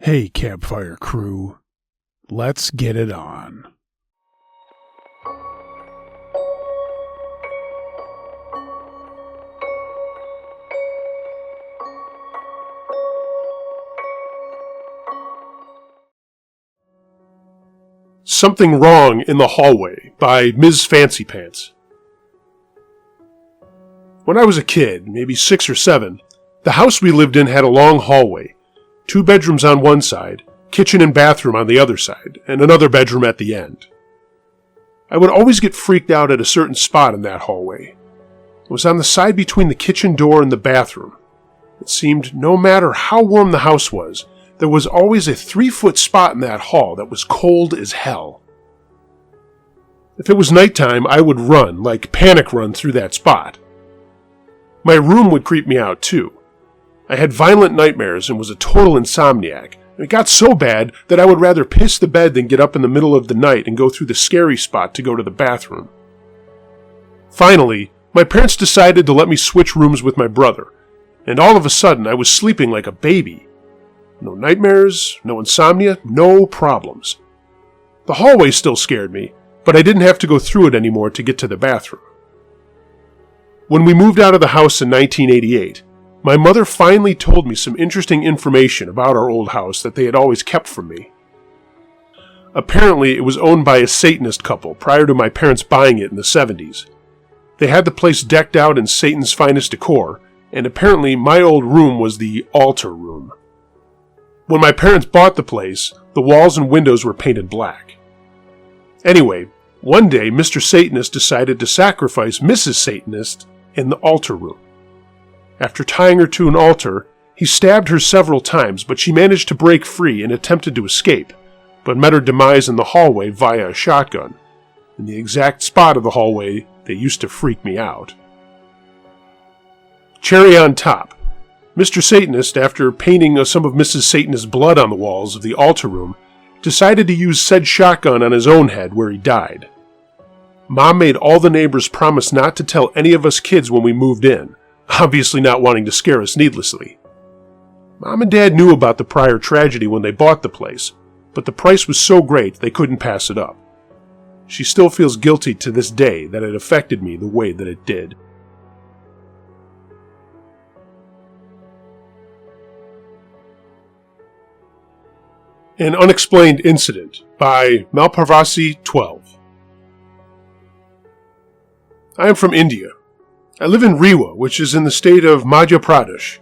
Hey, campfire crew, let's get it on. Something Wrong in the Hallway by Ms. Fancy Pants. When I was a kid, maybe 6 or 7, the house we lived in had a long hallway, 2 bedrooms on one side, kitchen and bathroom on the other side, and another bedroom at the end. I would always get freaked out at a certain spot in that hallway. It was on the side between the kitchen door and the bathroom. It seemed no matter how warm the house was, there was always a 3-foot spot in that hall that was cold as hell. If it was nighttime, I would run, like panic run, through that spot. My room would creep me out too. I had violent nightmares and was a total insomniac. It got so bad that I would rather piss the bed than get up in the middle of the night and go through the scary spot to go to the bathroom. Finally, my parents decided to let me switch rooms with my brother, and all of a sudden I was sleeping like a baby. No nightmares, no insomnia, no problems. The hallway still scared me, but I didn't have to go through it anymore to get to the bathroom. When we moved out of the house in 1988, my mother finally told me some interesting information about our old house that they had always kept from me. Apparently, it was owned by a Satanist couple prior to my parents buying it in the 70s. They had the place decked out in Satan's finest decor, and apparently my old room was the altar room. When my parents bought the place, the walls and windows were painted black. Anyway, one day Mr. Satanist decided to sacrifice Mrs. Satanist in the altar room. After tying her to an altar, he stabbed her several times, but she managed to break free and attempted to escape, but met her demise in the hallway via a shotgun, in the exact spot of the hallway that used to freak me out. Cherry on top, Mr. Satanist, after painting some of Mrs. Satanist's blood on the walls of the altar room, decided to use said shotgun on his own head where he died. Mom made all the neighbors promise not to tell any of us kids when we moved in, obviously not wanting to scare us needlessly. Mom and Dad knew about the prior tragedy when they bought the place, but the price was so great they couldn't pass it up. She still feels guilty to this day that it affected me the way that it did. An Unexplained Incident by Malparvasi 12. I am from India. I live in Rewa, which is in the state of Madhya Pradesh.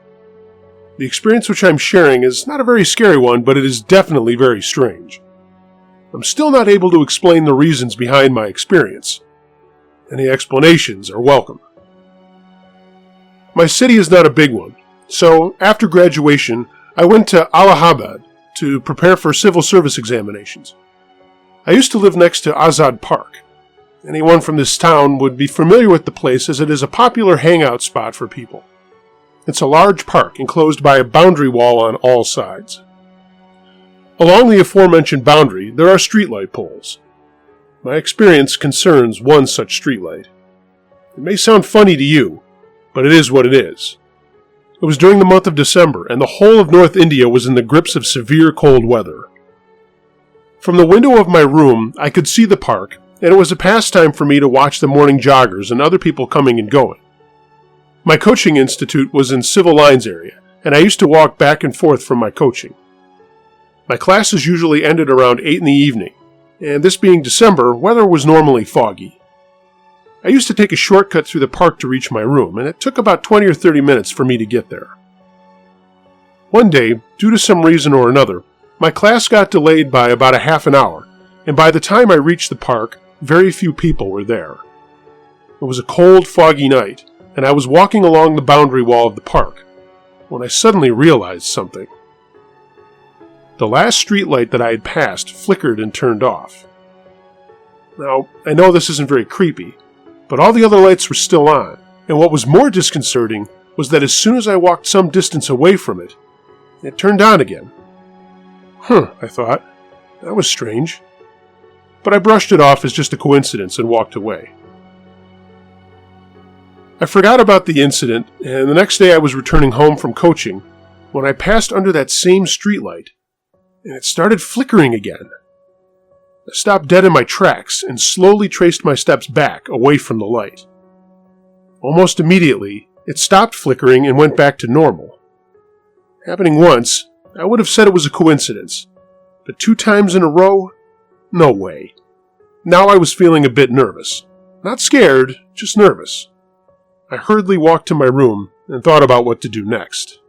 The experience which I am sharing is not a very scary one, but it is definitely very strange. I'm still not able to explain the reasons behind my experience. Any explanations are welcome. My city is not a big one, so after graduation, I went to Allahabad to prepare for civil service examinations. I used to live next to Azad Park. Anyone from this town would be familiar with the place as it is a popular hangout spot for people. It's a large park enclosed by a boundary wall on all sides. Along the aforementioned boundary, there are streetlight poles. My experience concerns one such streetlight. It may sound funny to you, but it is what it is. It was during the month of December, and the whole of North India was in the grips of severe cold weather. From the window of my room, I could see the park, and it was a pastime for me to watch the morning joggers and other people coming and going. My coaching institute was in Civil Lines area, and I used to walk back and forth from my coaching. My classes usually ended around 8 in the evening, and this being December, weather was normally foggy. I used to take a shortcut through the park to reach my room, and it took about 20 or 30 minutes for me to get there. One day, due to some reason or another, my class got delayed by about a half an hour, and by the time I reached the park, very few people were there. It was a cold, foggy night, and I was walking along the boundary wall of the park, when I suddenly realized something. The last streetlight that I had passed flickered and turned off. Now, I know this isn't very creepy, but all the other lights were still on, and what was more disconcerting was that as soon as I walked some distance away from it, it turned on again. I thought, that was strange. But I brushed it off as just a coincidence and walked away. I forgot about the incident, and the next day I was returning home from coaching when I passed under that same streetlight, and it started flickering again. I stopped dead in my tracks and slowly traced my steps back away from the light. Almost immediately, it stopped flickering and went back to normal. Happening once, I would have said it was a coincidence, but 2 times in a row? No way. Now I was feeling a bit nervous. Not scared, just nervous. I hurriedly walked to my room and thought about what to do next.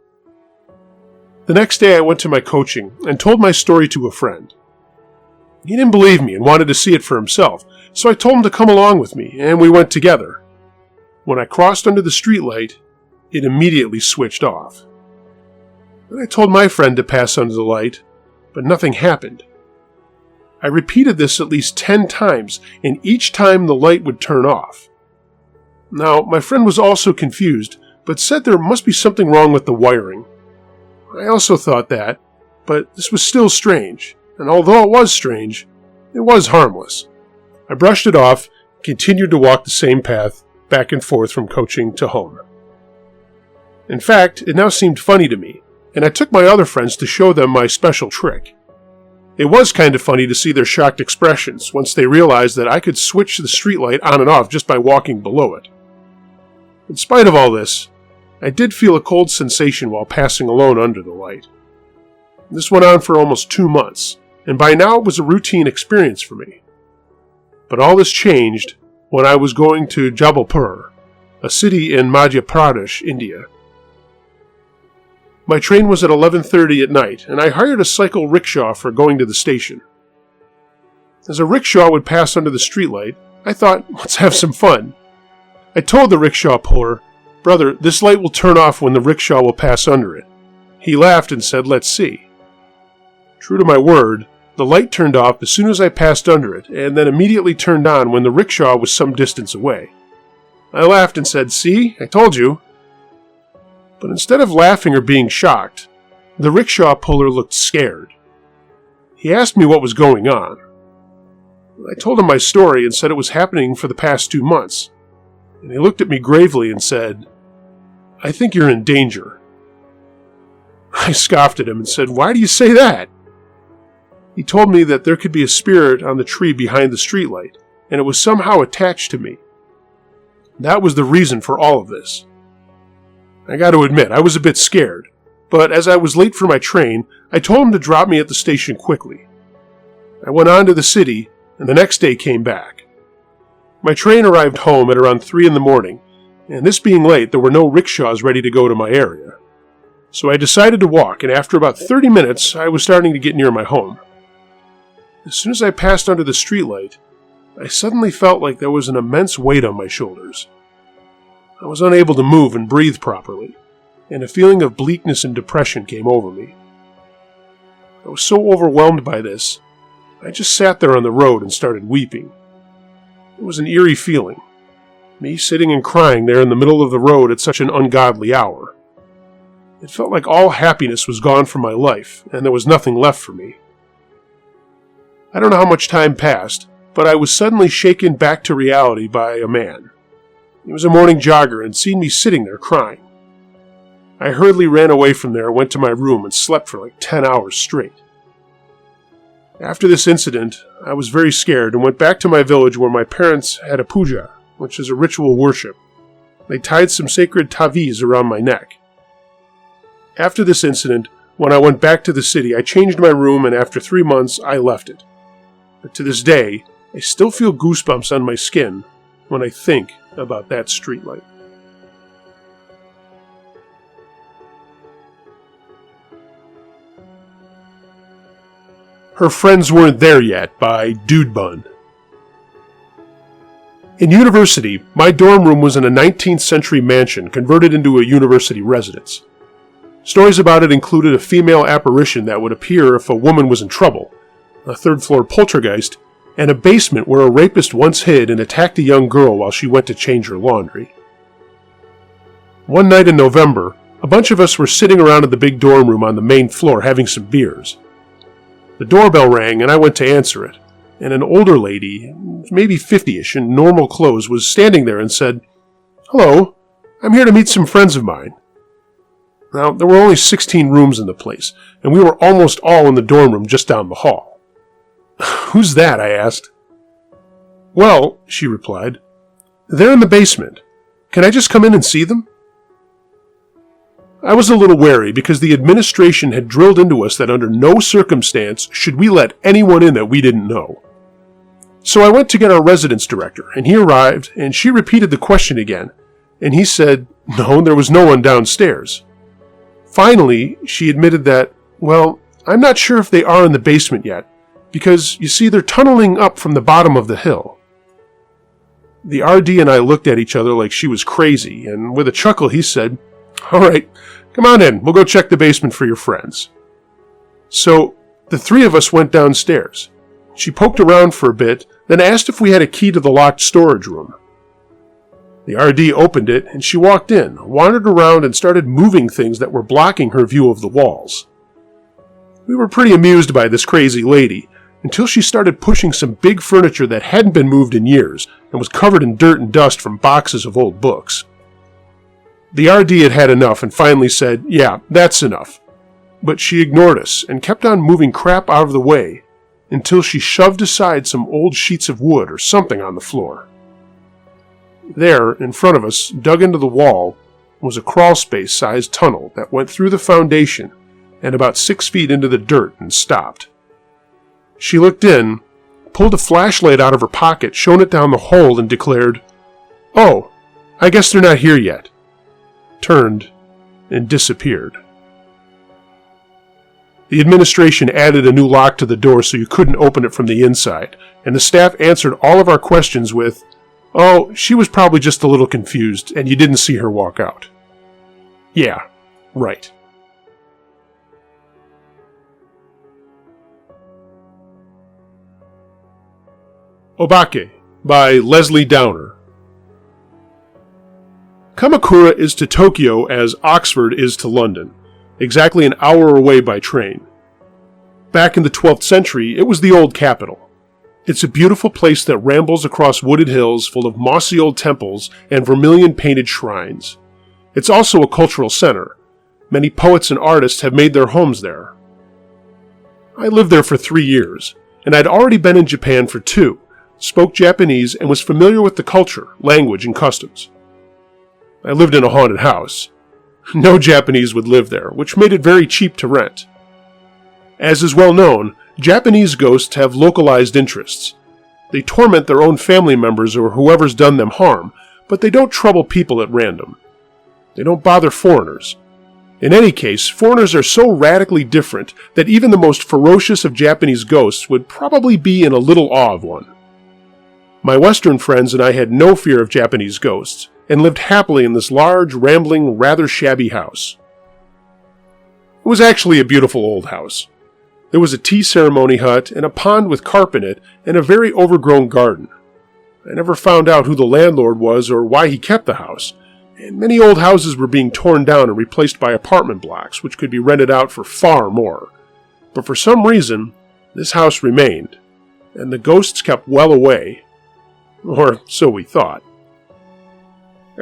The next day I went to my coaching and told my story to a friend. He didn't believe me and wanted to see it for himself, so I told him to come along with me, and we went together. When I crossed under the streetlight, it immediately switched off. Then I told my friend to pass under the light, but nothing happened. I repeated this at least 10 times, and each time the light would turn off. Now, my friend was also confused, but said there must be something wrong with the wiring. I also thought that, but this was still strange, and although it was strange, it was harmless. I brushed it off and continued to walk the same path back and forth from coaching to home. In fact, it now seemed funny to me, and I took my other friends to show them my special trick. It was kind of funny to see their shocked expressions once they realized that I could switch the streetlight on and off just by walking below it. In spite of all this, I did feel a cold sensation while passing alone under the light. This went on for almost 2 months, and by now it was a routine experience for me. But all this changed when I was going to Jabalpur, a city in Madhya Pradesh, India. My train was at 11:30 at night, and I hired a cycle rickshaw for going to the station. As a rickshaw would pass under the streetlight, I thought, let's have some fun. I told the rickshaw puller, "Brother, this light will turn off when the rickshaw will pass under it." He laughed and said, "Let's see." True to my word, the light turned off as soon as I passed under it, and then immediately turned on when the rickshaw was some distance away. I laughed and said, "See, I told you." But instead of laughing or being shocked, the rickshaw puller looked scared. He asked me what was going on. I told him my story and said it was happening for the past 2 months, and he looked at me gravely and said, "I think you're in danger." I scoffed at him and said, "Why do you say that?" He told me that there could be a spirit on the tree behind the streetlight, and it was somehow attached to me. That was the reason for all of this. I got to admit, I was a bit scared, but as I was late for my train, I told him to drop me at the station quickly. I went on to the city, and the next day came back. My train arrived home at around 3 in the morning, and this being late, there were no rickshaws ready to go to my area. So I decided to walk, and after about 30 minutes, I was starting to get near my home. As soon as I passed under the streetlight, I suddenly felt like there was an immense weight on my shoulders. I was unable to move and breathe properly, and a feeling of bleakness and depression came over me. I was so overwhelmed by this, I just sat there on the road and started weeping. It was an eerie feeling, me sitting and crying there in the middle of the road at such an ungodly hour. It felt like all happiness was gone from my life, and there was nothing left for me. I don't know how much time passed, but I was suddenly shaken back to reality by a man. He was a morning jogger and seen me sitting there crying. I hurriedly ran away from there, went to my room, and slept for like 10 hours straight. After this incident, I was very scared and went back to my village where my parents had a puja, which is a ritual worship. They tied some sacred taviz around my neck. After this incident, when I went back to the city, I changed my room, and after 3 months, I left it. But to this day, I still feel goosebumps on my skin when I think about that streetlight. Her Friends Weren't There Yet by Dude Bun. In university, my dorm room was in a 19th century mansion converted into a university residence. Stories about it included a female apparition that would appear if a woman was in trouble, a third-floor poltergeist, and a basement where a rapist once hid and attacked a young girl while she went to change her laundry. One night in November, a bunch of us were sitting around in the big dorm room on the main floor having some beers. The doorbell rang and I went to answer it, and an older lady, maybe 50-ish, in normal clothes, was standing there and said, "Hello, I'm here to meet some friends of mine." Now, there were only 16 rooms in the place, and we were almost all in the dorm room just down the hall. "Who's that?" I asked. "Well," she replied, "they're in the basement. Can I just come in and see them?" I was a little wary because the administration had drilled into us that under no circumstance should we let anyone in that we didn't know. So I went to get our residence director, and he arrived, and she repeated the question again, and he said, no, there was no one downstairs. Finally, she admitted that, well, I'm not sure if they are in the basement yet, because, you see, they're tunneling up from the bottom of the hill. The RD and I looked at each other like she was crazy, and with a chuckle he said, "All right, come on in, we'll go check the basement for your friends." So, the three of us went downstairs. She poked around for a bit, then asked if we had a key to the locked storage room. The RD opened it, and she walked in, wandered around, and started moving things that were blocking her view of the walls. We were pretty amused by this crazy lady, until she started pushing some big furniture that hadn't been moved in years, and was covered in dirt and dust from boxes of old books. The RD had had enough and finally said, "Yeah, that's enough." But she ignored us, and kept on moving crap out of the way, until she shoved aside some old sheets of wood or something on the floor. There, in front of us, dug into the wall, was a crawlspace-sized tunnel that went through the foundation and about 6 feet into the dirt and stopped. She looked in, pulled a flashlight out of her pocket, shone it down the hole, and declared, "Oh, I guess they're not here yet," turned, and disappeared. The administration added a new lock to the door so you couldn't open it from the inside, and the staff answered all of our questions with, "Oh, she was probably just a little confused, and you didn't see her walk out." Yeah, right. Obake by Leslie Downer. Kamakura is to Tokyo as Oxford is to London, exactly an hour away by train. Back in the 12th century, it was the old capital. It's a beautiful place that rambles across wooded hills full of mossy old temples and vermilion-painted shrines. It's also a cultural center. Many poets and artists have made their homes there. I lived there for 3 years, and I'd already been in Japan for 2, spoke Japanese, and was familiar with the culture, language, and customs. I lived in a haunted house. No Japanese would live there, which made it very cheap to rent. As is well known, Japanese ghosts have localized interests. They torment their own family members or whoever's done them harm, but they don't trouble people at random. They don't bother foreigners. In any case, foreigners are so radically different that even the most ferocious of Japanese ghosts would probably be in a little awe of one. My Western friends and I had no fear of Japanese ghosts, and lived happily in this large, rambling, rather shabby house. It was actually a beautiful old house. There was a tea ceremony hut and a pond with carp in it and a very overgrown garden. I never found out who the landlord was or why he kept the house, and many old houses were being torn down and replaced by apartment blocks, which could be rented out for far more. But for some reason, this house remained, and the ghosts kept well away. Or so we thought.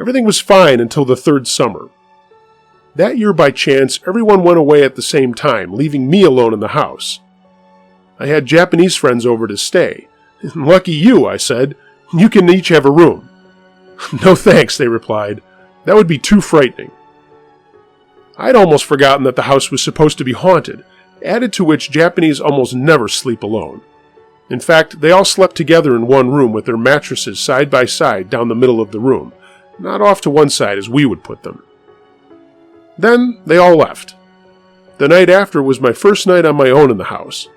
Everything was fine until the 3rd summer. That year, by chance, everyone went away at the same time, leaving me alone in the house. I had Japanese friends over to stay. "Lucky you," I said. "You can each have a room." "No thanks," they replied. "That would be too frightening." I'd almost forgotten that the house was supposed to be haunted, added to which Japanese almost never sleep alone. In fact, they all slept together in one room with their mattresses side by side down the middle of the room, not off to one side as we would put them. Then they all left. The night after was my first night on my own in the house.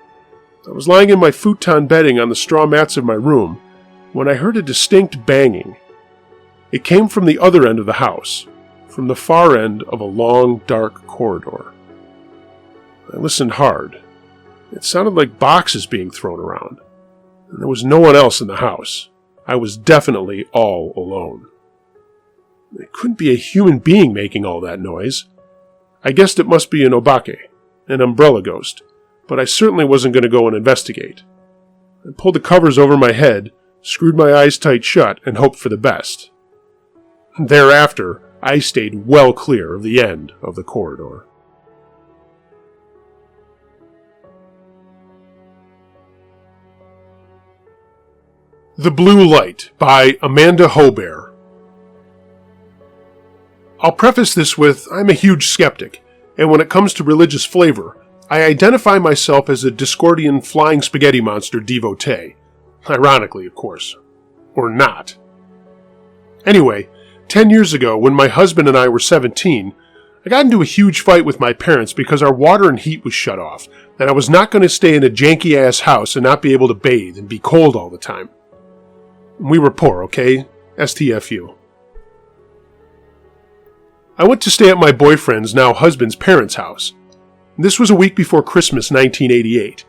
I was lying in my futon bedding on the straw mats of my room when I heard a distinct banging. It came from the other end of the house, from the far end of a long, dark corridor. I listened hard. It sounded like boxes being thrown around. And there was no one else in the house. I was definitely all alone. It couldn't be a human being making all that noise. I guessed it must be an obake, an umbrella ghost, but I certainly wasn't going to go and investigate. I pulled the covers over my head, screwed my eyes tight shut, and hoped for the best. Thereafter, I stayed well clear of the end of the corridor. The Blue Light by Amanda Hobear. I'll preface this with, I'm a huge skeptic, and when it comes to religious flavor, I identify myself as a Discordian flying spaghetti monster devotee. Ironically, of course. Or not. Anyway, 10 years ago, when my husband and I were 17, I got into a huge fight with my parents because our water and heat was shut off, and I was not going to stay in a janky-ass house and not be able to bathe and be cold all the time. We were poor, okay? STFU. I went to stay at my boyfriend's, now husband's, parents' house. This was a week before Christmas 1988.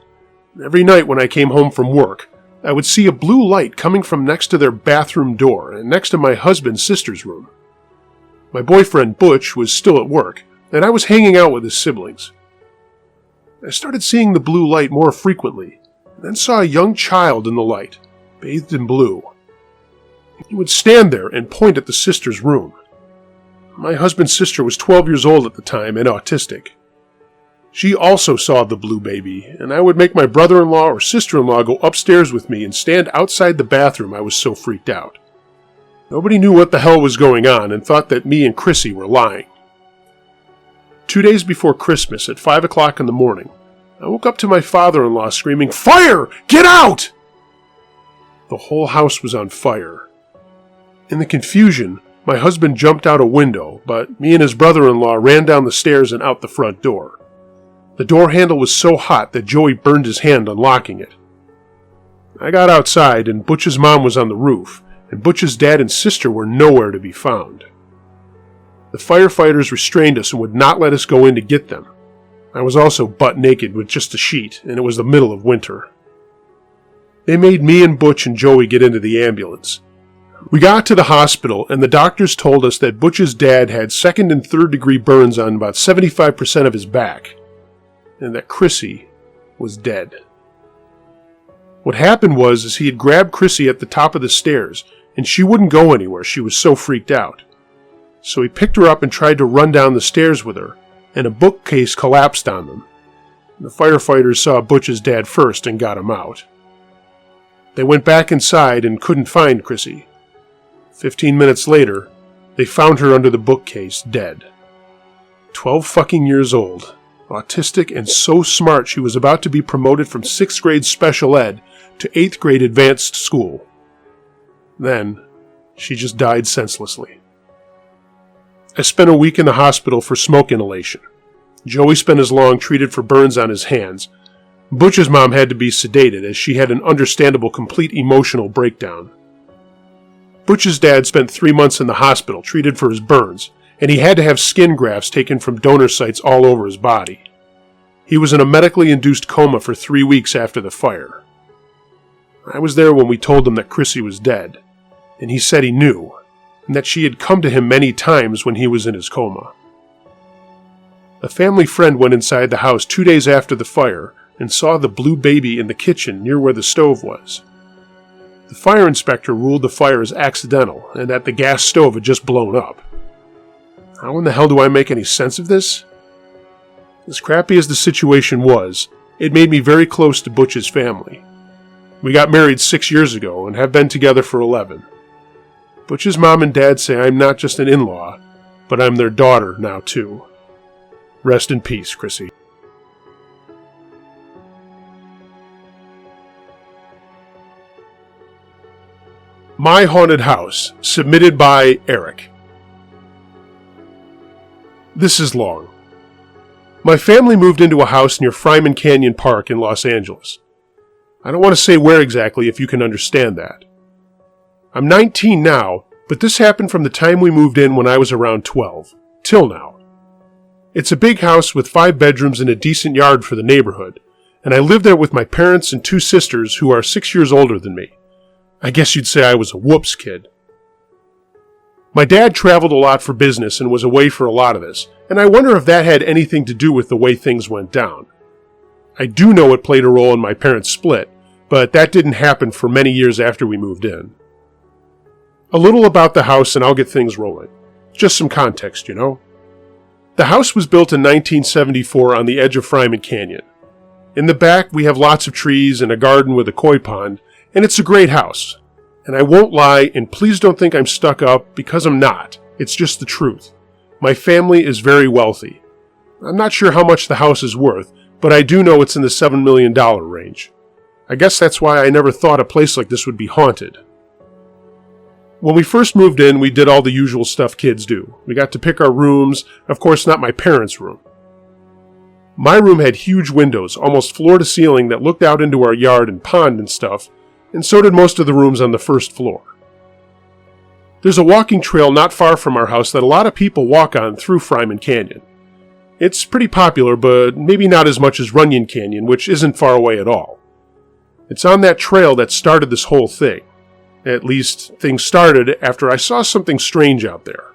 Every night when I came home from work, I would see a blue light coming from next to their bathroom door and next to my husband's sister's room. My boyfriend, Butch, was still at work, and I was hanging out with his siblings. I started seeing the blue light more frequently, and then saw a young child in the light, bathed in blue. He would stand there and point at the sister's room. My husband's sister was 12 years old at the time and autistic. She also saw the blue baby, and I would make my brother-in-law or sister-in-law go upstairs with me and stand outside the bathroom. I was so freaked out. Nobody knew what the hell was going on and thought that me and Chrissy were lying. 2 days before Christmas at 5 o'clock in the morning, I woke up to my father-in-law screaming, "Fire! Get out!" The whole house was on fire. In the confusion, my husband jumped out a window, but me and his brother-in-law ran down the stairs and out the front door. The door handle was so hot that Joey burned his hand unlocking it. I got outside, and Butch's mom was on the roof, and Butch's dad and sister were nowhere to be found. The firefighters restrained us and would not let us go in to get them. I was also butt naked with just a sheet, and it was the middle of winter. They made me and Butch and Joey get into the ambulance. We got to the hospital, and the doctors told us that Butch's dad had 2nd and 3rd degree burns on about 75% of his back, and that Chrissy was dead. What happened was he had grabbed Chrissy at the top of the stairs, and she wouldn't go anywhere. She was so freaked out. So he picked her up and tried to run down the stairs with her, and a bookcase collapsed on them. The firefighters saw Butch's dad first and got him out. They went back inside and couldn't find Chrissy. 15 minutes later, they found her under the bookcase, dead. 12 fucking years old, autistic and so smart she was about to be promoted from 6th grade special ed to 8th grade advanced school. Then, she just died senselessly. I spent a week in the hospital for smoke inhalation. Joey spent as long treated for burns on his hands. Butch's mom had to be sedated as she had an understandable complete emotional breakdown. Butch's dad spent 3 months in the hospital treated for his burns, and he had to have skin grafts taken from donor sites all over his body. He was in a medically induced coma for 3 weeks after the fire. I was there when we told him that Chrissy was dead, and he said he knew, and that she had come to him many times when he was in his coma. A family friend went inside the house 2 days after the fire and saw the blue baby in the kitchen near where the stove was. The fire inspector ruled the fire as accidental and that the gas stove had just blown up. How in the hell do I make any sense of this? As crappy as the situation was, it made me very close to Butch's family. We got married 6 years ago and have been together for 11. Butch's mom and dad say I'm not just an in-law, but I'm their daughter now too. Rest in peace, Chrissy. My Haunted House, submitted by Eric. This is long. My family moved into a house near Fryman Canyon Park in Los Angeles. I don't want to say where exactly if you can understand that. I'm 19 now, but this happened from the time we moved in when I was around 12, till now. It's a big house with 5 bedrooms and a decent yard for the neighborhood, and I live there with my parents and 2 sisters who are 6 years older than me. I guess you'd say I was a whoops kid. My dad traveled a lot for business and was away for a lot of this, and I wonder if that had anything to do with the way things went down. I do know it played a role in my parents' split, but that didn't happen for many years after we moved in. A little about the house and I'll get things rolling. Just some context, you know. The house was built in 1974 on the edge of Fryman Canyon. In the back, we have lots of trees and a garden with a koi pond, and it's a great house. And I won't lie, and please don't think I'm stuck up, because I'm not. It's just the truth. My family is very wealthy. I'm not sure how much the house is worth, but I do know it's in the $7 million range. I guess that's why I never thought a place like this would be haunted. When we first moved in, we did all the usual stuff kids do. We got to pick our rooms, of course not my parents' room. My room had huge windows, almost floor to ceiling, that looked out into our yard and pond and stuff, and so did most of the rooms on the first floor. There's a walking trail not far from our house that a lot of people walk on through Fryman Canyon. It's pretty popular, but maybe not as much as Runyon Canyon, which isn't far away at all. It's on that trail that started this whole thing. At least, things started after I saw something strange out there.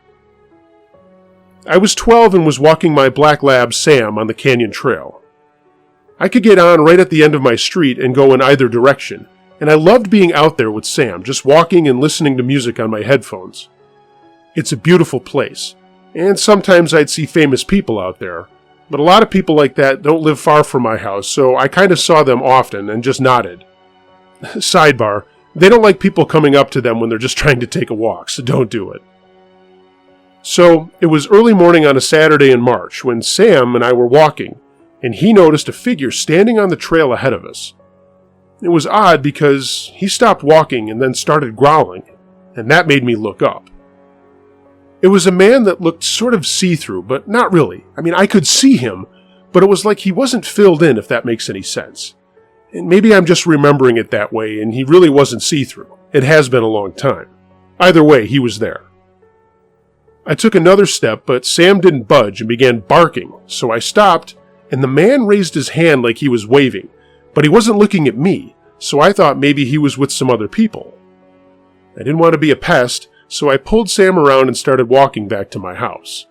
I was 12 and was walking my black lab, Sam, on the canyon trail. I could get on right at the end of my street and go in either direction, and I loved being out there with Sam, just walking and listening to music on my headphones. It's a beautiful place, and sometimes I'd see famous people out there, but a lot of people like that don't live far from my house, so I kind of saw them often and just nodded. Sidebar, they don't like people coming up to them when they're just trying to take a walk, so don't do it. So, it was early morning on a Saturday in March when Sam and I were walking, and he noticed a figure standing on the trail ahead of us. It was odd because he stopped walking and then started growling, and that made me look up. It was a man that looked sort of see-through, but not really. I mean, I could see him, but it was like he wasn't filled in, if that makes any sense. And maybe I'm just remembering it that way, and he really wasn't see-through. It has been a long time. Either way, he was there. I took another step, but Sam didn't budge and began barking, so I stopped, and the man raised his hand like he was waving, but he wasn't looking at me, so I thought maybe he was with some other people. I didn't want to be a pest, so I pulled Sam around and started walking back to my house.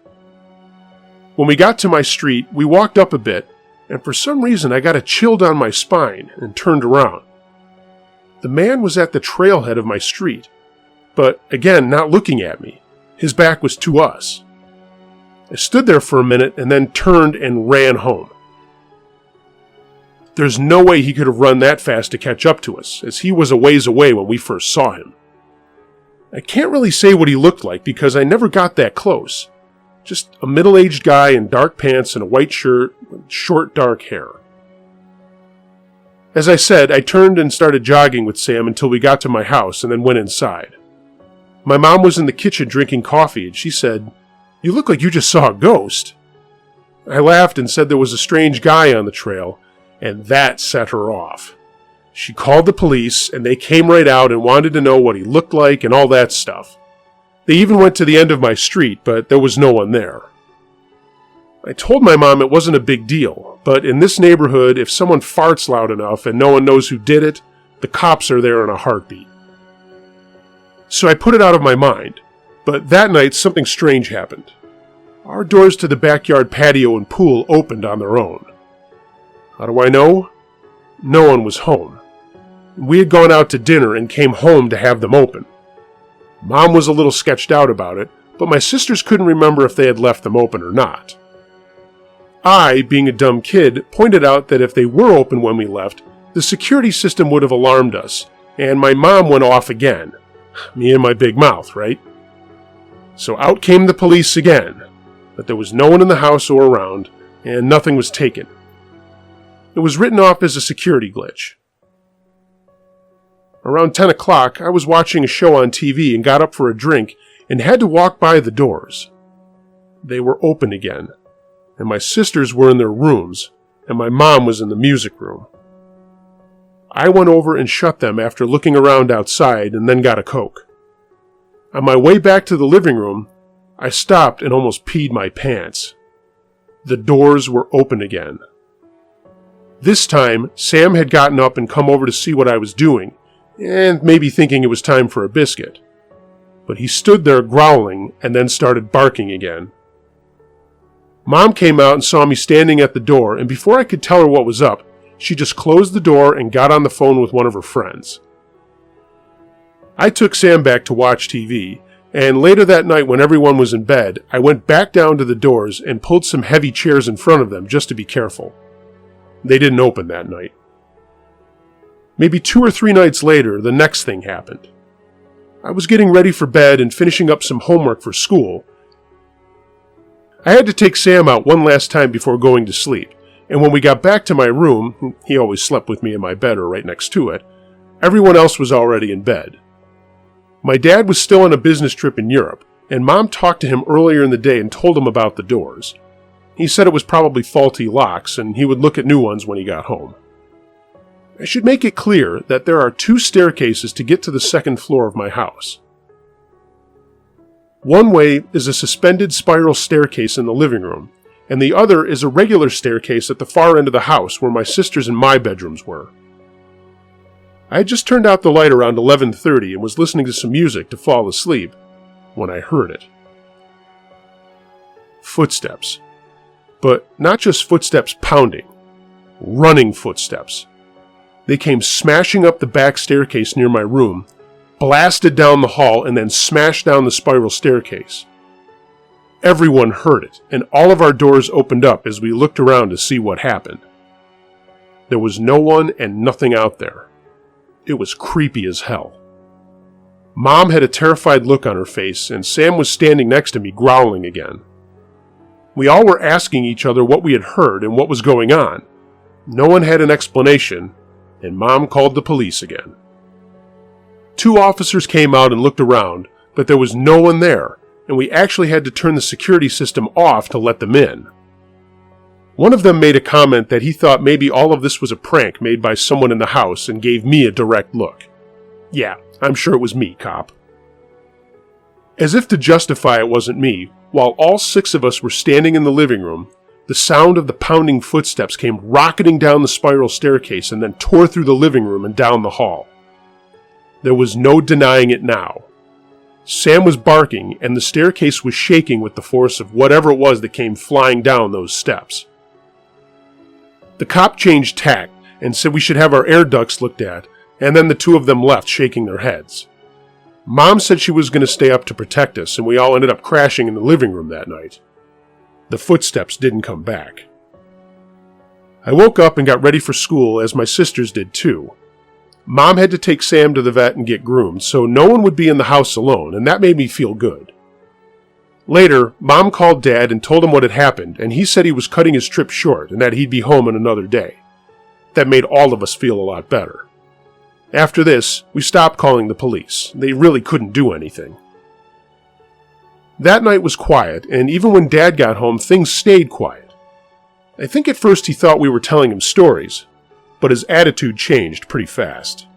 When we got to my street, we walked up a bit, and for some reason I got a chill down my spine and turned around. The man was at the trailhead of my street, but again not looking at me. His back was to us. I stood there for a minute and then turned and ran home. There's no way he could have run that fast to catch up to us, as he was a ways away when we first saw him. I can't really say what he looked like because I never got that close. Just a middle-aged guy in dark pants and a white shirt with short dark hair. As I said, I turned and started jogging with Sam until we got to my house and then went inside. My mom was in the kitchen drinking coffee and she said, "You look like you just saw a ghost." I laughed and said there was a strange guy on the trail, and that set her off. She called the police and they came right out and wanted to know what he looked like and all that stuff. They even went to the end of my street, but there was no one there. I told my mom it wasn't a big deal, but in this neighborhood, if someone farts loud enough and no one knows who did it, the cops are there in a heartbeat. So I put it out of my mind, but that night something strange happened. Our doors to the backyard patio and pool opened on their own. How do I know? No one was home. We had gone out to dinner and came home to have them open. Mom was a little sketched out about it, but my sisters couldn't remember if they had left them open or not. I, being a dumb kid, pointed out that if they were open when we left, the security system would have alarmed us, and my mom went off again. Me and my big mouth, right? So out came the police again, but there was no one in the house or around, and nothing was taken. It was written off as a security glitch. Around 10 o'clock, I was watching a show on TV and got up for a drink and had to walk by the doors. They were open again, and my sisters were in their rooms, and my mom was in the music room. I went over and shut them after looking around outside and then got a Coke. On my way back to the living room, I stopped and almost peed my pants. The doors were open again. This time, Sam had gotten up and come over to see what I was doing, and maybe thinking it was time for a biscuit. But he stood there growling and then started barking again. Mom came out and saw me standing at the door, and before I could tell her what was up, she just closed the door and got on the phone with one of her friends. I took Sam back to watch TV, And later that night when everyone was in bed, I went back down to the doors and pulled some heavy chairs in front of them just to be careful. They didn't open that night. Maybe 2 or 3 nights later, the next thing happened. I was getting ready for bed and finishing up some homework for school. I had to take Sam out one last time before going to sleep, and when we got back to my room, he always slept with me in my bed or right next to it, everyone else was already in bed. My dad was still on a business trip in Europe, and Mom talked to him earlier in the day and told him about the doors. He said it was probably faulty locks, and he would look at new ones when he got home. I should make it clear that there are 2 staircases to get to the 2nd floor of my house. One way is a suspended spiral staircase in the living room, and the other is a regular staircase at the far end of the house where my sisters and my bedrooms were. I had just turned out the light around 11:30 and was listening to some music to fall asleep when I heard it. Footsteps. But not just footsteps pounding, running footsteps. They came smashing up the back staircase near my room, blasted down the hall, and then smashed down the spiral staircase. Everyone heard it, and all of our doors opened up as we looked around to see what happened. There was no one and nothing out there. It was creepy as hell. Mom had a terrified look on her face, and Sam was standing next to me growling again. We all were asking each other what we had heard and what was going on. No one had an explanation, and Mom called the police again. 2 officers came out and looked around, but there was no one there, and we actually had to turn the security system off to let them in. One of them made a comment that he thought maybe all of this was a prank made by someone in the house and gave me a direct look. Yeah, I'm sure it was me, cop. As if to justify it wasn't me, while all 6 of us were standing in the living room, the sound of the pounding footsteps came rocketing down the spiral staircase and then tore through the living room and down the hall. There was no denying it now. Sam was barking, and the staircase was shaking with the force of whatever it was that came flying down those steps. The cop changed tack and said we should have our air ducts looked at, and then the 2 of them left shaking their heads. Mom said she was going to stay up to protect us, and we all ended up crashing in the living room that night. The footsteps didn't come back. I woke up and got ready for school, as my sisters did too. Mom had to take Sam to the vet and get groomed, so no one would be in the house alone, and that made me feel good. Later, Mom called Dad and told him what had happened, and he said he was cutting his trip short and that he'd be home in another day. That made all of us feel a lot better. After this, we stopped calling the police. They really couldn't do anything. That night was quiet, and even when Dad got home, things stayed quiet. I think at first he thought we were telling him stories, but his attitude changed pretty fast.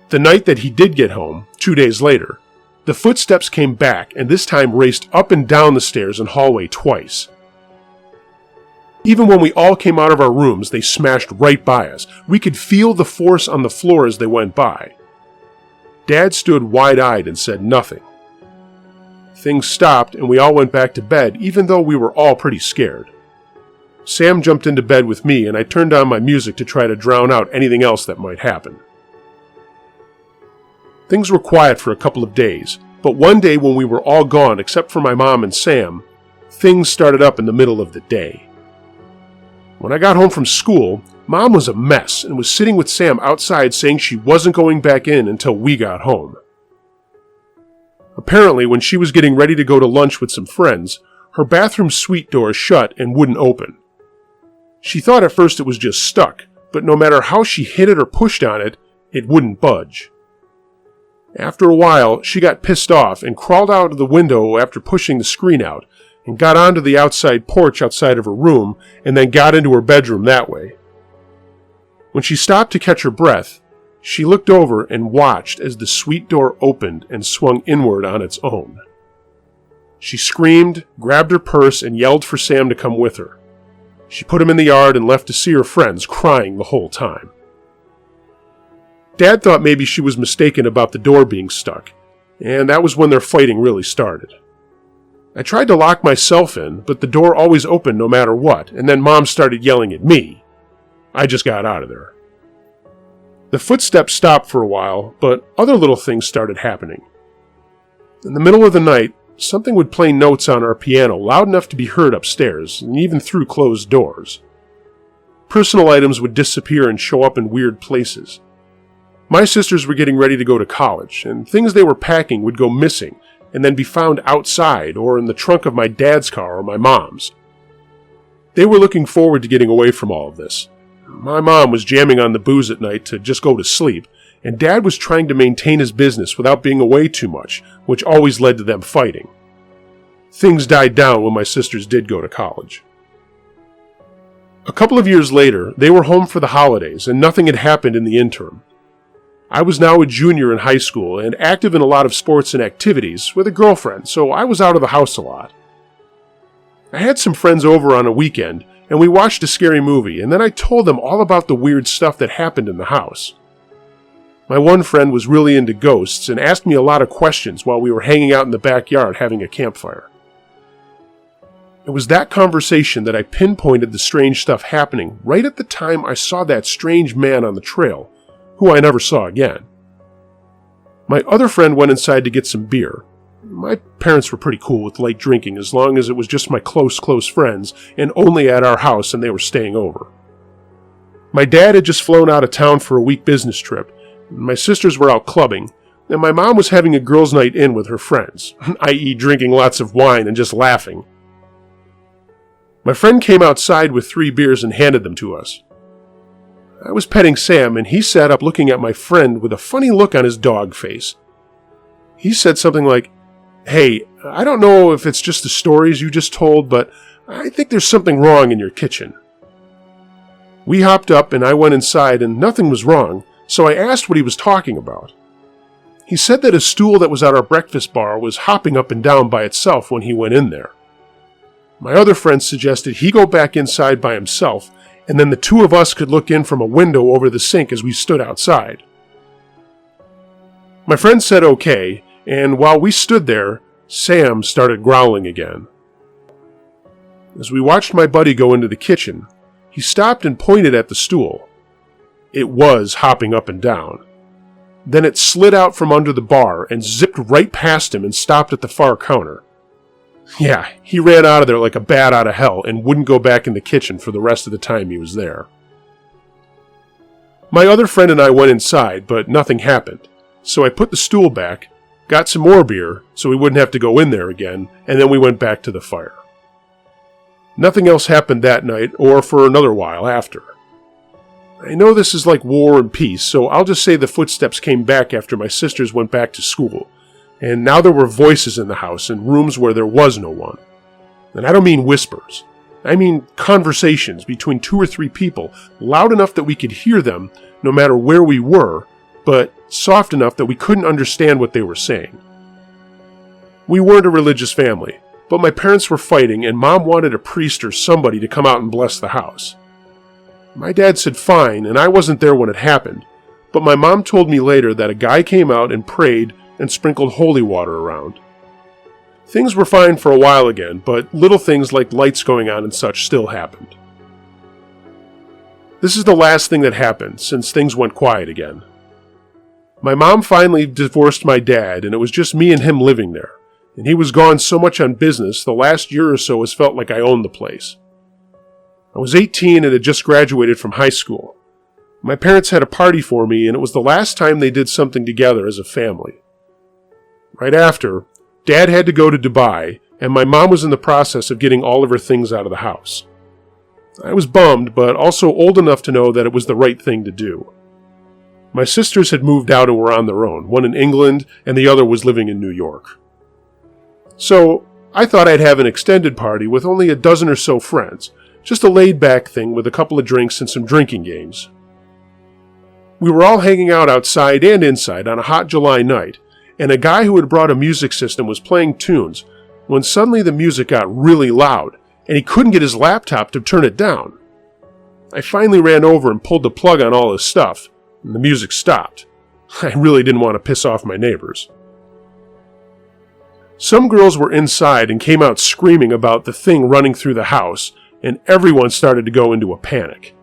The night that he did get home, 2 days later, the footsteps came back and this time raced up and down the stairs and hallway twice. Even when we all came out of our rooms, they smashed right by us. We could feel the force on the floor as they went by. Dad stood wide-eyed and said nothing. Things stopped and we all went back to bed, even though we were all pretty scared. Sam jumped into bed with me, and I turned on my music to try to drown out anything else that might happen. Things were quiet for a couple of days, but one day when we were all gone except for my mom and Sam, things started up in the middle of the day. When I got home from school, Mom was a mess and was sitting with Sam outside saying she wasn't going back in until we got home. Apparently, when she was getting ready to go to lunch with some friends, her bathroom suite door shut and wouldn't open. She thought at first it was just stuck, but no matter how she hit it or pushed on it, it wouldn't budge. After a while, she got pissed off and crawled out of the window after pushing the screen out, and got onto the outside porch outside of her room, and then got into her bedroom that way. When she stopped to catch her breath, she looked over and watched as the suite door opened and swung inward on its own. She screamed, grabbed her purse, and yelled for Sam to come with her. She put him in the yard and left to see her friends, crying the whole time. Dad thought maybe she was mistaken about the door being stuck, and that was when their fighting really started. I tried to lock myself in, but the door always opened no matter what, and then Mom started yelling at me. I just got out of there. The footsteps stopped for a while, but other little things started happening. In the middle of the night, something would play notes on our piano loud enough to be heard upstairs, and even through closed doors. Personal items would disappear and show up in weird places. My sisters were getting ready to go to college, and things they were packing would go missing and then be found outside or in the trunk of my dad's car or my mom's. They were looking forward to getting away from all of this. My mom was jamming on the booze at night to just go to sleep, and Dad was trying to maintain his business without being away too much, which always led to them fighting. Things died down when my sisters did go to college. A couple of years later, they were home for the holidays, and nothing had happened in the interim. I was now a junior in high school and active in a lot of sports and activities with a girlfriend, so I was out of the house a lot. I had some friends over on a weekend, and we watched a scary movie, and then I told them all about the weird stuff that happened in the house. My one friend was really into ghosts and asked me a lot of questions while we were hanging out in the backyard having a campfire. It was that conversation that I pinpointed the strange stuff happening right at the time I saw that strange man on the trail, who I never saw again. My other friend went inside to get some beer. My parents were pretty cool with light drinking as long as it was just my close friends and only at our house and they were staying over. My dad had just flown out of town for a week business trip, and my sisters were out clubbing, and my mom was having a girls' night in with her friends, i.e. drinking lots of wine and just laughing. My friend came outside with 3 beers and handed them to us. I was petting Sam, and he sat up looking at my friend with a funny look on his dog face. He said something like, "Hey, I don't know if it's just the stories you just told, but I think there's something wrong in your kitchen." We hopped up, and I went inside, and nothing was wrong, so I asked what he was talking about. He said that a stool that was at our breakfast bar was hopping up and down by itself when he went in there. My other friend suggested he go back inside by himself, and then the 2 of us could look in from a window over the sink as we stood outside. My friend said okay, and while we stood there, Sam started growling again. As we watched my buddy go into the kitchen, he stopped and pointed at the stool. It was hopping up and down. Then it slid out from under the bar and zipped right past him and stopped at the far counter. Yeah, he ran out of there like a bat out of hell and wouldn't go back in the kitchen for the rest of the time he was there. My other friend and I went inside, but nothing happened, so I put the stool back, got some more beer so we wouldn't have to go in there again, and then we went back to the fire. Nothing else happened that night or for another while after. I know this is like war and peace, so I'll just say the footsteps came back after my sisters went back to school, and now there were voices in the house in rooms where there was no one. And I don't mean whispers. I mean conversations between 2 or 3 people, loud enough that we could hear them no matter where we were, but soft enough that we couldn't understand what they were saying. We weren't a religious family, but my parents were fighting and Mom wanted a priest or somebody to come out and bless the house. My dad said fine, and I wasn't there when it happened, but my mom told me later that a guy came out and prayed and sprinkled holy water around. Things were fine for a while again, but little things like lights going on and such still happened. This is the last thing that happened, since things went quiet again. My mom finally divorced my dad, and it was just me and him living there, and he was gone so much on business the last year or so has felt like I owned the place. I was 18 and had just graduated from high school. My parents had a party for me, and it was the last time they did something together as a family. Right after, Dad had to go to Dubai, and my mom was in the process of getting all of her things out of the house. I was bummed, but also old enough to know that it was the right thing to do. My sisters had moved out and were on their own, one in England and the other was living in New York. So, I thought I'd have an extended party with only a dozen or so friends, just a laid-back thing with a couple of drinks and some drinking games. We were all hanging out outside and inside on a hot July night, and a guy who had brought a music system was playing tunes, when suddenly the music got really loud, and he couldn't get his laptop to turn it down. I finally ran over and pulled the plug on all his stuff, and the music stopped. I really didn't want to piss off my neighbors. Some girls were inside and came out screaming about the thing running through the house, and everyone started to go into a panic.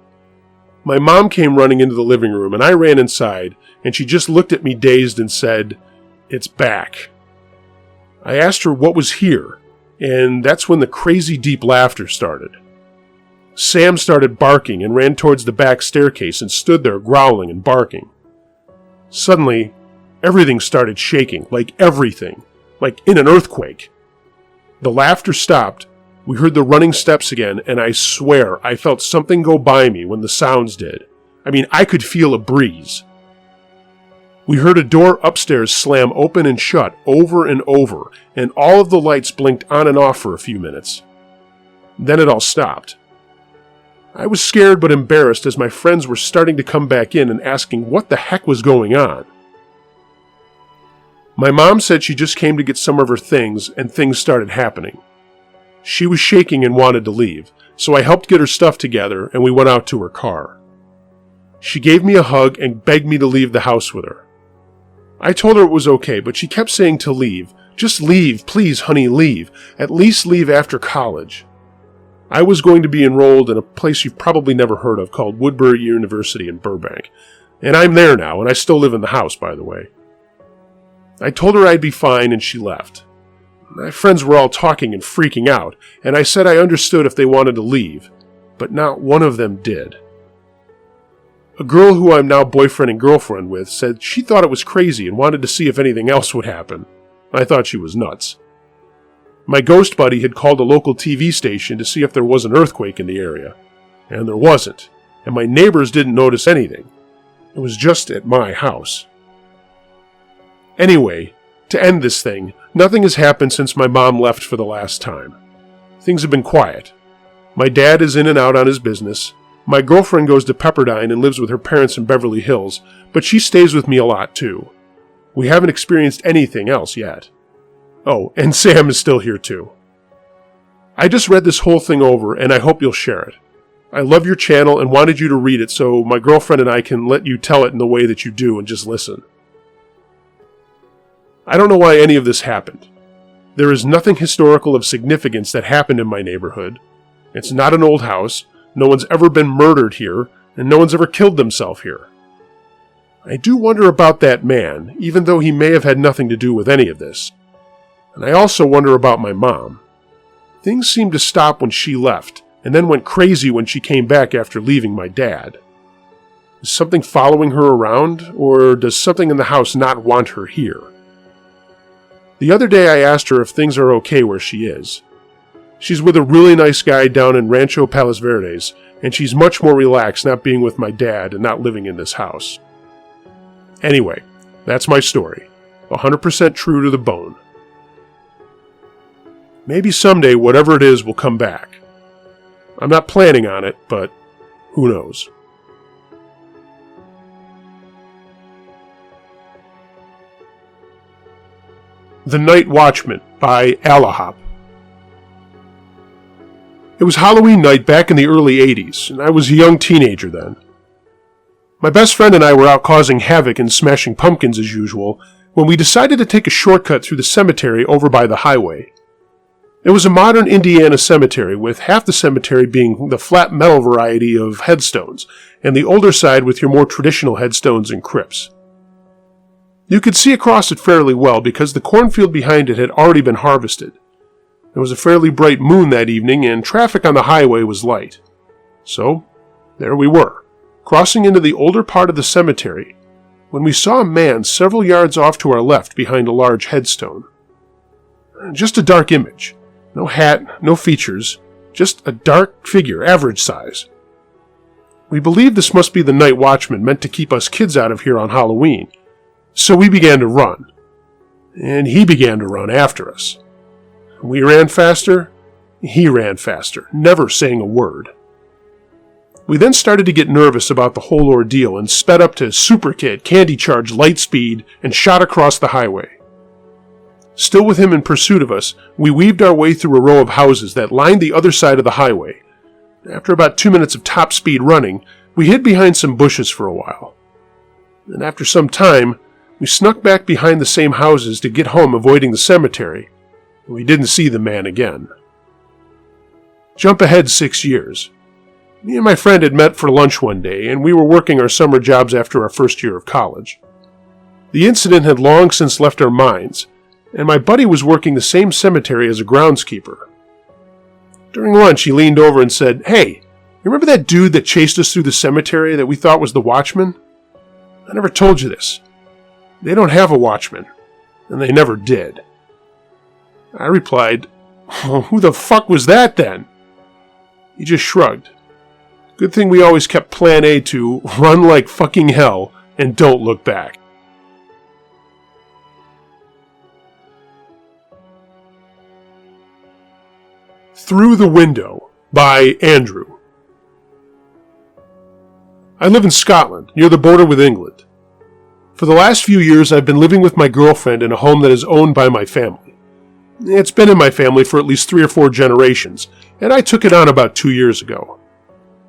My mom came running into the living room, and I ran inside, and she just looked at me dazed and said, "It's back." I asked her what was here, and that's when the crazy deep laughter started. Sam started barking and ran towards the back staircase and stood there growling and barking. Suddenly, everything started shaking, like everything, like in an earthquake. The laughter stopped, we heard the running steps again, and I swear I felt something go by me when the sounds did. I mean, I could feel a breeze. We heard a door upstairs slam open and shut over and over, and all of the lights blinked on and off for a few minutes. Then it all stopped. I was scared but embarrassed as my friends were starting to come back in and asking what the heck was going on. My mom said she just came to get some of her things, and things started happening. She was shaking and wanted to leave, so I helped get her stuff together and we went out to her car. She gave me a hug and begged me to leave the house with her. I told her it was okay, but she kept saying to leave. Just leave, please, honey, leave. At least leave after college. I was going to be enrolled in a place you've probably never heard of called Woodbury University in Burbank. And I'm there now, and I still live in the house, by the way. I told her I'd be fine, and she left. My friends were all talking and freaking out, and I said I understood if they wanted to leave, but not one of them did. A girl who I'm now boyfriend and girlfriend with said she thought it was crazy and wanted to see if anything else would happen. I thought she was nuts. My ghost buddy had called a local TV station to see if there was an earthquake in the area, and there wasn't, and my neighbors didn't notice anything. It was just at my house. Anyway, to end this thing, nothing has happened since my mom left for the last time. Things have been quiet. My dad is in and out on his business. My girlfriend goes to Pepperdine and lives with her parents in Beverly Hills, but she stays with me a lot too. We haven't experienced anything else yet. Oh, and Sam is still here too. I just read this whole thing over and I hope you'll share it. I love your channel and wanted you to read it so my girlfriend and I can let you tell it in the way that you do and just listen. I don't know why any of this happened. There is nothing historical of significance that happened in my neighborhood. It's not an old house, no one's ever been murdered here, and no one's ever killed themselves here. I do wonder about that man, even though he may have had nothing to do with any of this. And I also wonder about my mom. Things seemed to stop when she left, and then went crazy when she came back after leaving my dad. Is something following her around, or does something in the house not want her here? The other day I asked her if things are okay where she is. She's with a really nice guy down in Rancho Palos Verdes, and she's much more relaxed not being with my dad and not living in this house. Anyway, that's my story. 100% true to the bone. Maybe someday whatever it is will come back. I'm not planning on it, but who knows? The Night Watchment by Alahop. It was Halloween night back in the early 80s, and I was a young teenager then. My best friend and I were out causing havoc and smashing pumpkins as usual when we decided to take a shortcut through the cemetery over by the highway. It was a modern Indiana cemetery, with half the cemetery being the flat metal variety of headstones, and the older side with your more traditional headstones and crypts. You could see across it fairly well because the cornfield behind it had already been harvested. There was a fairly bright moon that evening and traffic on the highway was light. So, there we were, crossing into the older part of the cemetery, when we saw a man several yards off to our left behind a large headstone. Just a dark image. No hat, no features, just a dark figure, average size. We believed this must be the Night Watchman meant to keep us kids out of here on Halloween. So we began to run, and he began to run after us. We ran faster, he ran faster, never saying a word. We then started to get nervous about the whole ordeal and sped up to super kid, candy charge, light speed, and shot across the highway. Still with him in pursuit of us, we weaved our way through a row of houses that lined the other side of the highway. After about 2 minutes of top speed running, we hid behind some bushes for a while. And after some time, we snuck back behind the same houses to get home avoiding the cemetery, and we didn't see the man again. Jump ahead 6 years. Me and my friend had met for lunch one day, and we were working our summer jobs after our first year of college. The incident had long since left our minds, and my buddy was working the same cemetery as a groundskeeper. During lunch, he leaned over and said, "Hey, you remember that dude that chased us through the cemetery that we thought was the watchman? I never told you this. They don't have a watchman, and they never did." I replied, "Well, who the fuck was that then?" He just shrugged. Good thing we always kept plan A to run like fucking hell and don't look back. Through the Window by Andrew. I live in Scotland, near the border with England. For the last few years, I've been living with my girlfriend in a home that is owned by my family. It's been in my family for at least 3 or 4 generations, and I took it on about 2 years ago.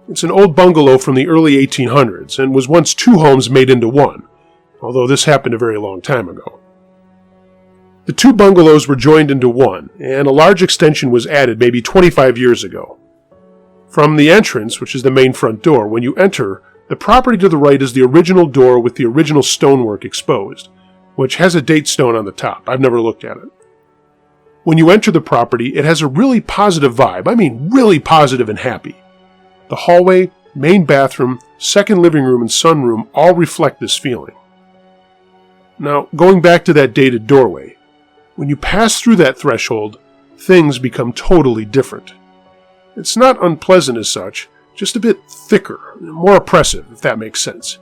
It's an old bungalow from the early 1800s and was once 2 homes made into one, although this happened a very long time ago. The 2 bungalows were joined into one, and a large extension was added maybe 25 years ago. From the entrance, which is the main front door, when you enter, the property to the right is the original door with the original stonework exposed, which has a date stone on the top. I've never looked at it. When you enter the property, it has a really positive vibe. I mean, really positive and happy. The hallway, main bathroom, second living room, and sunroom all reflect this feeling. Now, going back to that dated doorway, when you pass through that threshold, things become totally different. It's not unpleasant as such, just a bit thicker, more oppressive, if that makes sense.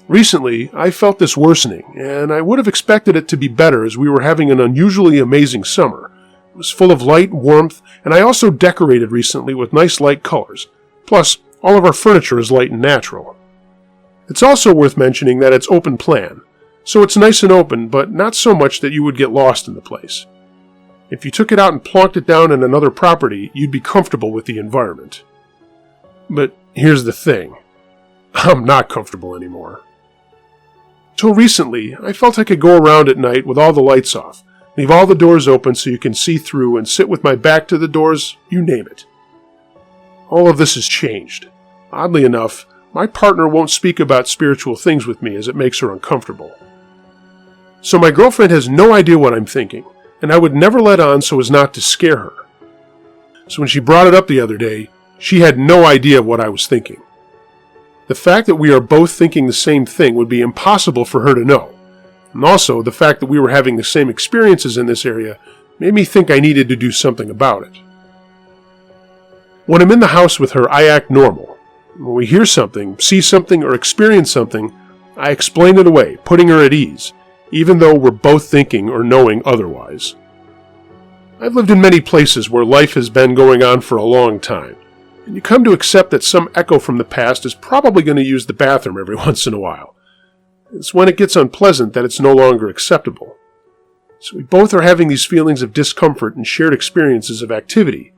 Recently, I felt this worsening, and I would have expected it to be better as we were having an unusually amazing summer. It was full of light, warmth, and I also decorated recently with nice light colors. Plus, all of our furniture is light and natural. It's also worth mentioning that it's open plan, so it's nice and open, but not so much that you would get lost in the place. If you took it out and plonked it down in another property, you'd be comfortable with the environment. But here's the thing. I'm not comfortable anymore. Till recently, I felt I could go around at night with all the lights off, leave all the doors open so you can see through, and sit with my back to the doors, you name it. All of this has changed. Oddly enough, my partner won't speak about spiritual things with me as it makes her uncomfortable. So my girlfriend has no idea what I'm thinking, and I would never let on so as not to scare her. So when she brought it up the other day, she had no idea what I was thinking. The fact that we are both thinking the same thing would be impossible for her to know. And also, the fact that we were having the same experiences in this area made me think I needed to do something about it. When I'm in the house with her, I act normal. When we hear something, see something, or experience something, I explain it away, putting her at ease, even though we're both thinking or knowing otherwise. I've lived in many places where life has been going on for a long time, and you come to accept that some echo from the past is probably going to use the bathroom every once in a while. It's when it gets unpleasant that it's no longer acceptable. So we both are having these feelings of discomfort and shared experiences of activity,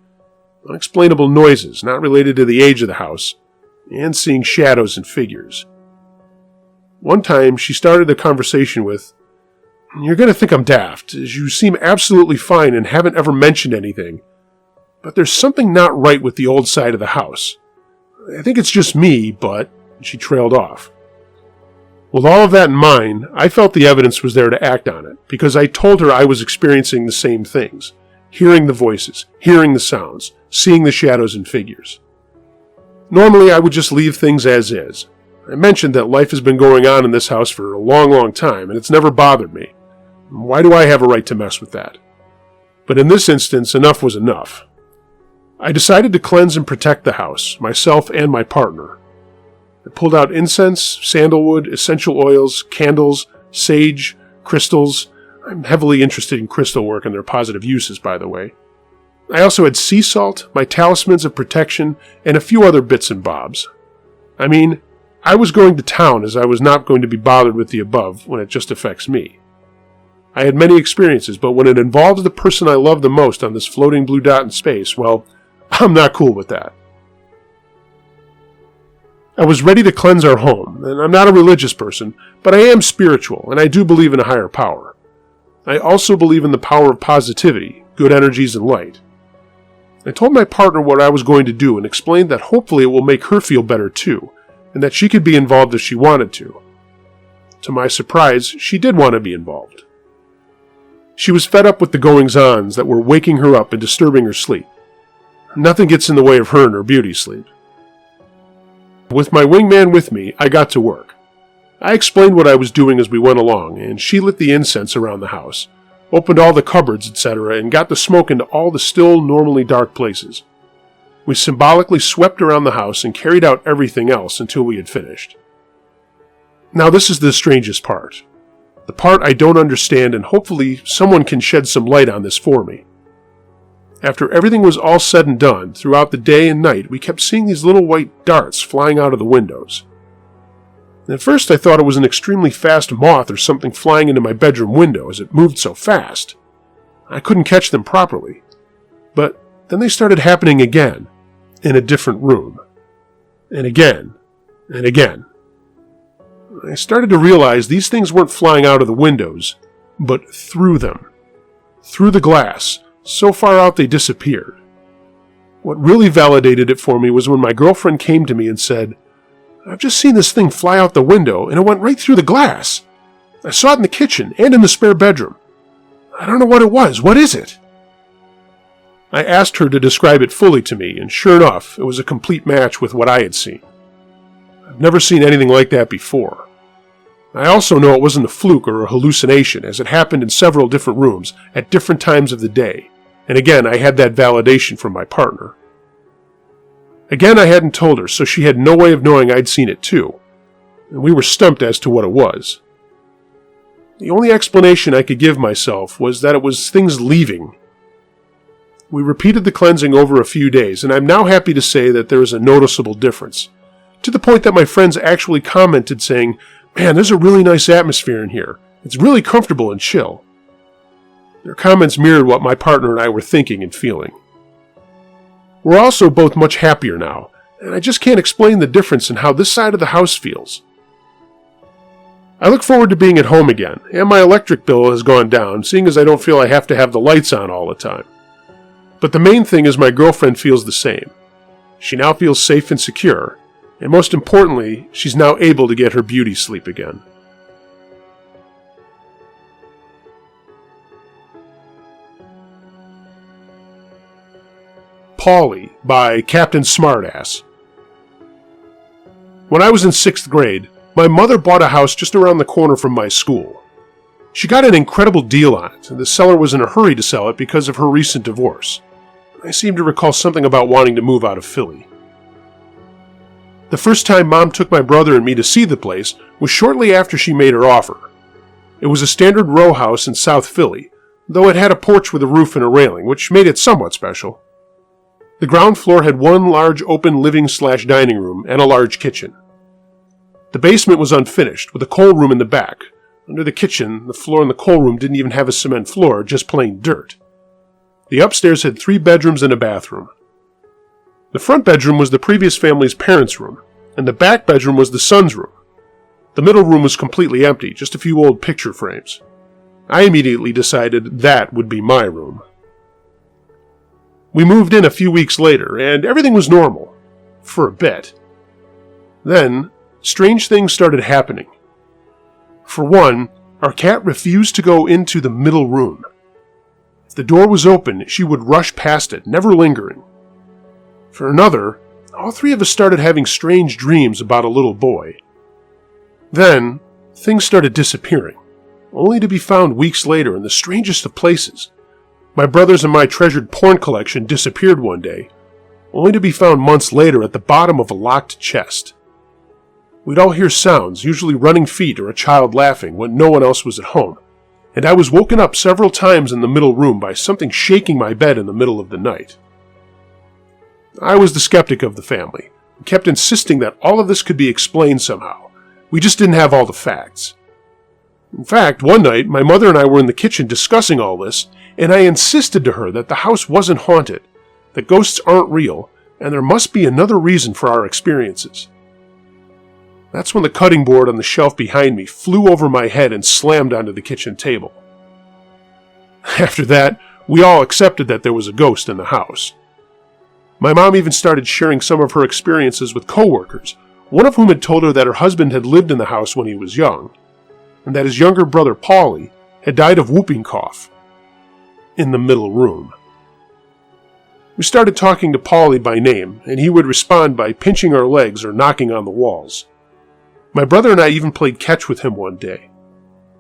unexplainable noises not related to the age of the house, and seeing shadows and figures. One time, she started the conversation with, "You're going to think I'm daft, as you seem absolutely fine and haven't ever mentioned anything, but there's something not right with the old side of the house. I think it's just me, but..." She trailed off. With all of that in mind, I felt the evidence was there to act on it, because I told her I was experiencing the same things, hearing the voices, hearing the sounds, seeing the shadows and figures. Normally, I would just leave things as is. I mentioned that life has been going on in this house for a long, long time, and it's never bothered me. Why do I have a right to mess with that? But in this instance, enough was enough. I decided to cleanse and protect the house, myself and my partner. I pulled out incense, sandalwood, essential oils, candles, sage, crystals. I'm heavily interested in crystal work and their positive uses, by the way. I also had sea salt, my talismans of protection, and a few other bits and bobs. I mean, I was going to town as I was not going to be bothered with the above when it just affects me. I had many experiences, but when it involves the person I love the most on this floating blue dot in space, well, I'm not cool with that. I was ready to cleanse our home, and I'm not a religious person, but I am spiritual, and I do believe in a higher power. I also believe in the power of positivity, good energies, and light. I told my partner what I was going to do and explained that hopefully it will make her feel better too, and that she could be involved if she wanted to. To my surprise, she did want to be involved. She was fed up with the goings-ons that were waking her up and disturbing her sleep. Nothing gets in the way of her and her beauty sleep. With my wingman with me, I got to work. I explained what I was doing as we went along, and she lit the incense around the house, opened all the cupboards, etc., and got the smoke into all the still normally dark places. We symbolically swept around the house and carried out everything else until we had finished. Now this is the strangest part. The part I don't understand, and hopefully someone can shed some light on this for me. After everything was all said and done, throughout the day and night, we kept seeing these little white darts flying out of the windows. At first I thought it was an extremely fast moth or something flying into my bedroom window as it moved so fast. I couldn't catch them properly. But then they started happening again, in a different room. And again, and again. I started to realize these things weren't flying out of the windows, but through them. Through the glass, so far out they disappeared. What really validated it for me was when my girlfriend came to me and said, "I've just seen this thing fly out the window and it went right through the glass. I saw it in the kitchen and in the spare bedroom. I don't know what it was. What is it?" I asked her to describe it fully to me, and sure enough, it was a complete match with what I had seen. I've never seen anything like that before. I also know it wasn't a fluke or a hallucination, as it happened in several different rooms at different times of the day, and again I had that validation from my partner. Again I hadn't told her, so she had no way of knowing I'd seen it too, and we were stumped as to what it was. The only explanation I could give myself was that it was things leaving. We repeated the cleansing over a few days, and I'm now happy to say that there is a noticeable difference, to the point that my friends actually commented saying, "Man, there's a really nice atmosphere in here. It's really comfortable and chill." Their comments mirrored what my partner and I were thinking and feeling. We're also both much happier now, and I just can't explain the difference in how this side of the house feels. I look forward to being at home again, and my electric bill has gone down, seeing as I don't feel I have to have the lights on all the time. But the main thing is my girlfriend feels the same. She now feels safe and secure, and most importantly, she's now able to get her beauty sleep again. Paulie by Captain Smartass. When I was in 6th grade, my mother bought a house just around the corner from my school. She got an incredible deal on it, and the seller was in a hurry to sell it because of her recent divorce. I seem to recall something about wanting to move out of Philly. The first time Mom took my brother and me to see the place was shortly after she made her offer. It was a standard row house in South Philly, though it had a porch with a roof and a railing, which made it somewhat special. The ground floor had one large open living/dining room and a large kitchen. The basement was unfinished, with a coal room in the back. Under the kitchen, the floor in the coal room didn't even have a cement floor, just plain dirt. The upstairs had 3 bedrooms and a bathroom. The front bedroom was the previous family's parents' room, and the back bedroom was the son's room. The middle room was completely empty, just a few old picture frames. I immediately decided that would be my room. We moved in a few weeks later, and everything was normal. For a bit. Then, strange things started happening. For one, our cat refused to go into the middle room. If the door was open, she would rush past it, never lingering. For another, all 3 of us started having strange dreams about a little boy. Then, things started disappearing, only to be found weeks later in the strangest of places. My brother's and my treasured porn collection disappeared one day, only to be found months later at the bottom of a locked chest. We'd all hear sounds, usually running feet or a child laughing, when no one else was at home, and I was woken up several times in the middle room by something shaking my bed in the middle of the night. I was the skeptic of the family, and kept insisting that all of this could be explained somehow. We just didn't have all the facts. In fact, one night, my mother and I were in the kitchen discussing all this, and I insisted to her that the house wasn't haunted, that ghosts aren't real, and there must be another reason for our experiences. That's when the cutting board on the shelf behind me flew over my head and slammed onto the kitchen table. After that, we all accepted that there was a ghost in the house. My mom even started sharing some of her experiences with coworkers, one of whom had told her that her husband had lived in the house when he was young, and that his younger brother Paulie had died of whooping cough, in the middle room. We started talking to Paulie by name, and he would respond by pinching our legs or knocking on the walls. My brother and I even played catch with him one day.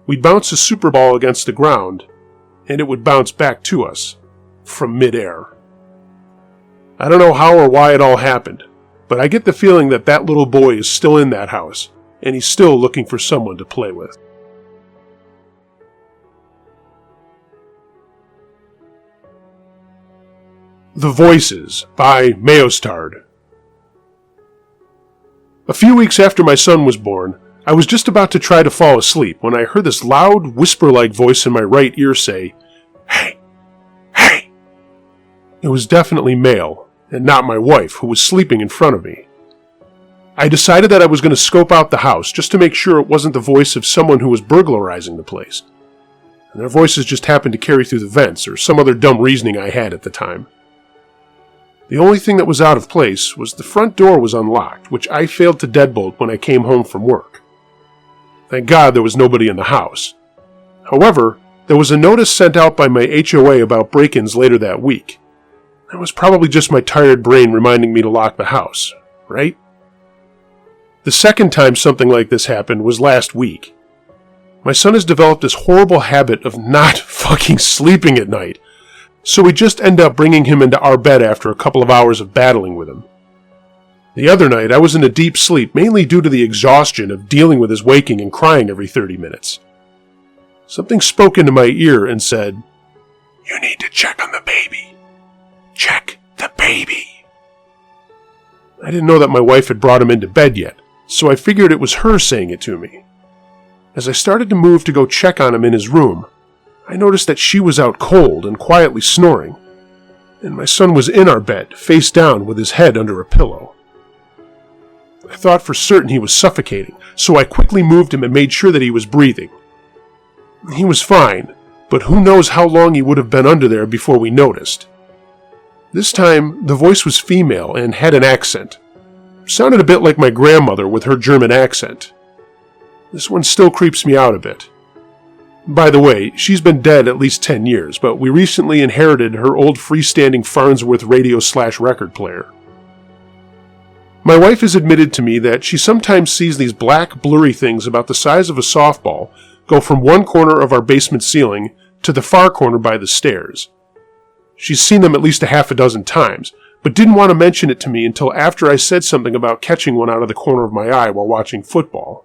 We'd bounce a super ball against the ground, and it would bounce back to us from midair. I don't know how or why it all happened, but I get the feeling that that little boy is still in that house, and he's still looking for someone to play with. The Voices by Myuu. A few weeks after my son was born, I was just about to try to fall asleep when I heard this loud, whisper-like voice in my right ear say, "Hey! Hey!" It was definitely male, and not my wife, who was sleeping in front of me. I decided that I was going to scope out the house just to make sure it wasn't the voice of someone who was burglarizing the place. And their voices just happened to carry through the vents, or some other dumb reasoning I had at the time. The only thing that was out of place was the front door was unlocked, which I failed to deadbolt when I came home from work. Thank God there was nobody in the house. However, there was a notice sent out by my HOA about break-ins later that week. That was probably just my tired brain reminding me to lock the house, right? The second time something like this happened was last week. My son has developed this horrible habit of not fucking sleeping at night, so we just end up bringing him into our bed after a couple of hours of battling with him. The other night, I was in a deep sleep, mainly due to the exhaustion of dealing with his waking and crying every 30 minutes. Something spoke into my ear and said, "You need to check on the baby. Check the baby." I didn't know that my wife had brought him into bed yet, so I figured it was her saying it to me. As I started to move to go check on him in his room, I noticed that she was out cold and quietly snoring, and my son was in our bed, face down with his head under a pillow. I thought for certain he was suffocating, so I quickly moved him and made sure that he was breathing. He was fine, but who knows how long he would have been under there before we noticed. This time, the voice was female and had an accent. Sounded a bit like my grandmother with her German accent. This one still creeps me out a bit. By the way, she's been dead at least 10 years, but we recently inherited her old freestanding Farnsworth radio/record player. My wife has admitted to me that she sometimes sees these black, blurry things about the size of a softball go from one corner of our basement ceiling to the far corner by the stairs. She's seen them at least a half a dozen times, but didn't want to mention it to me until after I said something about catching one out of the corner of my eye while watching football.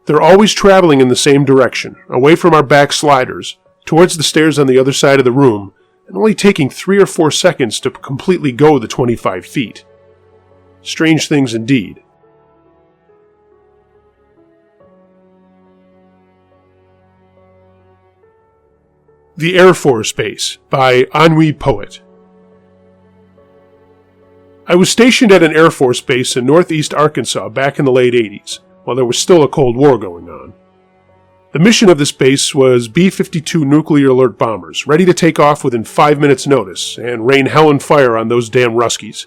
They're always traveling in the same direction, away from our back sliders, towards the stairs on the other side of the room, and only taking 3 or 4 seconds to completely go the 25 feet. Strange things indeed. The Air Force Base by Ennui Poet. I was stationed at an Air Force base in northeast Arkansas back in the late 80s. While there was still a Cold War going on. The mission of this base was B-52 nuclear alert bombers, ready to take off within 5 minutes' notice and rain hell and fire on those damn Ruskies.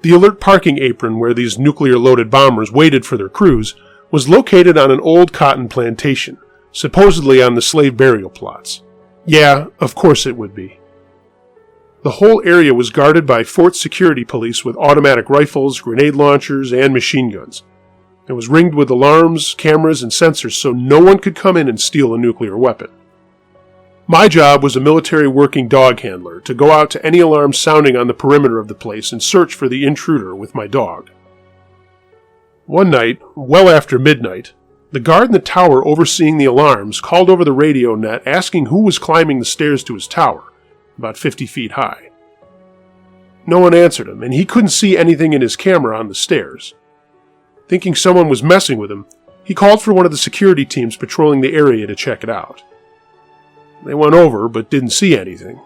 The alert parking apron where these nuclear-loaded bombers waited for their crews was located on an old cotton plantation, supposedly on the slave burial plots. Yeah, of course it would be. The whole area was guarded by Fort Security police with automatic rifles, grenade launchers, and machine guns. It was ringed with alarms, cameras, and sensors so no one could come in and steal a nuclear weapon. My job was a military working dog handler to go out to any alarms sounding on the perimeter of the place and search for the intruder with my dog. One night, well after midnight, the guard in the tower overseeing the alarms called over the radio net asking who was climbing the stairs to his tower, about 50 feet high. No one answered him, and he couldn't see anything in his camera on the stairs. Thinking someone was messing with him, he called for one of the security teams patrolling the area to check it out. They went over, but didn't see anything.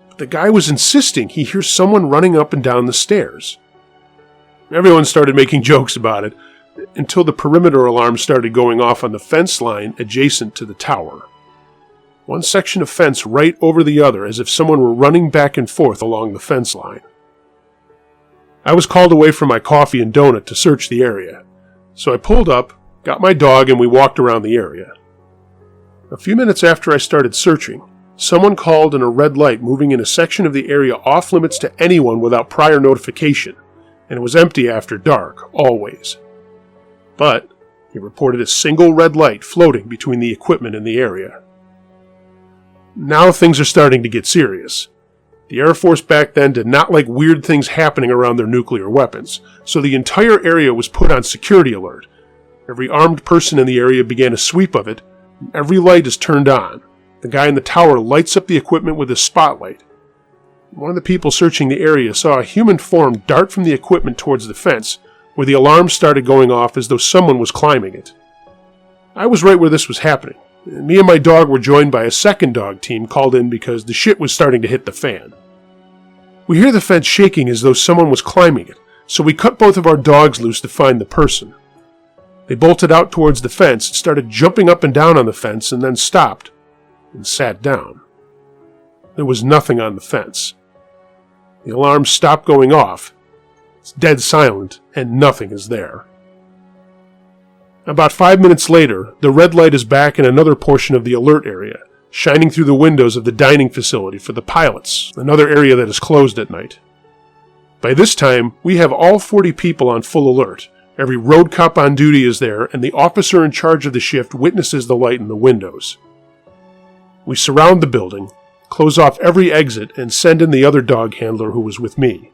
But the guy was insisting he hears someone running up and down the stairs. Everyone started making jokes about it, until the perimeter alarm started going off on the fence line adjacent to the tower. One section of fence right over the other, as if someone were running back and forth along the fence line. I was called away from my coffee and donut to search the area, so I pulled up, got my dog, and we walked around the area. A few minutes after I started searching, Someone called in a red light moving in a section of the area off limits to anyone without prior notification, and it was empty after dark, always. But he reported a single red light floating between the equipment in the area. Now things are starting to get serious. The Air Force back then did not like weird things happening around their nuclear weapons, so the entire area was put on security alert. Every armed person in the area began a sweep of it, and every light is turned on. The guy in the tower lights up the equipment with his spotlight. One of the people searching the area saw a human form dart from the equipment towards the fence, where the alarm started going off as though someone was climbing it. I was right where this was happening. Me and my dog were joined by a second dog team called in because the shit was starting to hit the fan. We hear the fence shaking as though someone was climbing it, so we cut both of our dogs loose to find the person. They bolted out towards the fence and started jumping up and down on the fence and then stopped and sat down. There was nothing on the fence. The alarm stopped going off. It's dead silent and nothing is there. About 5 minutes later, the red light is back in another portion of the alert area, shining through the windows of the dining facility for the pilots, another area that is closed at night. By this time, we have all 40 people on full alert. Every road cop on duty is there, and the officer in charge of the shift witnesses the light in the windows. We surround the building, close off every exit, and send in the other dog handler who was with me.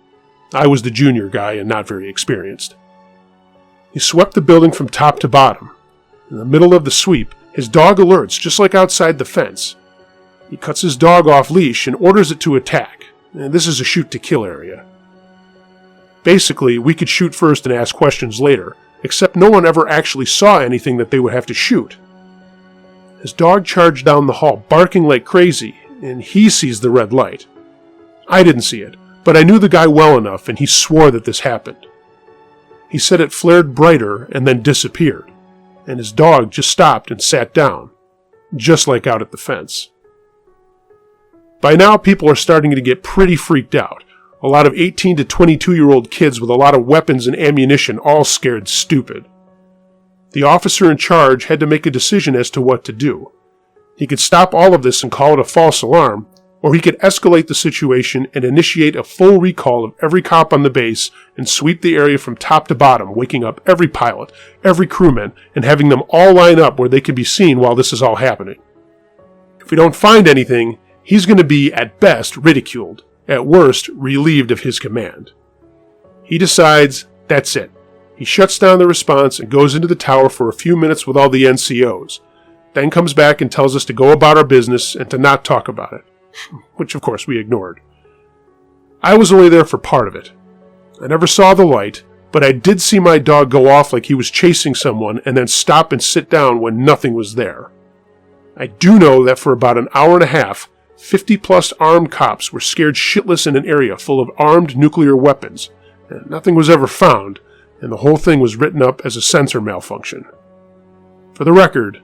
I was the junior guy and not very experienced. He swept the building from top to bottom. In the middle of the sweep, his dog alerts just like outside the fence. He cuts his dog off leash and orders it to attack. And this is a shoot-to-kill area. Basically, we could shoot first and ask questions later, except no one ever actually saw anything that they would have to shoot. His dog charged down the hall, barking like crazy, and he sees the red light. I didn't see it, but I knew the guy well enough, and he swore that this happened. He said it flared brighter and then disappeared, and his dog just stopped and sat down, just like out at the fence. By now, people are starting to get pretty freaked out. A lot of 18 to 22-year-old kids with a lot of weapons and ammunition, all scared stupid. The officer in charge had to make a decision as to what to do. He could stop all of this and call it a false alarm, or he could escalate the situation and initiate a full recall of every cop on the base and sweep the area from top to bottom, waking up every pilot, every crewman, and having them all line up where they can be seen while this is all happening. If we don't find anything, he's going to be, at best, ridiculed, at worst, relieved of his command. He decides that's it. He shuts down the response and goes into the tower for a few minutes with all the NCOs, then comes back and tells us to go about our business and to not talk about it. Which, of course, we ignored. I was only there for part of it. I never saw the light, but I did see my dog go off like he was chasing someone and then stop and sit down when nothing was there. I do know that for about an hour and a half, 50-plus armed cops were scared shitless in an area full of armed nuclear weapons, and nothing was ever found, and the whole thing was written up as a sensor malfunction. For the record,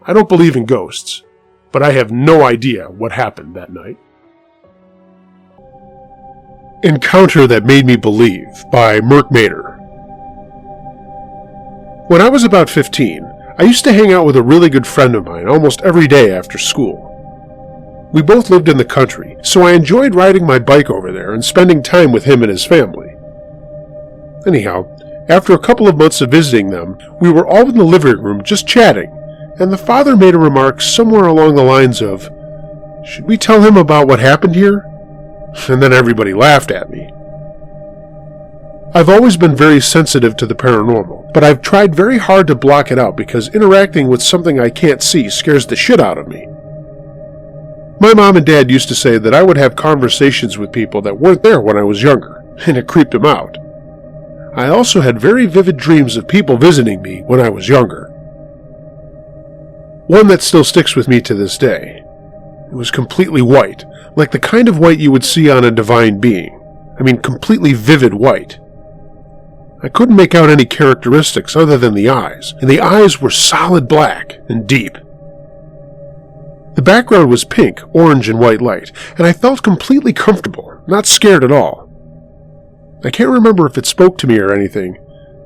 I don't believe in ghosts, but I have no idea what happened that night. Encounter That Made Me Believe by Merc Mater. When I was about 15, I used to hang out with a really good friend of mine almost every day after school. We both lived in the country, so I enjoyed riding my bike over there and spending time with him and his family. Anyhow, after a couple of months of visiting them, we were all in the living room just chatting, and the father made a remark somewhere along the lines of, "Should we tell him about what happened here?" And then everybody laughed at me. I've always been very sensitive to the paranormal, but I've tried very hard to block it out because interacting with something I can't see scares the shit out of me. My mom and dad used to say that I would have conversations with people that weren't there when I was younger, and it creeped them out. I also had very vivid dreams of people visiting me when I was younger. One that still sticks with me to this day. It was completely white, like the kind of white you would see on a divine being. I mean, completely vivid white. I couldn't make out any characteristics other than the eyes, and the eyes were solid black and deep. The background was pink, orange, and white light, and I felt completely comfortable, not scared at all. I can't remember if it spoke to me or anything,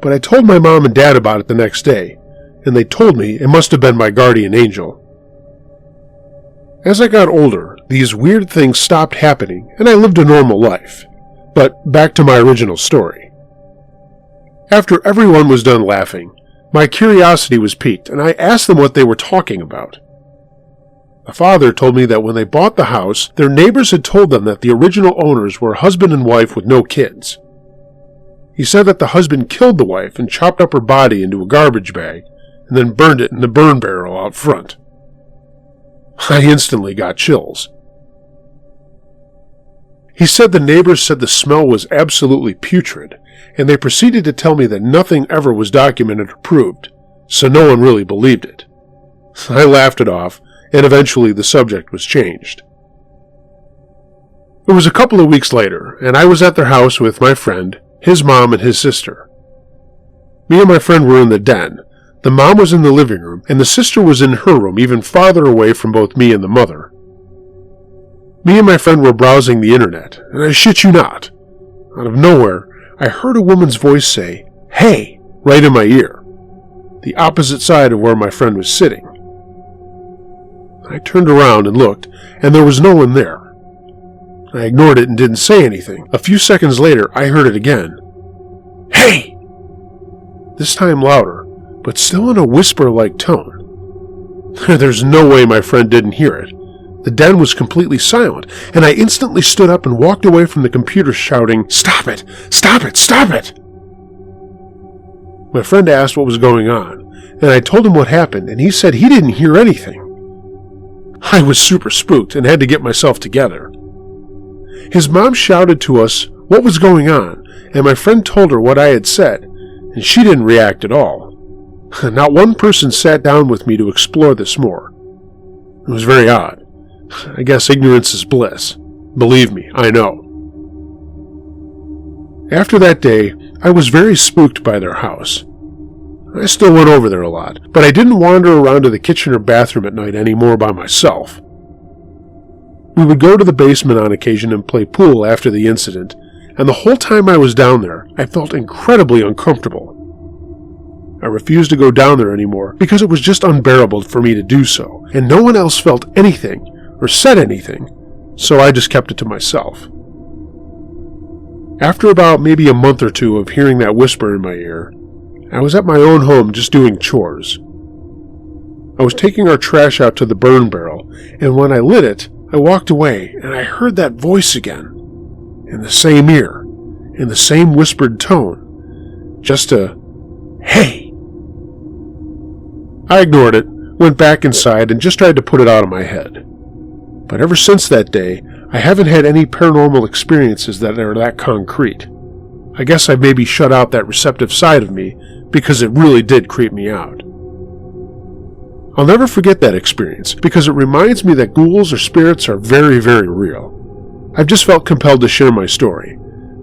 but I told my mom and dad about it the next day, and they told me it must have been my guardian angel. As I got older, these weird things stopped happening and I lived a normal life. But back to my original story. After everyone was done laughing, my curiosity was piqued and I asked them what they were talking about. The father told me that when they bought the house, their neighbors had told them that the original owners were husband and wife with no kids. He said that the husband killed the wife and chopped up her body into a garbage bag and then burned it in the burn barrel out front. I instantly got chills. He said the neighbors said the smell was absolutely putrid, and they proceeded to tell me that nothing ever was documented or proved, so no one really believed it. I laughed it off, and eventually the subject was changed. It was a couple of weeks later, and I was at their house with my friend, his mom, and his sister. Me and my friend were in the den. The mom was in the living room, and the sister was in her room, even farther away from both me and the mother. Me and my friend were browsing the internet, and I shit you not, out of nowhere, I heard a woman's voice say, "Hey," right in my ear, the opposite side of where my friend was sitting. I turned around and looked, and there was no one there. I ignored it and didn't say anything. A few seconds later, I heard it again. "Hey!" This time louder, but still in a whisper-like tone. There's no way my friend didn't hear it. The den was completely silent, and I instantly stood up and walked away from the computer shouting, "Stop it! Stop it! Stop it!" My friend asked what was going on, and I told him what happened, and he said he didn't hear anything. I was super spooked and had to get myself together. His mom shouted to us what was going on, and my friend told her what I had said, and she didn't react at all. Not one person sat down with me to explore this more. It was very odd. I guess ignorance is bliss. Believe me, I know. After that day, I was very spooked by their house. I still went over there a lot, but I didn't wander around to the kitchen or bathroom at night anymore by myself. We would go to the basement on occasion and play pool after the incident, and the whole time I was down there, I felt incredibly uncomfortable. I refused to go down there anymore because it was just unbearable for me to do so, and no one else felt anything or said anything, so I just kept it to myself. After about maybe a month or two of hearing that whisper in my ear, I was at my own home just doing chores. I was taking our trash out to the burn barrel, and when I lit it, I walked away and I heard that voice again, in the same ear, in the same whispered tone, just a, "Hey!" I ignored it, went back inside, and just tried to put it out of my head. But ever since that day, I haven't had any paranormal experiences that are that concrete. I guess I maybe shut out that receptive side of me because it really did creep me out. I'll never forget that experience because it reminds me that ghouls or spirits are very, very real. I've just felt compelled to share my story.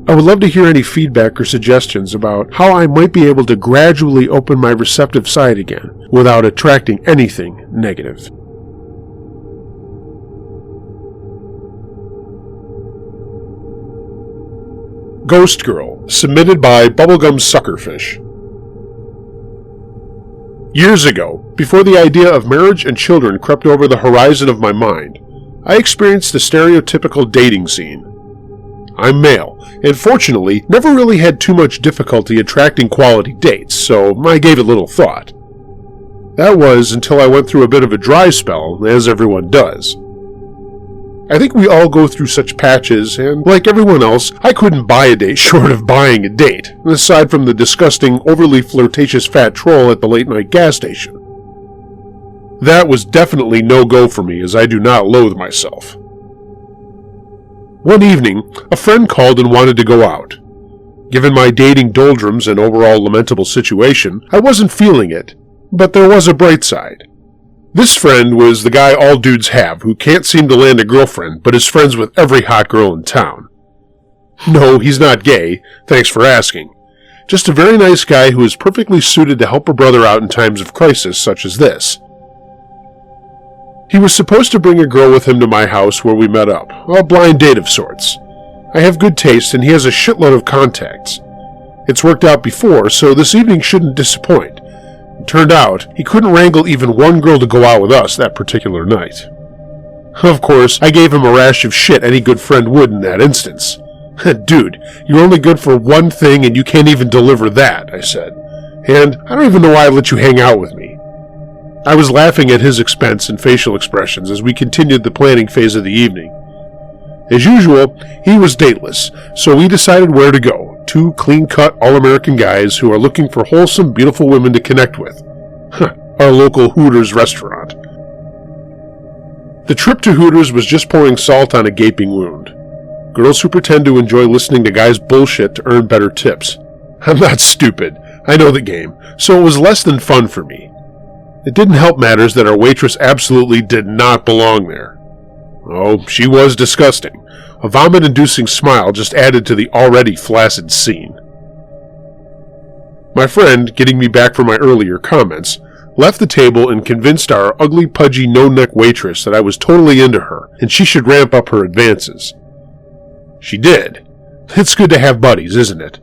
I would love to hear any feedback or suggestions about how I might be able to gradually open my receptive side again without attracting anything negative. Ghost Girl, submitted by Bubblegum Suckerfish. Years ago, before the idea of marriage and children crept over the horizon of my mind, I experienced the stereotypical dating scene. I'm male, and fortunately never really had too much difficulty attracting quality dates, so I gave it little thought. That was until I went through a bit of a dry spell, as everyone does. I think we all go through such patches, and like everyone else, I couldn't buy a date short of buying a date, aside from the disgusting, overly flirtatious fat troll at the late-night gas station. That was definitely no-go for me, as I do not loathe myself. One evening, a friend called and wanted to go out. Given my dating doldrums and overall lamentable situation, I wasn't feeling it, but there was a bright side. This friend was the guy all dudes have who can't seem to land a girlfriend but is friends with every hot girl in town. No, he's not gay, thanks for asking. Just a very nice guy who is perfectly suited to help a brother out in times of crisis such as this. He was supposed to bring a girl with him to my house where we met up, a blind date of sorts. I have good taste and he has a shitload of contacts. It's worked out before, so this evening shouldn't disappoint. It turned out, he couldn't wrangle even one girl to go out with us that particular night. Of course, I gave him a rash of shit any good friend would in that instance. Dude, you're only good for one thing and you can't even deliver that, I said. And I don't even know why I let you hang out with me. I was laughing at his expense and facial expressions as we continued the planning phase of the evening. As usual, he was dateless, so we decided where to go. 2 clean-cut, all-American guys who are looking for wholesome, beautiful women to connect with. Our local Hooters restaurant. The trip to Hooters was just pouring salt on a gaping wound. Girls who pretend to enjoy listening to guys' bullshit to earn better tips. I'm not stupid. I know the game, so it was less than fun for me. It didn't help matters that our waitress absolutely did not belong there. Oh, she was disgusting. A vomit-inducing smile just added to the already flaccid scene. My friend, getting me back from my earlier comments, left the table and convinced our ugly, pudgy, no-neck waitress that I was totally into her and she should ramp up her advances. She did. It's good to have buddies, isn't it?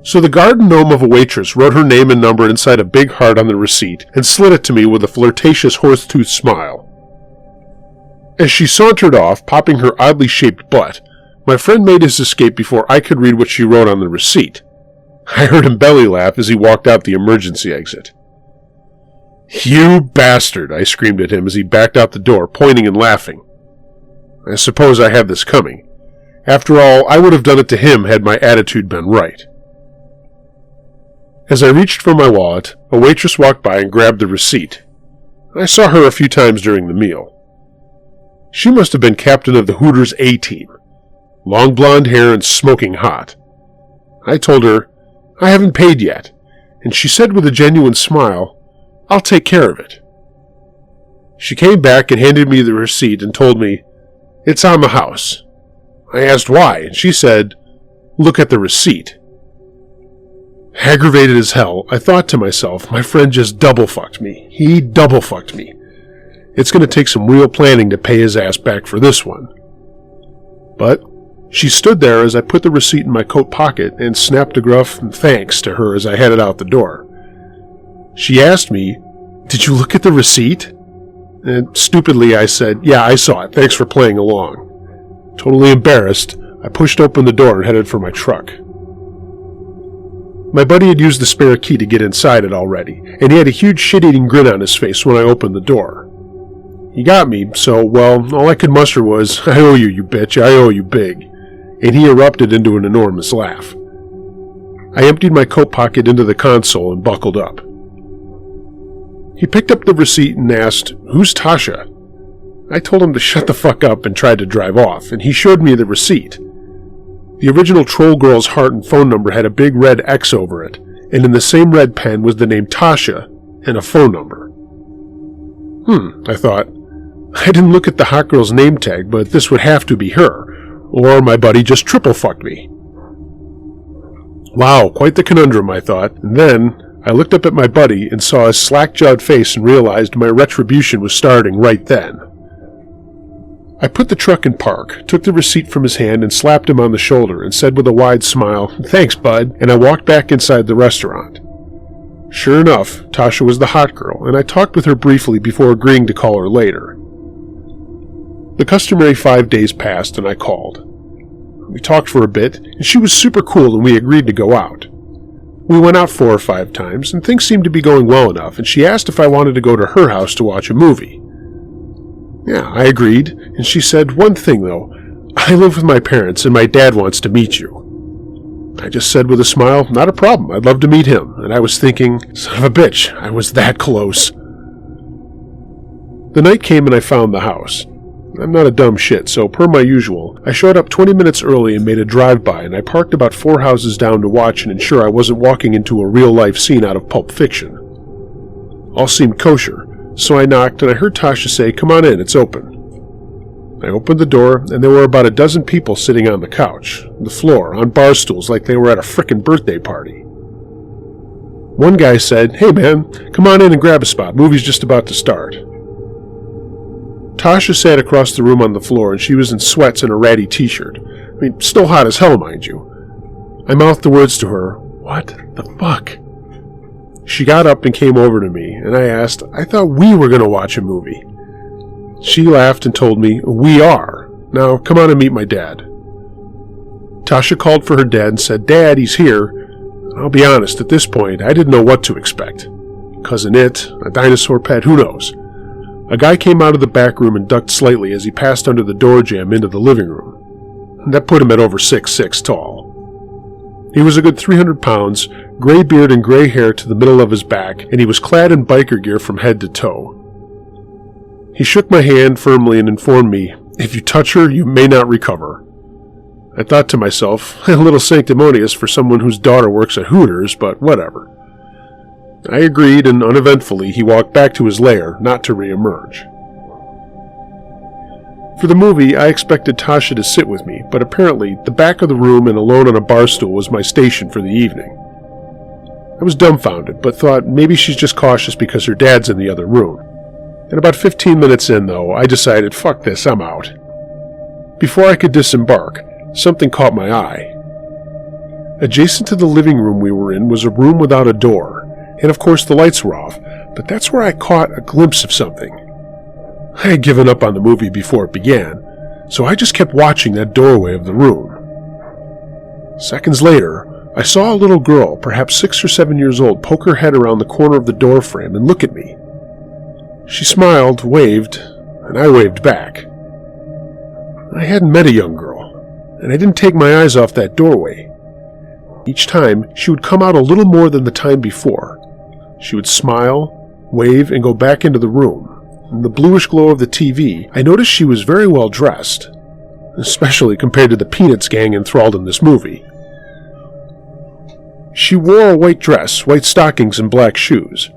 So the garden gnome of a waitress wrote her name and number inside a big heart on the receipt and slid it to me with a flirtatious horse-tooth smile. As she sauntered off, popping her oddly shaped butt, my friend made his escape before I could read what she wrote on the receipt. I heard him belly laugh as he walked out the emergency exit. "You bastard!" I screamed at him as he backed out the door, pointing and laughing. I suppose I had this coming. After all, I would have done it to him had my attitude been right. As I reached for my wallet, a waitress walked by and grabbed the receipt. I saw her a few times during the meal. She must have been captain of the Hooters A-team. Long blonde hair and smoking hot. I told her, "I haven't paid yet," and she said with a genuine smile, "I'll take care of it." She came back and handed me the receipt and told me, "It's on the house." I asked why, and she said, "Look at the receipt." Aggravated as hell, I thought to myself, my friend just double-fucked me. He double-fucked me. It's going to take some real planning to pay his ass back for this one. But she stood there as I put the receipt in my coat pocket and snapped a gruff thanks to her as I headed out the door. She asked me, "Did you look at the receipt?" And stupidly I said, "Yeah, I saw it. Thanks for playing along." Totally embarrassed, I pushed open the door and headed for my truck. My buddy had used the spare key to get inside it already, and he had a huge shit-eating grin on his face when I opened the door. He got me, so, well, all I could muster was, "I owe you, you bitch, I owe you big," and he erupted into an enormous laugh. I emptied my coat pocket into the console and buckled up. He picked up the receipt and asked, "Who's Tasha?" I told him to shut the fuck up and tried to drive off, and he showed me the receipt. The original Troll Girl's heart and phone number had a big red X over it, and in the same red pen was the name Tasha and a phone number. I thought. I didn't look at the hot girl's name tag, but this would have to be her, or my buddy just triple-fucked me. Wow, quite the conundrum, I thought, and then I looked up at my buddy and saw his slack-jawed face and realized my retribution was starting right then. I put the truck in park, took the receipt from his hand and slapped him on the shoulder and said with a wide smile, "Thanks, bud," and I walked back inside the restaurant. Sure enough, Tasha was the hot girl, and I talked with her briefly before agreeing to call her later. The customary 5 days passed and I called. We talked for a bit, and she was super cool and we agreed to go out. We went out 4 or 5 times, and things seemed to be going well enough, and she asked if I wanted to go to her house to watch a movie. Yeah, I agreed, and she said, "One thing though, I live with my parents and my dad wants to meet you." I just said with a smile, "Not a problem, I'd love to meet him," and I was thinking, son of a bitch, I was that close. The night came and I found the house. I'm not a dumb shit, so per my usual, I showed up 20 minutes early and made a drive-by, and I parked about 4 houses down to watch and ensure I wasn't walking into a real-life scene out of Pulp Fiction. All seemed kosher, so I knocked and I heard Tasha say, "Come on in, it's open." I opened the door, and there were about a dozen people sitting on the couch, the floor, on bar stools like they were at a frickin' birthday party. One guy said, "Hey man, come on in and grab a spot, movie's just about to start." Tasha sat across the room on the floor, and she was in sweats and a ratty t-shirt. I mean, still hot as hell, mind you. I mouthed the words to her, "What the fuck?" She got up and came over to me, and I asked, "I thought we were going to watch a movie." She laughed and told me, "We are. Now come on and meet my dad." Tasha called for her dad and said, "Dad, he's here." I'll be honest, at this point, I didn't know what to expect. Cousin It, a dinosaur pet, who knows? A guy came out of the back room and ducked slightly as he passed under the door jamb into the living room. That put him at over 6'6" tall. He was a good 300 pounds, gray beard and gray hair to the middle of his back, and he was clad in biker gear from head to toe. He shook my hand firmly and informed me, "If you touch her, you may not recover." I thought to myself, a little sanctimonious for someone whose daughter works at Hooters, but whatever. I agreed, and uneventfully he walked back to his lair, not to re-emerge. For the movie, I expected Tasha to sit with me, but apparently the back of the room and alone on a bar stool was my station for the evening. I was dumbfounded, but thought maybe she's just cautious because her dad's in the other room. And about 15 minutes in, though, I decided, fuck this, I'm out. Before I could disembark, something caught my eye. Adjacent to the living room we were in was a room without a door, and of course the lights were off, but that's where I caught a glimpse of something. I had given up on the movie before it began, so I just kept watching that doorway of the room. Seconds later, I saw a little girl, perhaps 6 or 7 years old, poke her head around the corner of the door frame and look at me. She smiled, waved, and I waved back. I hadn't met a young girl, and I didn't take my eyes off that doorway. Each time, she would come out a little more than the time before. She would smile, wave, and go back into the room. In the bluish glow of the TV, I noticed she was very well dressed, especially compared to the Peanuts gang enthralled in this movie. She wore a white dress, white stockings, and black shoes.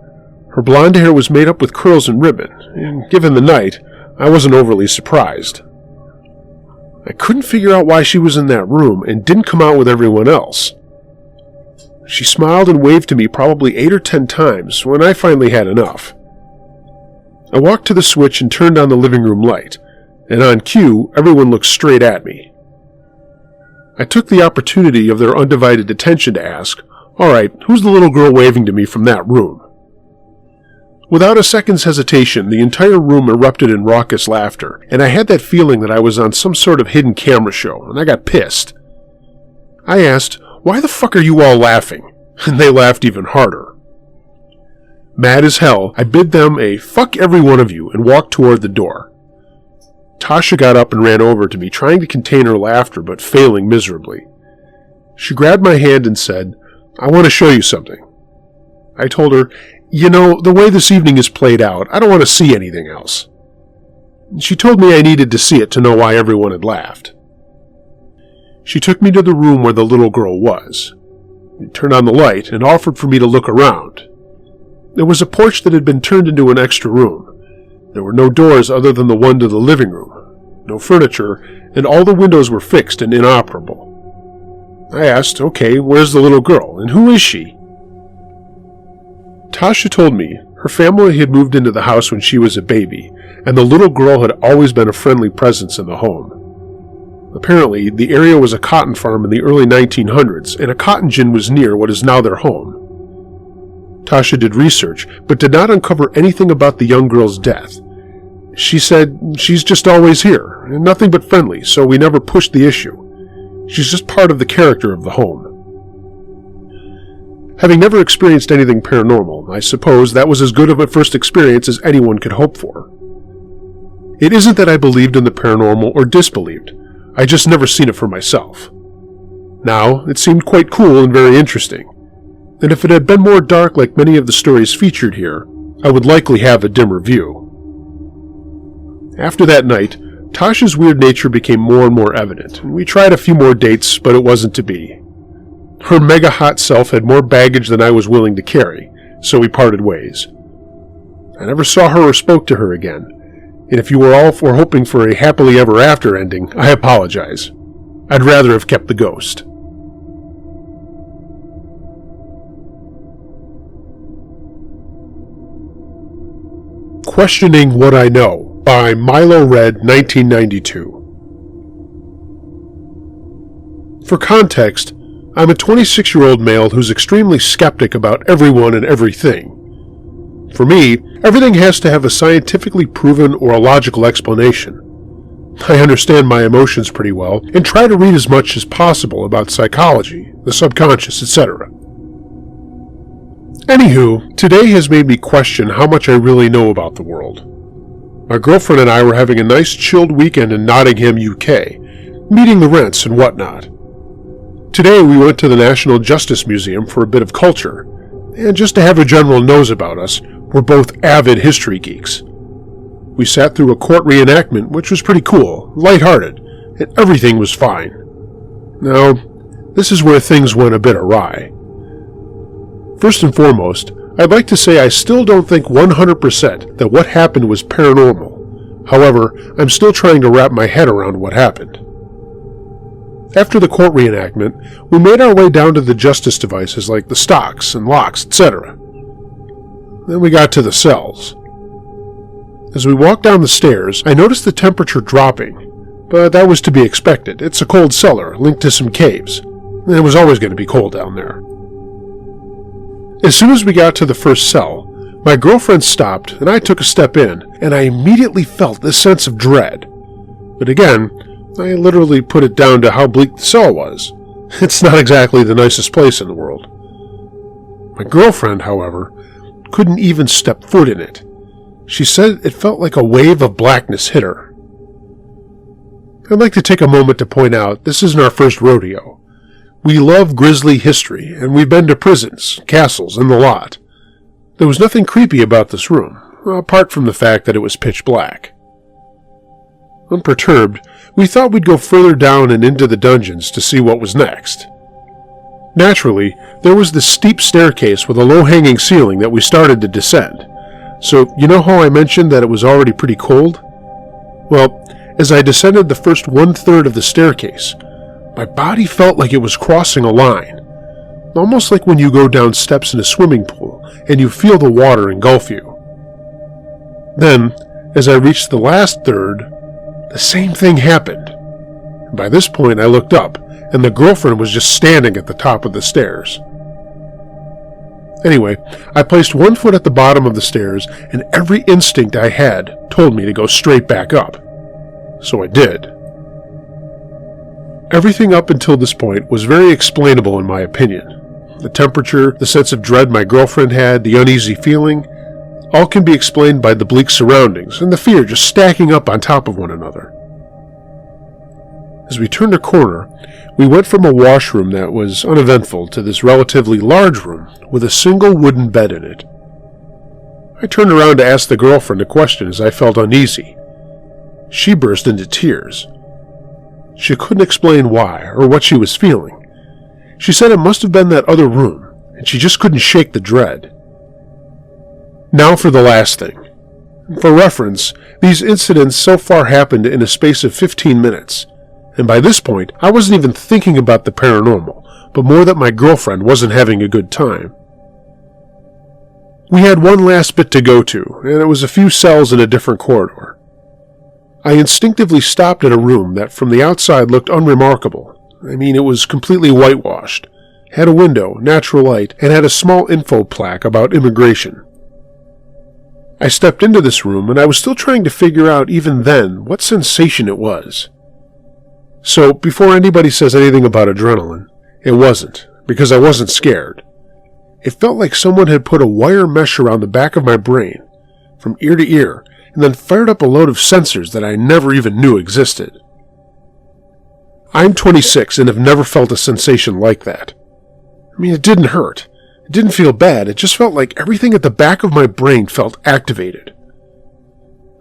Her blonde hair was made up with curls and ribbon, and given the night, I wasn't overly surprised. I couldn't figure out why she was in that room and didn't come out with everyone else. She smiled and waved to me probably 8 or 10 times when I finally had enough. I walked to the switch and turned on the living room light, and on cue, everyone looked straight at me. I took the opportunity of their undivided attention to ask, "All right, who's the little girl waving to me from that room?" Without a second's hesitation, the entire room erupted in raucous laughter, and I had that feeling that I was on some sort of hidden camera show, and I got pissed. I asked, "Why the fuck are you all laughing?" And they laughed even harder. Mad as hell, I bid them a "fuck every one of you" and walked toward the door. Tasha got up and ran over to me, trying to contain her laughter, but failing miserably. She grabbed my hand and said, "I want to show you something." I told her, "You know, the way this evening is played out, I don't want to see anything else." She told me I needed to see it to know why everyone had laughed. She took me to the room where the little girl was. She turned on the light and offered for me to look around. There was a porch that had been turned into an extra room. There were no doors other than the one to the living room, no furniture, and all the windows were fixed and inoperable. I asked, "Okay, where's the little girl, and who is she?" Tasha told me her family had moved into the house when she was a baby, and the little girl had always been a friendly presence in the home. Apparently, the area was a cotton farm in the early 1900s, and a cotton gin was near what is now their home. Tasha did research, but did not uncover anything about the young girl's death. She said, "She's just always here, and nothing but friendly, so we never pushed the issue. She's just part of the character of the home." Having never experienced anything paranormal, I suppose that was as good of a first experience as anyone could hope for. It isn't that I believed in the paranormal or disbelieved. I just never seen it for myself. Now, it seemed quite cool and very interesting. And if it had been more dark like many of the stories featured here, I would likely have a dimmer view. After that night, Tasha's weird nature became more and more evident, and we tried a few more dates, but it wasn't to be. Her mega hot self had more baggage than I was willing to carry, so we parted ways. I never saw her or spoke to her again, and if you were all for hoping for a happily ever after ending, I apologize. I'd rather have kept the ghost. Questioning What I Know by Milo Red, 1992. For context, I'm a 26-year-old male who's extremely skeptic about everyone and everything. For me, everything has to have a scientifically proven or a logical explanation. I understand my emotions pretty well and try to read as much as possible about psychology, the subconscious, etc. Anywho, today has made me question how much I really know about the world. My girlfriend and I were having a nice chilled weekend in Nottingham, UK, meeting the rents and whatnot. Today we went to the National Justice Museum for a bit of culture, and just to have a general nose about us, we're both avid history geeks. We sat through a court reenactment, which was pretty cool, lighthearted, and everything was fine. Now, this is where things went a bit awry. First and foremost, I'd like to say I still don't think 100% that what happened was paranormal. However, I'm still trying to wrap my head around what happened. After the court reenactment, we made our way down to the justice devices like the stocks and locks, etc. Then we got to the cells. As we walked down the stairs, I noticed the temperature dropping, but that was to be expected. It's a cold cellar linked to some caves, and it was always going to be cold down there. As soon as we got to the first cell, my girlfriend stopped and I took a step in, and I immediately felt this sense of dread. But again, I literally put it down to how bleak the cell was. It's not exactly the nicest place in the world. My girlfriend, however, couldn't even step foot in it. She said it felt like a wave of blackness hit her. I'd like to take a moment to point out this isn't our first rodeo. We love grisly history, and we've been to prisons, castles, and the lot. There was nothing creepy about this room, apart from the fact that it was pitch black. Unperturbed, we thought we'd go further down and into the dungeons to see what was next. Naturally, there was this steep staircase with a low-hanging ceiling that we started to descend. So, you know how I mentioned that it was already pretty cold? Well, as I descended the first 1/3 of the staircase, my body felt like it was crossing a line, almost like when you go down steps in a swimming pool and you feel the water engulf you. Then, as I reached the last third, the same thing happened. By this point, I looked up, and the girlfriend was just standing at the top of the stairs. Anyway, I placed one foot at the bottom of the stairs, and every instinct I had told me to go straight back up. So I did. Everything up until this point was very explainable in my opinion. The temperature, the sense of dread my girlfriend had, the uneasy feeling, all can be explained by the bleak surroundings and the fear just stacking up on top of one another. As we turned a corner, we went from a washroom that was uneventful to this relatively large room with a single wooden bed in it. I turned around to ask the girlfriend a question as I felt uneasy. She burst into tears. She couldn't explain why or what she was feeling. She said it must have been that other room, and she just couldn't shake the dread. Now for the last thing. For reference, these incidents so far happened in a space of 15 minutes, and by this point, I wasn't even thinking about the paranormal, but more that my girlfriend wasn't having a good time. We had one last bit to go to, and it was a few cells in a different corridor. I instinctively stopped at a room that from the outside looked unremarkable. I mean, it was completely whitewashed, had a window, natural light, and had a small info plaque about immigration. I stepped into this room, and I was still trying to figure out even then what sensation it was. So, before anybody says anything about adrenaline, it wasn't, because I wasn't scared. It felt like someone had put a wire mesh around the back of my brain, from ear to ear, and then fired up a load of sensors that I never even knew existed. I'm 26 and have never felt a sensation like that. I mean, it didn't hurt. It didn't feel bad. It just felt like everything at the back of my brain felt activated.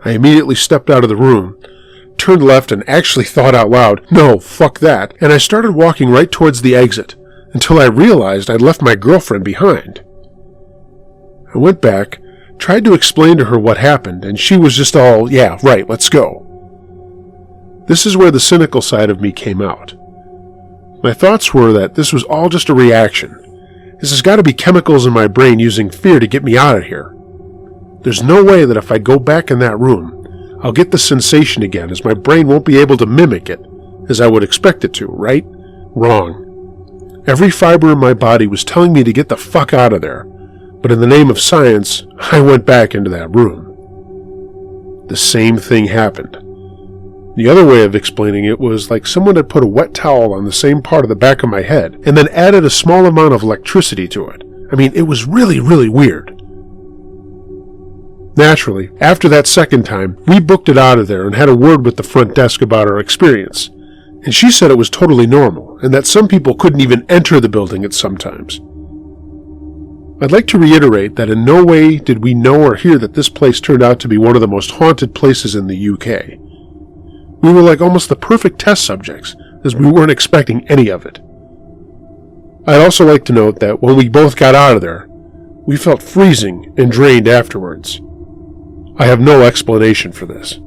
I immediately stepped out of the room, turned left, and actually thought out loud, "No, fuck that," and I started walking right towards the exit, until I realized I'd left my girlfriend behind. I went back, tried to explain to her what happened, and she was just all, "Yeah, right, let's go." This is where the cynical side of me came out. My thoughts were that this was all just a reaction. This has got to be chemicals in my brain using fear to get me out of here. There's no way that if I go back in that room, I'll get the sensation again, as my brain won't be able to mimic it, as I would expect it to, right? Wrong. Every fiber in my body was telling me to get the fuck out of there, but in the name of science, I went back into that room. The same thing happened. The other way of explaining it was like someone had put a wet towel on the same part of the back of my head and then added a small amount of electricity to it. I mean, it was really, really weird. Naturally, after that second time, we booked it out of there and had a word with the front desk about our experience, and she said it was totally normal and that some people couldn't even enter the building at some times. I'd like to reiterate that in no way did we know or hear that this place turned out to be one of the most haunted places in the UK. We were like almost the perfect test subjects, as we weren't expecting any of it. I'd also like to note that when we both got out of there, we felt freezing and drained afterwards. I have no explanation for this.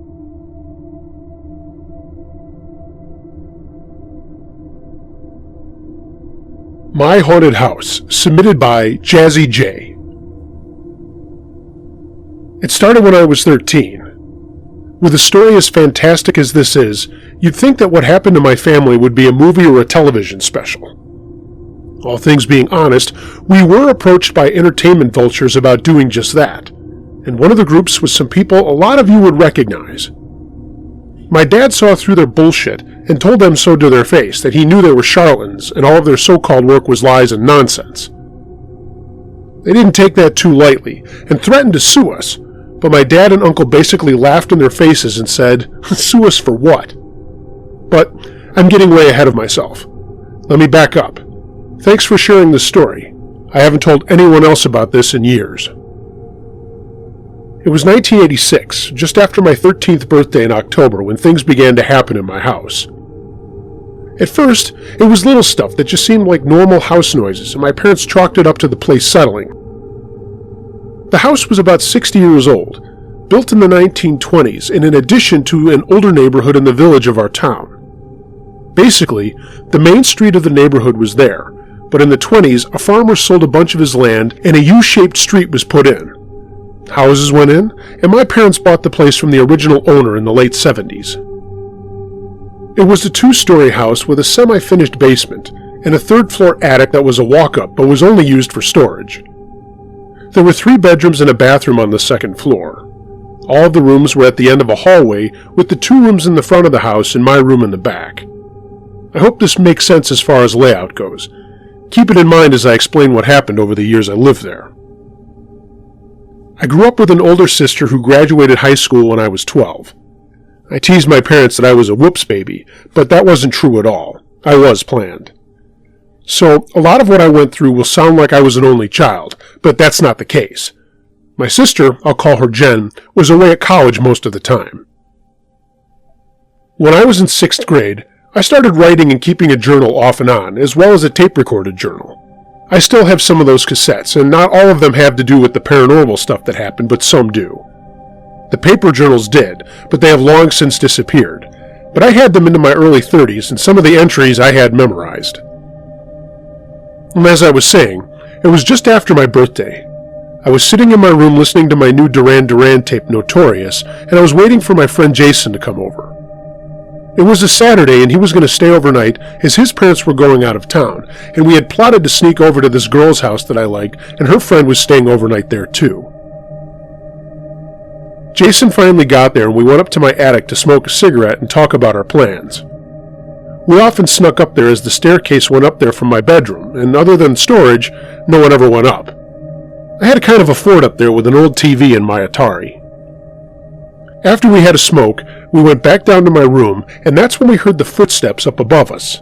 My Haunted House, submitted by Jazzy J. It started when I was 13. With a story as fantastic as this is, you'd think that what happened to my family would be a movie or a television special. All things being honest, we were approached by entertainment vultures about doing just that, and one of the groups was some people a lot of you would recognize. My dad saw through their bullshit and told them so to their face that he knew they were charlatans and all of their so-called work was lies and nonsense. They didn't take that too lightly and threatened to sue us, but my dad and uncle basically laughed in their faces and said, "Sue us for what?" But I'm getting way ahead of myself. Let me back up. Thanks for sharing this story. I haven't told anyone else about this in years. It was 1986, just after my 13th birthday in October, when things began to happen in my house. At first, it was little stuff that just seemed like normal house noises, and my parents chalked it up to the place settling. The house was about 60 years old, built in the 1920s and in addition to an older neighborhood in the village of our town. Basically, the main street of the neighborhood was there, but in the 20s, a farmer sold a bunch of his land and a U-shaped street was put in. Houses went in, and my parents bought the place from the original owner in the late 70s. It was a 2-story house with a semi-finished basement and a 3rd-floor attic that was a walk-up but was only used for storage. There were 3 bedrooms and a bathroom on the 2nd floor. All of the rooms were at the end of a hallway, with the 2 rooms in the front of the house and my room in the back. I hope this makes sense as far as layout goes. Keep it in mind as I explain what happened over the years I lived there. I grew up with an older sister who graduated high school when I was 12. I teased my parents that I was a whoops baby, but that wasn't true at all. I was planned. So, a lot of what I went through will sound like I was an only child, but that's not the case. My sister, I'll call her Jen, was away at college most of the time. When I was in 6th grade, I started writing and keeping a journal off and on, as well as a tape-recorded journal. I still have some of those cassettes, and not all of them have to do with the paranormal stuff that happened, but some do. The paper journals did, but they have long since disappeared. But I had them into my early 30s, and some of the entries I had memorized. And as I was saying, it was just after my birthday. I was sitting in my room listening to my new Duran Duran tape, Notorious, and I was waiting for my friend Jason to come over. It was a Saturday, and he was going to stay overnight as his parents were going out of town, and we had plotted to sneak over to this girl's house that I liked, and her friend was staying overnight there too. Jason finally got there, and we went up to my attic to smoke a cigarette and talk about our plans. We often snuck up there as the staircase went up there from my bedroom, and other than storage, no one ever went up. I had a kind of a fort up there with an old TV and my Atari. After we had a smoke, we went back down to my room, and that's when we heard the footsteps up above us.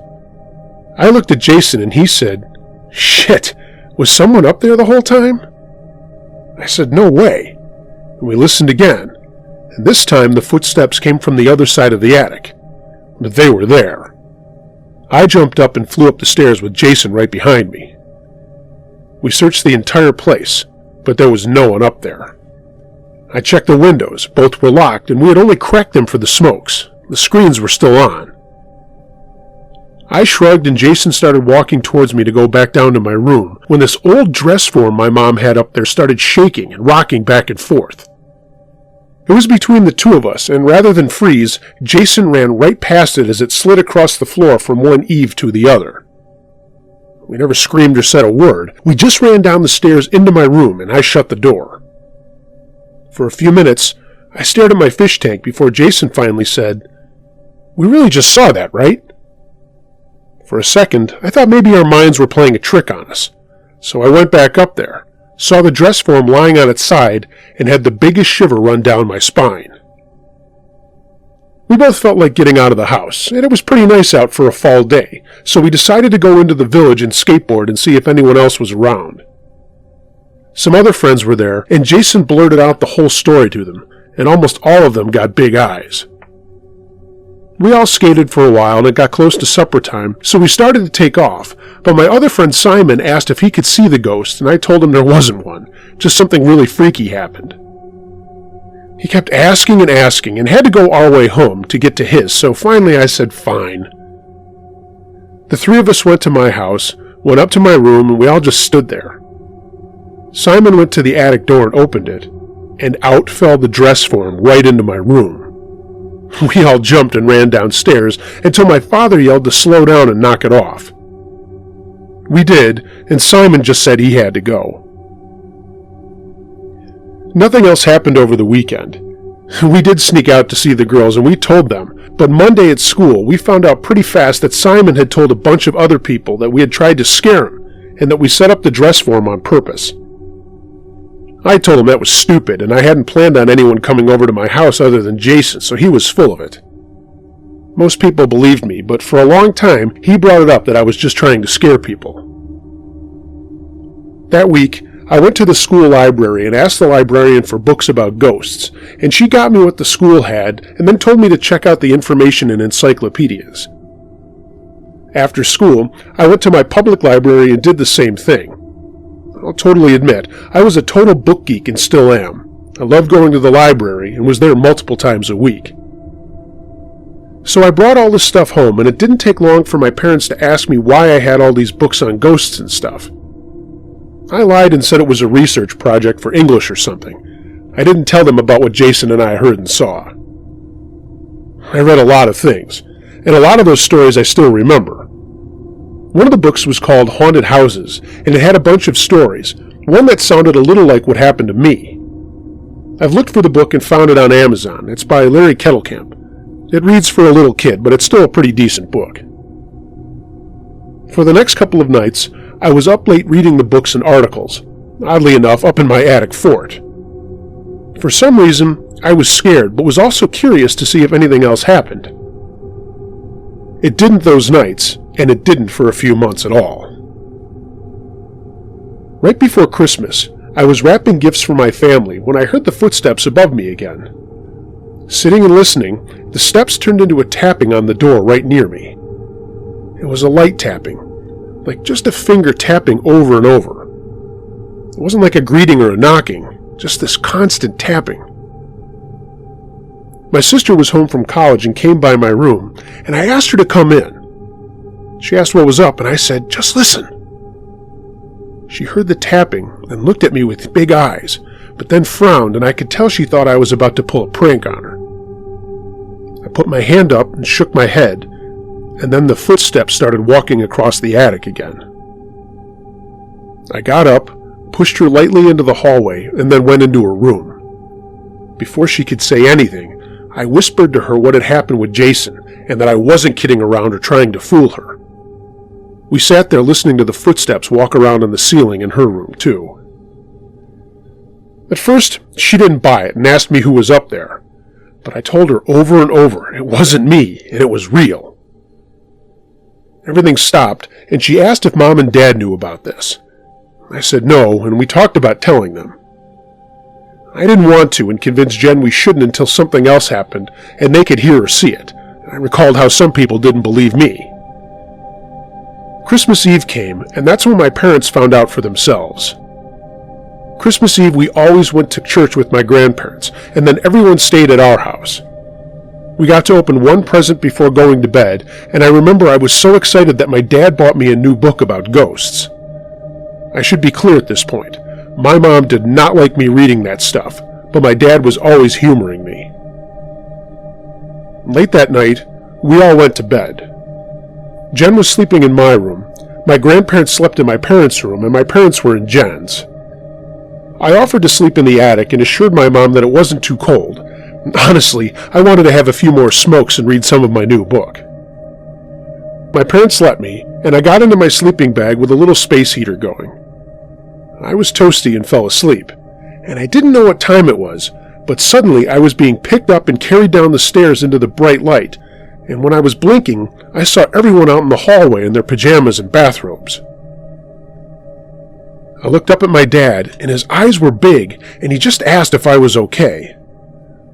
I looked at Jason and he said, "Shit, was someone up there the whole time?" I said, "No way." And we listened again, and this time the footsteps came from the other side of the attic. But they were there. I jumped up and flew up the stairs with Jason right behind me. We searched the entire place, but there was no one up there. I checked the windows. Both were locked, and we had only cracked them for the smokes. The screens were still on. I shrugged, and Jason started walking towards me to go back down to my room, when this old dress form my mom had up there started shaking and rocking back and forth. It was between the two of us, and rather than freeze, Jason ran right past it as it slid across the floor from one eave to the other. We never screamed or said a word. We just ran down the stairs into my room, and I shut the door. For a few minutes, I stared at my fish tank before Jason finally said, "We really just saw that, right?" For a second, I thought maybe our minds were playing a trick on us, so I went back up there, saw the dress form lying on its side, and had the biggest shiver run down my spine. We both felt like getting out of the house, and it was pretty nice out for a fall day, so we decided to go into the village and skateboard and see if anyone else was around. Some other friends were there, and Jason blurted out the whole story to them, and almost all of them got big eyes. We all skated for a while, and it got close to supper time, so we started to take off, but my other friend Simon asked if he could see the ghost, and I told him there wasn't one, just something really freaky happened. He kept asking and had to go our way home to get to his, so finally I said fine. The three of us went to my house, went up to my room, and we all just stood there. Simon went to the attic door and opened it, and out fell the dress form right into my room. We all jumped and ran downstairs until my father yelled to slow down and knock it off. We did, and Simon just said he had to go. Nothing else happened over the weekend. We did sneak out to see the girls, and we told them, but Monday at school we found out pretty fast that Simon had told a bunch of other people that we had tried to scare him, and that we set up the dress form on purpose. I told him that was stupid, and I hadn't planned on anyone coming over to my house other than Jason, so he was full of it. Most people believed me, but for a long time he brought it up that I was just trying to scare people. That week, I went to the school library and asked the librarian for books about ghosts, and she got me what the school had and then told me to check out the information in encyclopedias. After school, I went to my public library and did the same thing. I'll totally admit, I was a total book geek and still am. I loved going to the library and was there multiple times a week. So I brought all this stuff home, and it didn't take long for my parents to ask me why I had all these books on ghosts and stuff. I lied and said it was a research project for English or something. I didn't tell them about what Jason and I heard and saw. I read a lot of things, and a lot of those stories I still remember. One of the books was called Haunted Houses, and it had a bunch of stories, one that sounded a little like what happened to me. I've looked for the book and found it on Amazon. It's by Larry Kettlecamp. It reads for a little kid, but it's still a pretty decent book. For the next couple of nights, I was up late reading the books and articles, oddly enough up in my attic fort. For some reason, I was scared, but was also curious to see if anything else happened. It didn't those nights, and it didn't for a few months at all. Right before Christmas, I was wrapping gifts for my family when I heard the footsteps above me again. Sitting and listening, the steps turned into a tapping on the door right near me. It was a light tapping, like just a finger tapping over and over. It wasn't like a greeting or a knocking, just this constant tapping. My sister was home from college and came by my room, and I asked her to come in. She asked what was up, and I said, "Just listen." She heard the tapping and looked at me with big eyes, but then frowned, and I could tell she thought I was about to pull a prank on her. I put my hand up and shook my head, and then the footsteps started walking across the attic again. I got up, pushed her lightly into the hallway, and then went into her room. Before she could say anything, I whispered to her what had happened with Jason, and that I wasn't kidding around or trying to fool her. We sat there listening to the footsteps walk around on the ceiling in her room, too. At first, she didn't buy it and asked me who was up there, but I told her over and over it wasn't me, and it was real. Everything stopped, and she asked if Mom and Dad knew about this. I said no, and we talked about telling them. I didn't want to and convinced Jen we shouldn't until something else happened, and they could hear or see it. I recalled how some people didn't believe me. Christmas Eve came, and that's when my parents found out for themselves. Christmas Eve we always went to church with my grandparents, and then everyone stayed at our house. We got to open one present before going to bed, and I remember I was so excited that my dad bought me a new book about ghosts. I should be clear at this point. My mom did not like me reading that stuff, but my dad was always humoring me. Late that night, we all went to bed. Jen was sleeping in my room. My grandparents slept in my parents' room, and my parents were in Jen's. I offered to sleep in the attic and assured my mom that it wasn't too cold. Honestly, I wanted to have a few more smokes and read some of my new book. My parents let me, and I got into my sleeping bag with a little space heater going. I was toasty and fell asleep, and I didn't know what time it was, but suddenly I was being picked up and carried down the stairs into the bright light, and when I was blinking, I saw everyone out in the hallway in their pajamas and bathrobes. I looked up at my dad, and his eyes were big, and he just asked if I was okay.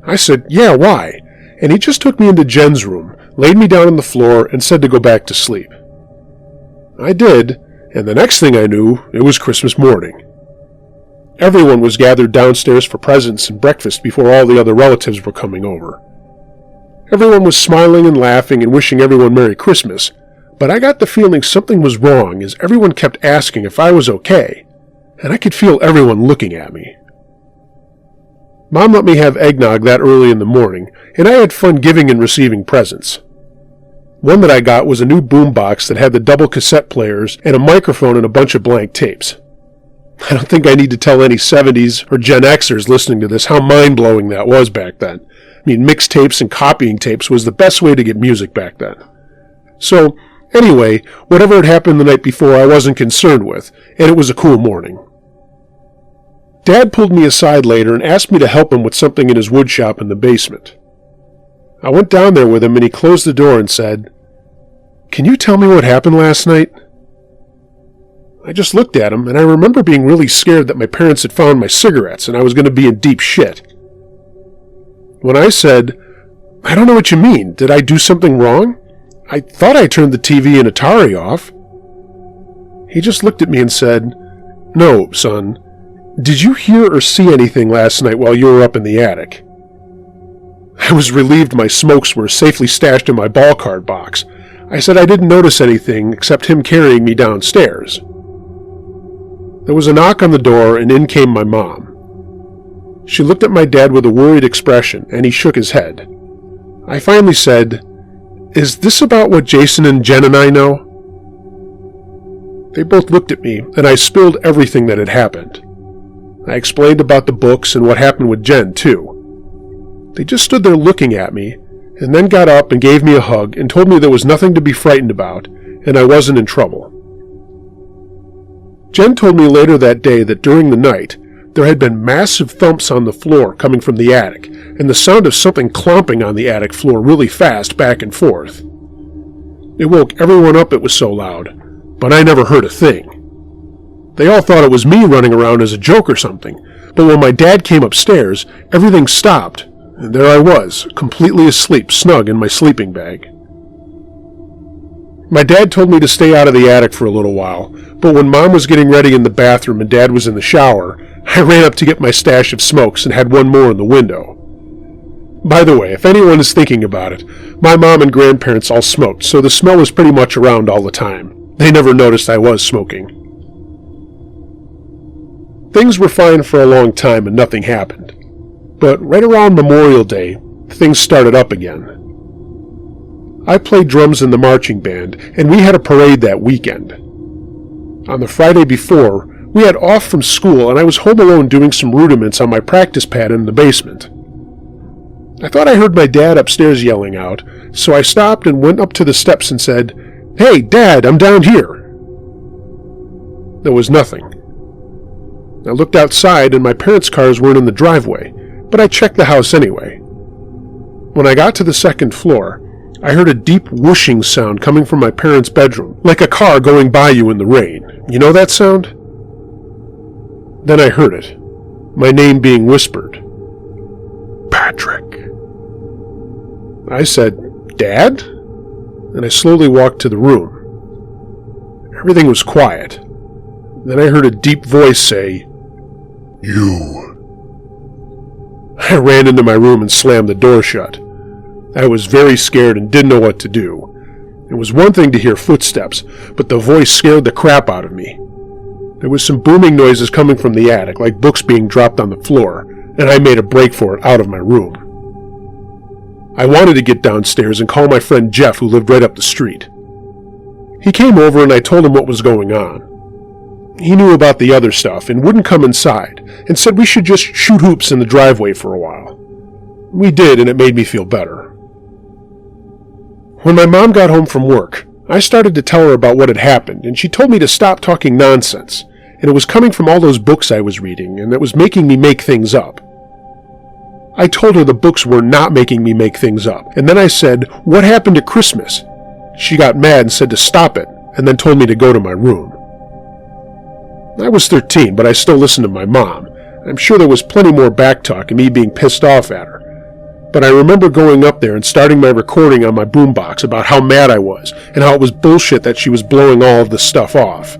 I said, "Yeah, why?" And he just took me into Jen's room, laid me down on the floor, and said to go back to sleep. I did, and the next thing I knew, it was Christmas morning. Everyone was gathered downstairs for presents and breakfast before all the other relatives were coming over. Everyone was smiling and laughing and wishing everyone Merry Christmas, but I got the feeling something was wrong as everyone kept asking if I was okay, and I could feel everyone looking at me. Mom let me have eggnog that early in the morning, and I had fun giving and receiving presents. One that I got was a new boombox that had the double cassette players and a microphone and a bunch of blank tapes. I don't think I need to tell any 70s or Gen Xers listening to this how mind-blowing that was back then. I mean, mixtapes and copying tapes was the best way to get music back then. So, anyway, whatever had happened the night before I wasn't concerned with, and it was a cool morning. Dad pulled me aside later and asked me to help him with something in his wood shop in the basement. I went down there with him and he closed the door and said, "Can you tell me what happened last night?" I just looked at him and I remember being really scared that my parents had found my cigarettes and I was going to be in deep shit. When I said, "I don't know what you mean, did I do something wrong? I thought I turned the TV and Atari off." He just looked at me and said, "No, son. Did you hear or see anything last night while you were up in the attic?" I was relieved my smokes were safely stashed in my ball card box. I said I didn't notice anything except him carrying me downstairs. There was a knock on the door and in came my mom. She looked at my dad with a worried expression and he shook his head. I finally said, "Is this about what Jason and Jen and I know?" They both looked at me and I spilled everything that had happened. I explained about the books and what happened with Jen, too. They just stood there looking at me, and then got up and gave me a hug and told me there was nothing to be frightened about, and I wasn't in trouble. Jen told me later that day that during the night, there had been massive thumps on the floor coming from the attic, and the sound of something clomping on the attic floor really fast back and forth. It woke everyone up, it was so loud, but I never heard a thing. They all thought it was me running around as a joke or something, but when my dad came upstairs, everything stopped, and there I was, completely asleep, snug in my sleeping bag. My dad told me to stay out of the attic for a little while, but when Mom was getting ready in the bathroom and Dad was in the shower, I ran up to get my stash of smokes and had one more in the window. By the way, if anyone is thinking about it, my mom and grandparents all smoked, so the smell was pretty much around all the time. They never noticed I was smoking. Things were fine for a long time and nothing happened. But right around Memorial Day, things started up again. I played drums in the marching band, and we had a parade that weekend. On the Friday before, we had off from school, and I was home alone doing some rudiments on my practice pad in the basement. I thought I heard my dad upstairs yelling out, so I stopped and went up to the steps and said, "Hey, Dad, I'm down here." There was nothing. I looked outside, and my parents' cars weren't in the driveway, but I checked the house anyway. When I got to the second floor, I heard a deep whooshing sound coming from my parents' bedroom, like a car going by you in the rain. You know that sound? Then I heard it, my name being whispered. "Patrick." I said, "Dad?" And I slowly walked to the room. Everything was quiet. Then I heard a deep voice say, "You." I ran into my room and slammed the door shut. I was very scared and didn't know what to do. It was one thing to hear footsteps, but the voice scared the crap out of me. There was some booming noises coming from the attic, like books being dropped on the floor, and I made a break for it out of my room. I wanted to get downstairs and call my friend Jeff, who lived right up the street. He came over and I told him what was going on. He knew about the other stuff and wouldn't come inside and said we should just shoot hoops in the driveway for a while. We did, and it made me feel better. When my mom got home from work, I started to tell her about what had happened, and she told me to stop talking nonsense, and it was coming from all those books I was reading, and it was making me make things up. I told her the books were not making me make things up, and then I said, "What happened to Christmas?" She got mad and said to stop it, and then told me to go to my room. I was 13, but I still listened to my mom. I'm sure there was plenty more backtalk and me being pissed off at her. But I remember going up there and starting my recording on my boombox about how mad I was and how it was bullshit that she was blowing all of this stuff off.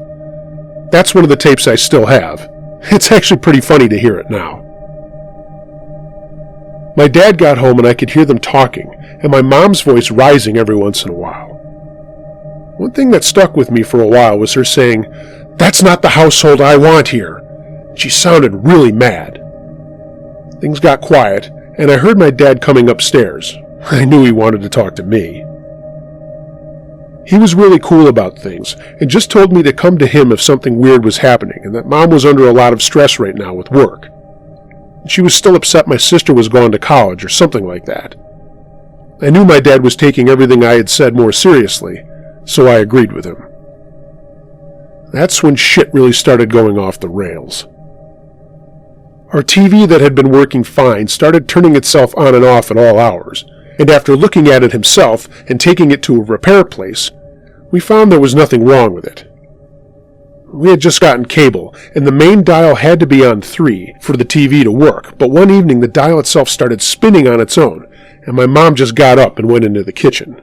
That's one of the tapes I still have. It's actually pretty funny to hear it now. My dad got home and I could hear them talking, and my mom's voice rising every once in a while. One thing that stuck with me for a while was her saying, "That's not the household I want here." She sounded really mad. Things got quiet, and I heard my dad coming upstairs. I knew he wanted to talk to me. He was really cool about things, and just told me to come to him if something weird was happening, and that Mom was under a lot of stress right now with work. She was still upset my sister was going to college or something like that. I knew my dad was taking everything I had said more seriously, so I agreed with him. That's when shit really started going off the rails. Our TV that had been working fine started turning itself on and off at all hours, and after looking at it himself and taking it to a repair place, we found there was nothing wrong with it. We had just gotten cable, and the main dial had to be on 3 for the TV to work, but one evening the dial itself started spinning on its own, and my mom just got up and went into the kitchen.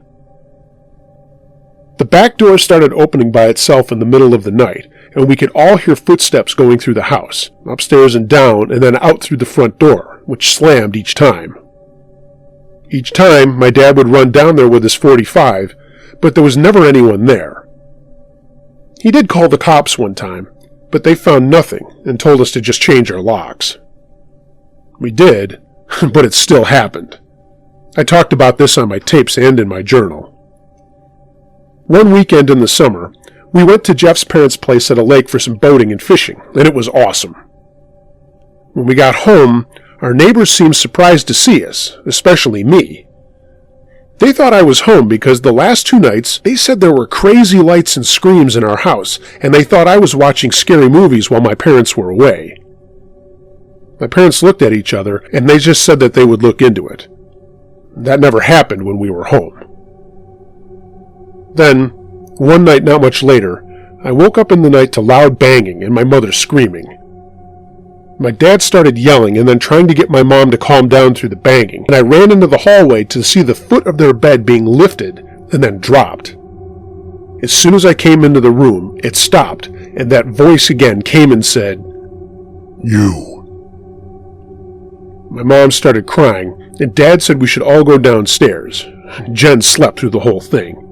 The back door started opening by itself in the middle of the night, and we could all hear footsteps going through the house, upstairs and down, and then out through the front door, which slammed each time. Each time, my dad would run down there with his .45, but there was never anyone there. He did call the cops one time, but they found nothing and told us to just change our locks. We did, but it still happened. I talked about this on my tapes and in my journal. One weekend in the summer, we went to Jeff's parents' place at a lake for some boating and fishing, and it was awesome. When we got home, our neighbors seemed surprised to see us, especially me. They thought I was home because the last 2 nights they said there were crazy lights and screams in our house, and they thought I was watching scary movies while my parents were away. My parents looked at each other, and they just said that they would look into it. That never happened when we were home. Then, one night not much later, I woke up in the night to loud banging and my mother screaming. My dad started yelling and then trying to get my mom to calm down through the banging, and I ran into the hallway to see the foot of their bed being lifted and then dropped. As soon as I came into the room, it stopped, and that voice again came and said, "You." My mom started crying, and Dad said we should all go downstairs. Jen slept through the whole thing.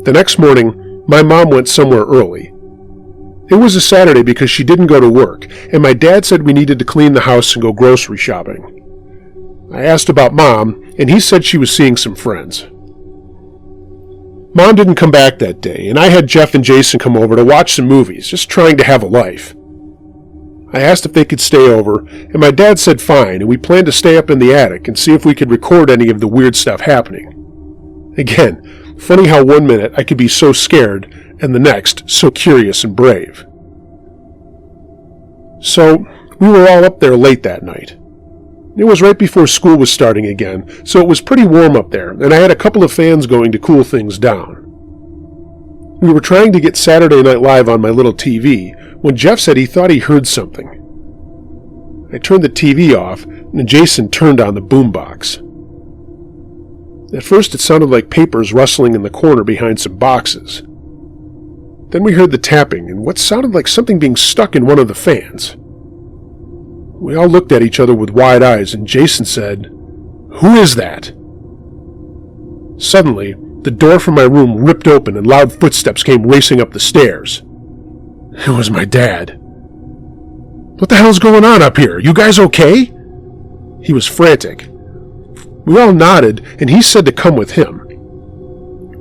The next morning, my mom went somewhere early. It was a Saturday because she didn't go to work, and my dad said we needed to clean the house and go grocery shopping. I asked about Mom, and he said she was seeing some friends. Mom didn't come back that day, and I had Jeff and Jason come over to watch some movies, just trying to have a life. I asked if they could stay over, and my dad said fine, and we planned to stay up in the attic and see if we could record any of the weird stuff happening. Again, funny how one minute I could be so scared, and the next so curious and brave. So, we were all up there late that night. It was right before school was starting again, so it was pretty warm up there, and I had a couple of fans going to cool things down. We were trying to get Saturday Night Live on my little TV when Jeff said he thought he heard something. I turned the TV off, and Jason turned on the boombox. At first it sounded like papers rustling in the corner behind some boxes. Then we heard the tapping and what sounded like something being stuck in one of the fans. We all looked at each other with wide eyes, and Jason said, "Who is that?" Suddenly, the door from my room ripped open and loud footsteps came racing up the stairs. It was my dad. "What the hell's going on up here? You guys okay?" He was frantic. We all nodded, and he said to come with him.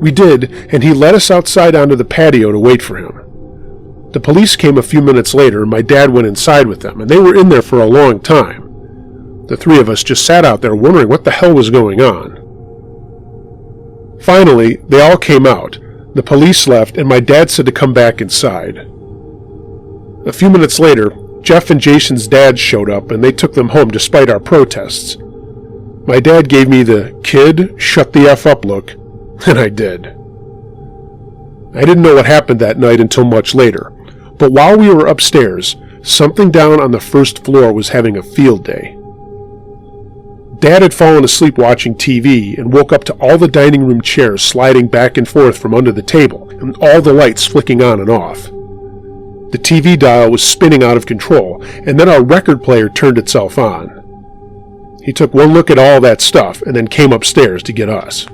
We did, and he led us outside onto the patio to wait for him. The police came a few minutes later, and my dad went inside with them, and they were in there for a long time. The three of us just sat out there wondering what the hell was going on. Finally, they all came out. The police left, and my dad said to come back inside. A few minutes later, Jeff and Jason's dad showed up, and they took them home despite our protests. My dad gave me the "kid, shut the F up" look, and I did. I didn't know what happened that night until much later, but while we were upstairs, something down on the first floor was having a field day. Dad had fallen asleep watching TV and woke up to all the dining room chairs sliding back and forth from under the table and all the lights flicking on and off. The TV dial was spinning out of control, and then our record player turned itself on. He took one look at all that stuff and then came upstairs to get us.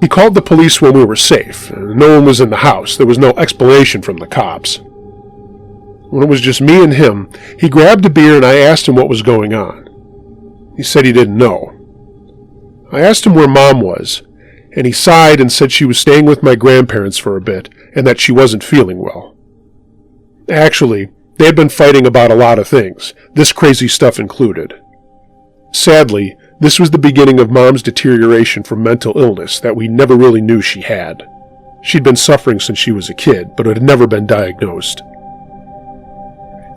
He called the police when we were safe. No one was in the house. There was no explanation from the cops. When it was just me and him, he grabbed a beer and I asked him what was going on. He said he didn't know. I asked him where Mom was, and he sighed and said she was staying with my grandparents for a bit and that she wasn't feeling well. Actually, they had been fighting about a lot of things, this crazy stuff included. Sadly, this was the beginning of Mom's deterioration from mental illness that we never really knew she had. She'd been suffering since she was a kid, but had never been diagnosed.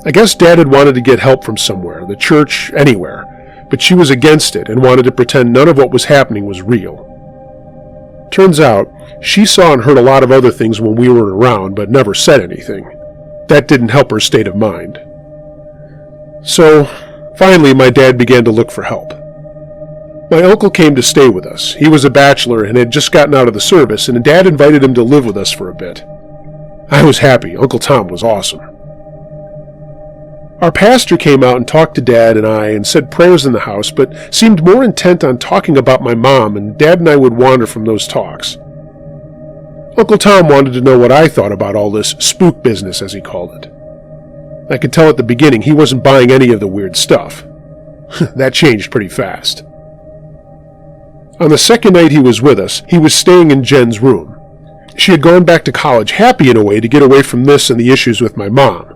I guess Dad had wanted to get help from somewhere, the church, anywhere, but she was against it and wanted to pretend none of what was happening was real. Turns out, she saw and heard a lot of other things when we weren't around, but never said anything. That didn't help her state of mind. So, finally, my dad began to look for help. My uncle came to stay with us. He was a bachelor and had just gotten out of the service, and Dad invited him to live with us for a bit. I was happy. Uncle Tom was awesome. Our pastor came out and talked to Dad and I and said prayers in the house, but seemed more intent on talking about my mom, and Dad and I would wander from those talks. Uncle Tom wanted to know what I thought about all this spook business, as he called it. I could tell at the beginning he wasn't buying any of the weird stuff. That changed pretty fast. On the second night he was with us, he was staying in Jen's room. She had gone back to college happy in a way to get away from this and the issues with my mom.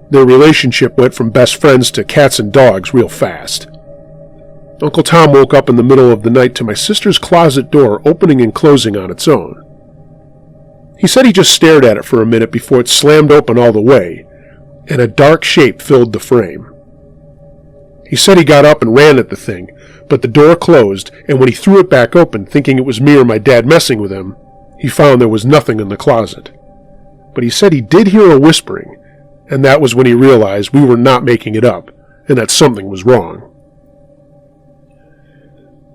Their relationship went from best friends to cats and dogs real fast. Uncle Tom woke up in the middle of the night to my sister's closet door opening and closing on its own. He said he just stared at it for a minute before it slammed open all the way, and a dark shape filled the frame. He said he got up and ran at the thing, but the door closed, and when he threw it back open, thinking it was me or my dad messing with him, he found there was nothing in the closet. But he said he did hear a whispering, and that was when he realized we were not making it up, and that something was wrong.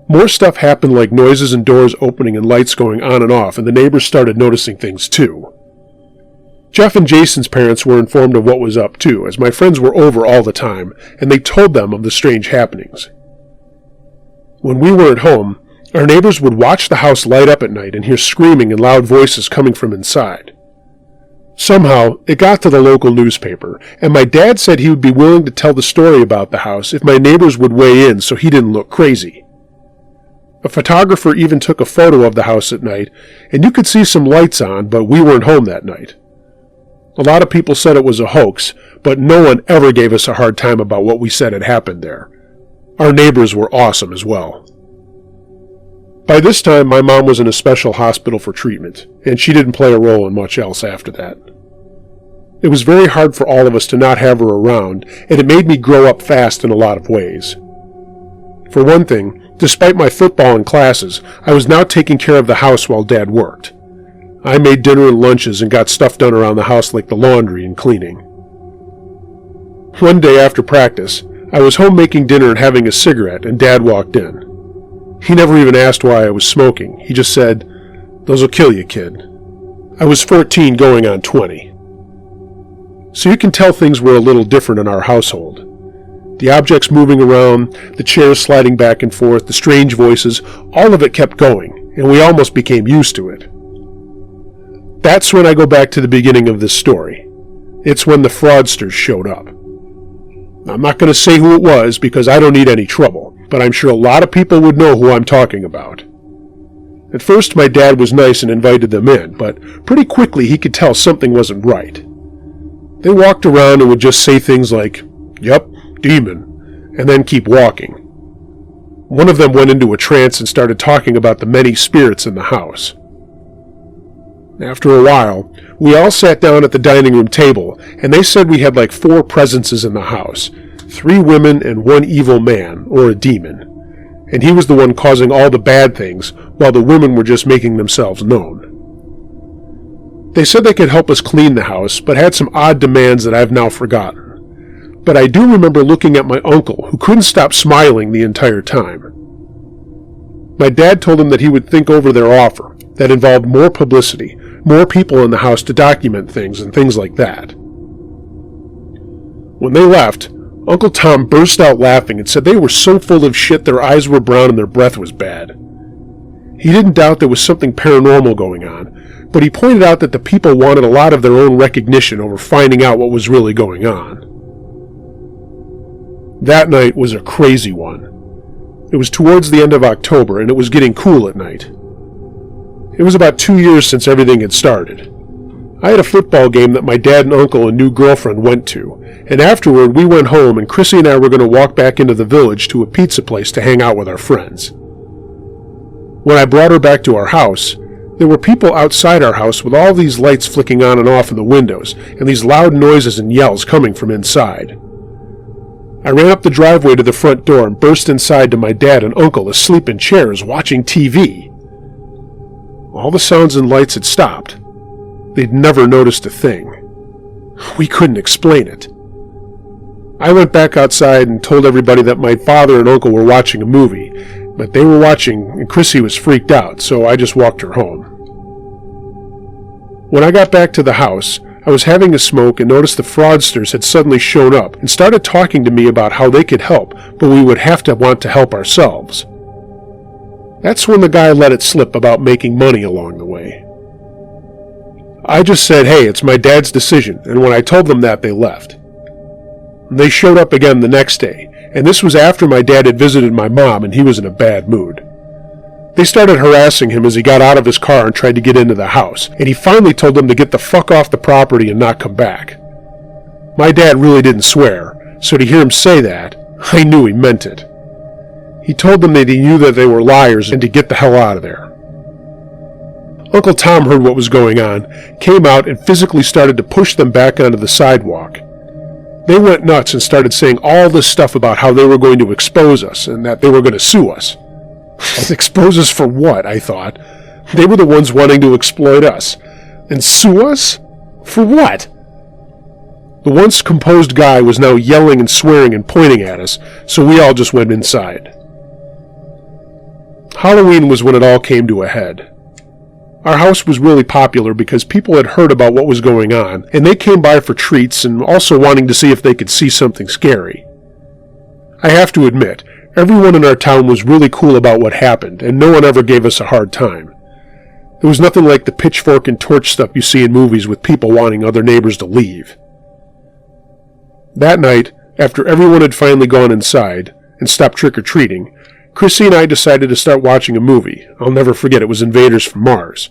More stuff happened, like noises and doors opening and lights going on and off, and the neighbors started noticing things too. Jeff and Jason's parents were informed of what was up too, as my friends were over all the time, and they told them of the strange happenings. When we were at home, our neighbors would watch the house light up at night and hear screaming and loud voices coming from inside. Somehow, it got to the local newspaper, and my dad said he would be willing to tell the story about the house if my neighbors would weigh in so he didn't look crazy. A photographer even took a photo of the house at night, and you could see some lights on, but we weren't home that night. A lot of people said it was a hoax, but no one ever gave us a hard time about what we said had happened there. Our neighbors were awesome as well. By this time, my mom was in a special hospital for treatment, and she didn't play a role in much else after that. It was very hard for all of us to not have her around, and it made me grow up fast in a lot of ways. For one thing, despite my football and classes, I was now taking care of the house while Dad worked. I made dinner and lunches and got stuff done around the house like the laundry and cleaning. One day after practice, I was home making dinner and having a cigarette, and Dad walked in. He never even asked why I was smoking. He just said, "Those'll kill you, kid." I was 14 going on 20. So you can tell things were a little different in our household. The objects moving around, the chairs sliding back and forth, the strange voices, all of it kept going, and we almost became used to it. That's when I go back to the beginning of this story. It's when the fraudsters showed up. I'm not going to say who it was because I don't need any trouble, but I'm sure a lot of people would know who I'm talking about. At first, my dad was nice and invited them in, but pretty quickly he could tell something wasn't right. They walked around and would just say things like, "Yup, demon," and then keep walking. One of them went into a trance and started talking about the many spirits in the house. After a while, we all sat down at the dining room table, and they said we had like 4 presences in the house, 3 women and 1 evil man, or a demon. And he was the one causing all the bad things, while the women were just making themselves known. They said they could help us clean the house, but had some odd demands that I've now forgotten. But I do remember looking at my uncle, who couldn't stop smiling the entire time. My dad told him that he would think over their offer, that involved more publicity, more people in the house to document things, and things like that. When they left, Uncle Tom burst out laughing and said they were so full of shit their eyes were brown and their breath was bad. He didn't doubt there was something paranormal going on, but he pointed out that the people wanted a lot of their own recognition over finding out what was really going on. That night was a crazy one. It was towards the end of October, and it was getting cool at night. It was about 2 years since everything had started. I had a football game that my dad and uncle and new girlfriend went to, and afterward we went home and Chrissy and I were going to walk back into the village to a pizza place to hang out with our friends. When I brought her back to our house, there were people outside our house with all these lights flicking on and off in the windows, and these loud noises and yells coming from inside. I ran up the driveway to the front door and burst inside to my dad and uncle asleep in chairs watching TV. All the sounds and lights had stopped. They'd never noticed a thing. We couldn't explain it. I went back outside and told everybody that my father and uncle were watching a movie, but they were watching and Chrissy was freaked out, so I just walked her home. When I got back to the house, I was having a smoke and noticed the fraudsters had suddenly shown up and started talking to me about how they could help, but we would have to want to help ourselves. That's when the guy let it slip about making money along the way. I just said, "Hey, it's my dad's decision," and when I told them that, they left. They showed up again the next day, and this was after my dad had visited my mom and he was in a bad mood. They started harassing him as he got out of his car and tried to get into the house, and he finally told them to get the fuck off the property and not come back. My dad really didn't swear, so to hear him say that, I knew he meant it. He told them that he knew that they were liars and to get the hell out of there. Uncle Tom heard what was going on, came out and physically started to push them back onto the sidewalk. They went nuts and started saying all this stuff about how they were going to expose us and that they were going to sue us. Expose us for what, I thought. They were the ones wanting to exploit us. And sue us? For what? The once composed guy was now yelling and swearing and pointing at us, so we all just went inside. Halloween was when it all came to a head. Our house was really popular because people had heard about what was going on, and they came by for treats and also wanting to see if they could see something scary. I have to admit, everyone in our town was really cool about what happened, and no one ever gave us a hard time. There was nothing like the pitchfork and torch stuff you see in movies with people wanting other neighbors to leave. That night, after everyone had finally gone inside and stopped trick-or-treating, Chrissy and I decided to start watching a movie. I'll never forget, it was Invaders from Mars.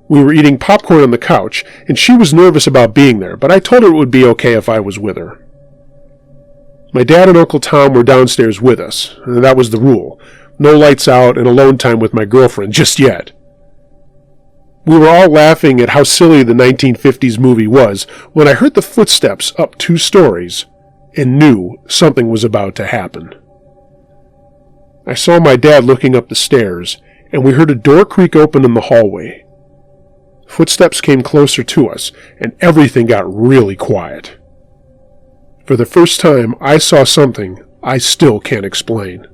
We were eating popcorn on the couch, and she was nervous about being there, but I told her it would be okay if I was with her. My dad and Uncle Tom were downstairs with us, and that was the rule. No lights out and alone time with my girlfriend just yet. We were all laughing at how silly the 1950s movie was when I heard the footsteps up 2 stories and knew something was about to happen. I saw my dad looking up the stairs, and we heard a door creak open in the hallway. Footsteps came closer to us, and everything got really quiet. For the first time, I saw something I still can't explain.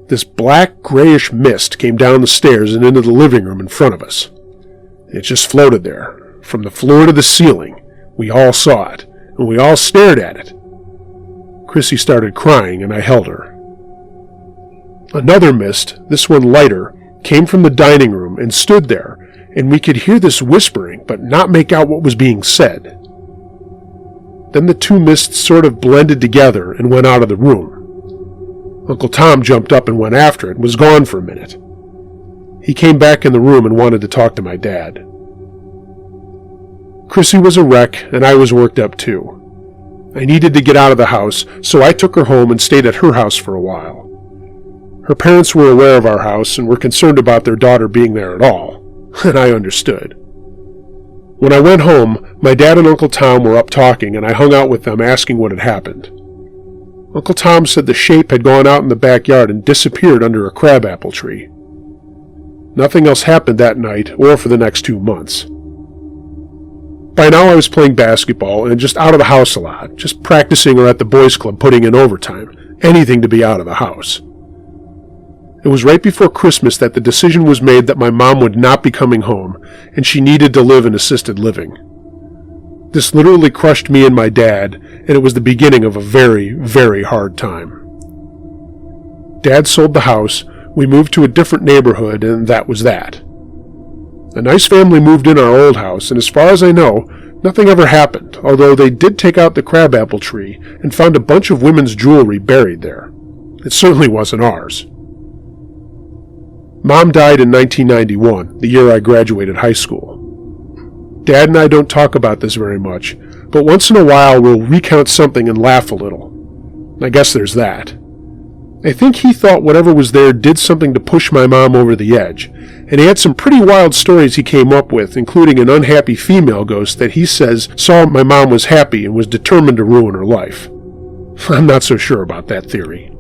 This black, grayish mist came down the stairs and into the living room in front of us. It just floated there. From the floor to the ceiling, we all saw it, and we all stared at it. Chrissy started crying, and I held her. Another mist, this one lighter, came from the dining room and stood there, and we could hear this whispering but not make out what was being said. Then the 2 mists sort of blended together and went out of the room. Uncle Tom jumped up and went after it and was gone for a minute. He came back in the room and wanted to talk to my dad. Chrissy was a wreck, and I was worked up too. I needed to get out of the house, so I took her home and stayed at her house for a while. Her parents were aware of our house and were concerned about their daughter being there at all, and I understood. When I went home, my dad and Uncle Tom were up talking, and I hung out with them asking what had happened. Uncle Tom said the shape had gone out in the backyard and disappeared under a crabapple tree. Nothing else happened that night or for the next 2 months. By now I was playing basketball and just out of the house a lot, just practicing or at the boys' club putting in overtime, anything to be out of the house. It was right before Christmas that the decision was made that my mom would not be coming home, and she needed to live in assisted living. This literally crushed me and my dad, and it was the beginning of a very, very hard time. Dad sold the house, we moved to a different neighborhood, and that was that. A nice family moved in our old house, and as far as I know, nothing ever happened, although they did take out the crabapple tree and found a bunch of women's jewelry buried there. It certainly wasn't ours. Mom died in 1991, the year I graduated high school. Dad and I don't talk about this very much, but once in a while we'll recount something and laugh a little. I guess there's that. I think he thought whatever was there did something to push my mom over the edge, and he had some pretty wild stories he came up with, including an unhappy female ghost that he says saw my mom was happy and was determined to ruin her life. I'm not so sure about that theory.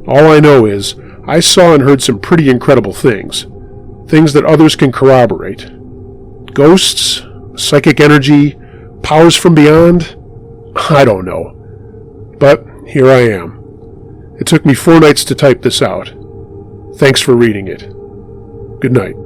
All I know is, I saw and heard some pretty incredible things that others can corroborate. Ghosts, psychic energy, powers from beyond? I don't know. But here I am. It took me 4 nights to type this out. Thanks for reading it. Good night.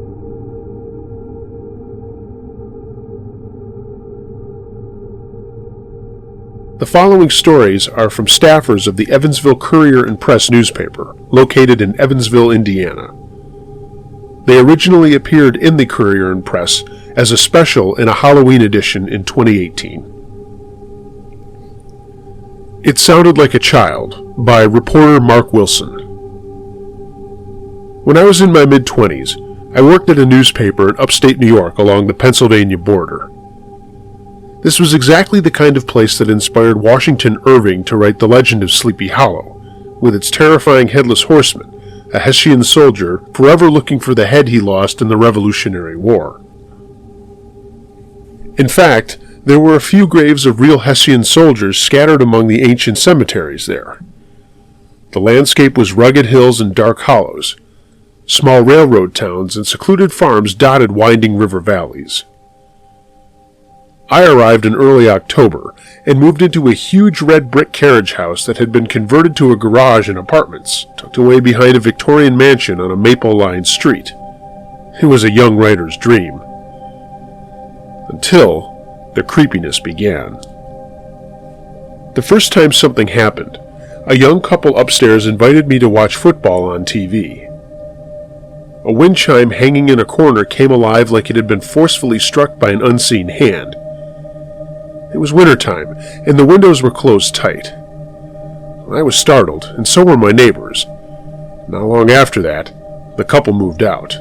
The following stories are from staffers of the Evansville Courier and Press newspaper, located in Evansville, Indiana. They originally appeared in the Courier and Press as a special in a Halloween edition in 2018. It Sounded Like a Child by reporter Mark Wilson. When I was in my mid-20s, I worked at a newspaper in upstate New York along the Pennsylvania border. This was exactly the kind of place that inspired Washington Irving to write The Legend of Sleepy Hollow, with its terrifying headless horseman, a Hessian soldier forever looking for the head he lost in the Revolutionary War. In fact, there were a few graves of real Hessian soldiers scattered among the ancient cemeteries there. The landscape was rugged hills and dark hollows, small railroad towns and secluded farms dotted winding river valleys. I arrived in early October and moved into a huge red brick carriage house that had been converted to a garage and apartments, tucked away behind a Victorian mansion on a maple-lined street. It was a young writer's dream. Until the creepiness began. The first time something happened, a young couple upstairs invited me to watch football on TV. A wind chime hanging in a corner came alive like it had been forcefully struck by an unseen hand. It was wintertime, and the windows were closed tight. I was startled, and so were my neighbors. Not long after that, the couple moved out.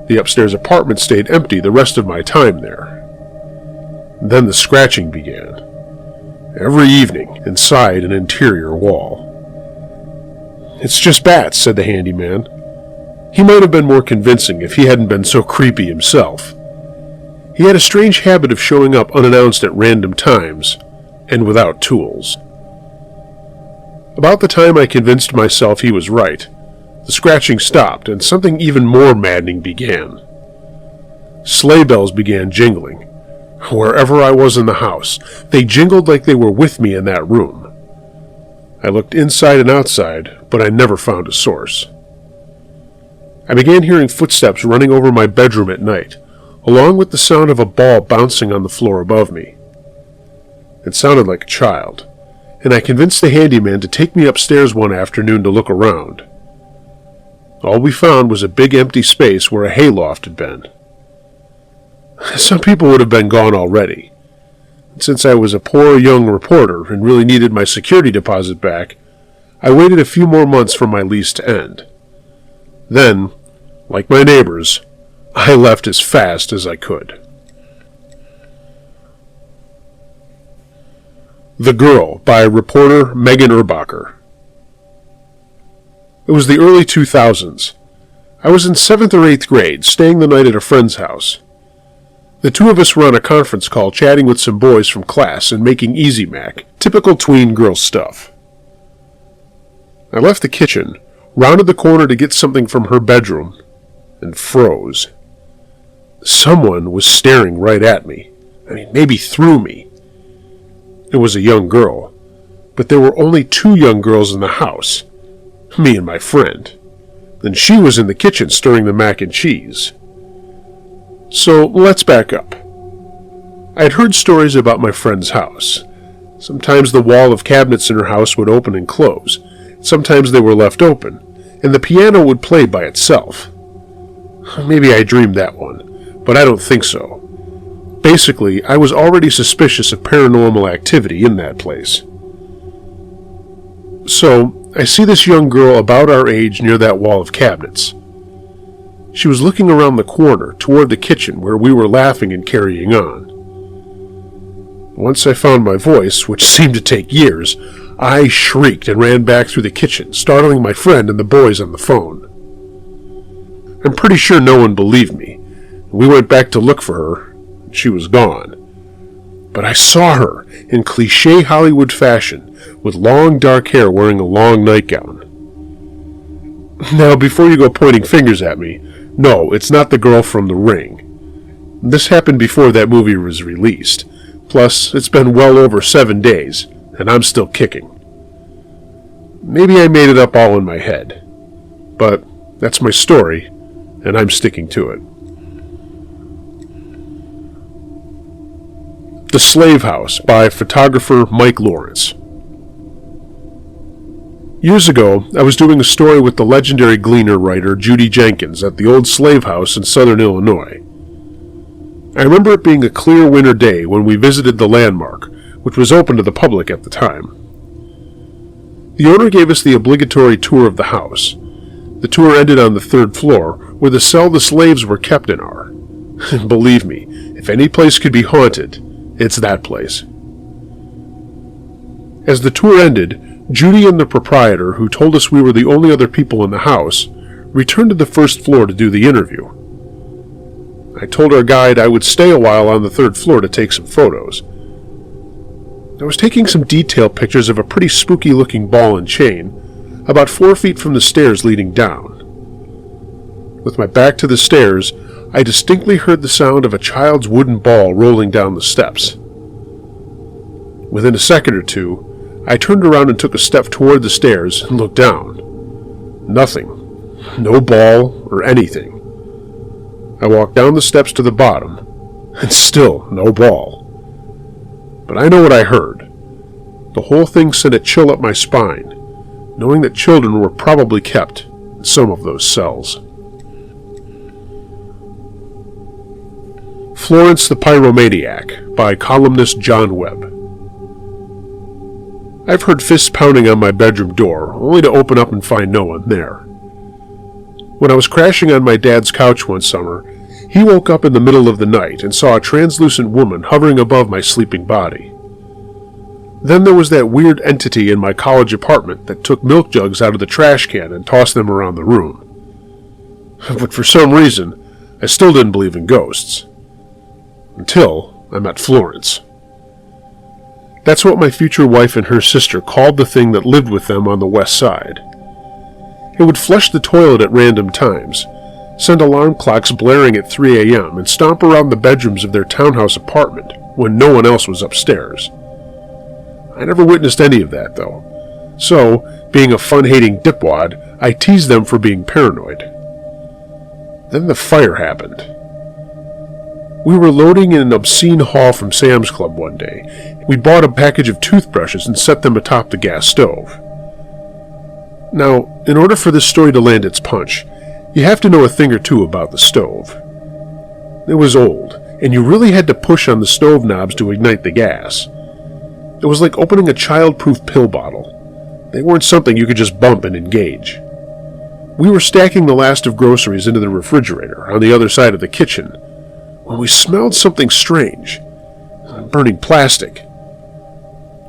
The upstairs apartment stayed empty the rest of my time there. Then the scratching began. Every evening, inside an interior wall. "It's just bats," said the handyman. He might have been more convincing if he hadn't been so creepy himself. He had a strange habit of showing up unannounced at random times, and without tools. About the time I convinced myself he was right, the scratching stopped, and something even more maddening began. Sleigh bells began jingling. Wherever I was in the house, they jingled like they were with me in that room. I looked inside and outside, but I never found a source. I began hearing footsteps running over my bedroom at night, along with the sound of a ball bouncing on the floor above me. It sounded like a child, and I convinced the handyman to take me upstairs one afternoon to look around. All we found was a big empty space where a hayloft had been. Some people would have been gone already. Since I was a poor young reporter and really needed my security deposit back, I waited a few more months for my lease to end. Then, Like my neighbors, I left as fast as I could. The Girl by reporter Megan Erbacher. It was the early 2000s. I was in 7th or 8th grade, staying the night at a friend's house. The two of us were on a conference call chatting with some boys from class and making Easy Mac, typical tween girl stuff. I left the kitchen, rounded the corner to get something from her bedroom, and froze. Someone was staring right at me. Maybe through me. It was a young girl, but there were only 2 young girls in the house, me and my friend. Then she was in the kitchen stirring the mac and cheese. So let's back up. I had heard stories about my friend's house. Sometimes the wall of cabinets in her house would open and close. Sometimes they were left open, and the piano would play by itself. Maybe I dreamed that one, but I don't think so. Basically, I was already suspicious of paranormal activity in that place. So, I see this young girl about our age near that wall of cabinets. She was looking around the corner toward the kitchen where we were laughing and carrying on. Once I found my voice, which seemed to take years, I shrieked and ran back through the kitchen, startling my friend and the boys on the phone. I'm pretty sure no one believed me. We went back to look for her. She was gone. But I saw her, in cliché Hollywood fashion, with long dark hair wearing a long nightgown. Now, before you go pointing fingers at me, no, it's not the girl from The Ring. This happened before that movie was released. Plus, it's been well over 7 days, and I'm still kicking. Maybe I made it up all in my head. But that's my story, and I'm sticking to it. The Slave House by photographer Mike Lawrence. Years ago, I was doing a story with the legendary Gleaner writer Judy Jenkins at the old slave house in southern Illinois. I remember it being a clear winter day when we visited the landmark, which was open to the public at the time. The owner gave us the obligatory tour of the house. The tour ended on the 3rd floor, where the cell the slaves were kept in are. Believe me, if any place could be haunted, it's that place. As the tour ended, Judy and the proprietor, who told us we were the only other people in the house, returned to the 1st floor to do the interview. I told our guide I would stay a while on the 3rd floor to take some photos. I was taking some detailed pictures of a pretty spooky-looking ball and chain, about 4 feet from the stairs leading down. With my back to the stairs, I distinctly heard the sound of a child's wooden ball rolling down the steps. Within a second or two, I turned around and took a step toward the stairs and looked down. Nothing. No ball or anything. I walked down the steps to the bottom, and still no ball. But I know what I heard. The whole thing sent a chill up my spine, knowing that children were probably kept in some of those cells. Florence the Pyromaniac by columnist John Webb. I've heard fists pounding on my bedroom door, only to open up and find no one there. When I was crashing on my dad's couch one summer, he woke up in the middle of the night and saw a translucent woman hovering above my sleeping body. Then there was that weird entity in my college apartment that took milk jugs out of the trash can and tossed them around the room. But for some reason, I still didn't believe in ghosts. Until I met Florence. That's what my future wife and her sister called the thing that lived with them on the west side. It would flush the toilet at random times, send alarm clocks blaring at 3 a.m., and stomp around the bedrooms of their townhouse apartment when no one else was upstairs. I never witnessed any of that, though. So, being a fun-hating dipwad, I teased them for being paranoid. Then the fire happened. We were loading in an obscene haul from Sam's Club one day. We bought a package of toothbrushes and set them atop the gas stove. Now, in order for this story to land its punch, you have to know a thing or two about the stove. It was old, and you really had to push on the stove knobs to ignite the gas. It was like opening a child-proof pill bottle. They weren't something you could just bump and engage. We were stacking the last of groceries into the refrigerator on the other side of the kitchen when we smelled something strange, burning plastic.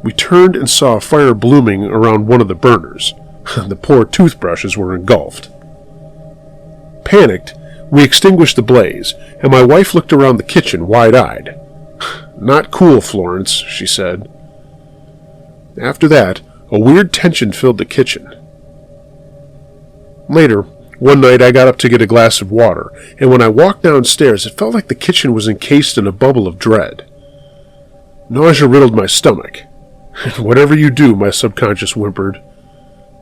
We turned and saw a fire blooming around one of the burners. The poor toothbrushes were engulfed. Panicked, we extinguished the blaze, and my wife looked around the kitchen wide-eyed. "Not cool, Florence," she said. After that, a weird tension filled the kitchen. Later, one night I got up to get a glass of water, and when I walked downstairs, it felt like the kitchen was encased in a bubble of dread. Nausea riddled my stomach. "Whatever you do," my subconscious whimpered,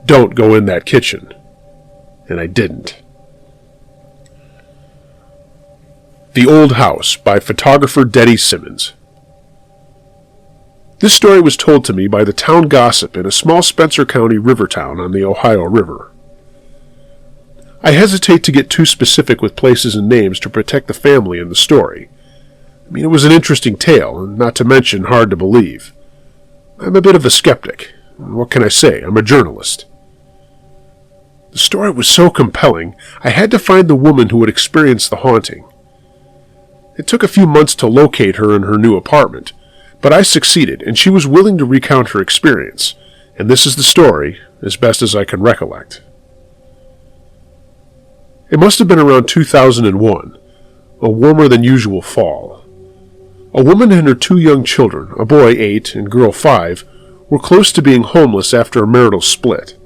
"don't go in that kitchen." And I didn't. The Old House by photographer Detty Simmons. This story was told to me by the town gossip in a small Spencer County river town on the Ohio River. I hesitate to get too specific with places and names to protect the family in the story. I mean, it was an interesting tale, and not to mention hard to believe. I'm a bit of a skeptic. What can I say? I'm a journalist. The story was so compelling, I had to find the woman who had experienced the haunting. It took a few months to locate her in her new apartment, but I succeeded, and she was willing to recount her experience, and this is the story, as best as I can recollect. It must have been around 2001, a warmer than usual fall. A woman and her 2 young children, a boy 8 and girl 5, were close to being homeless after a marital split.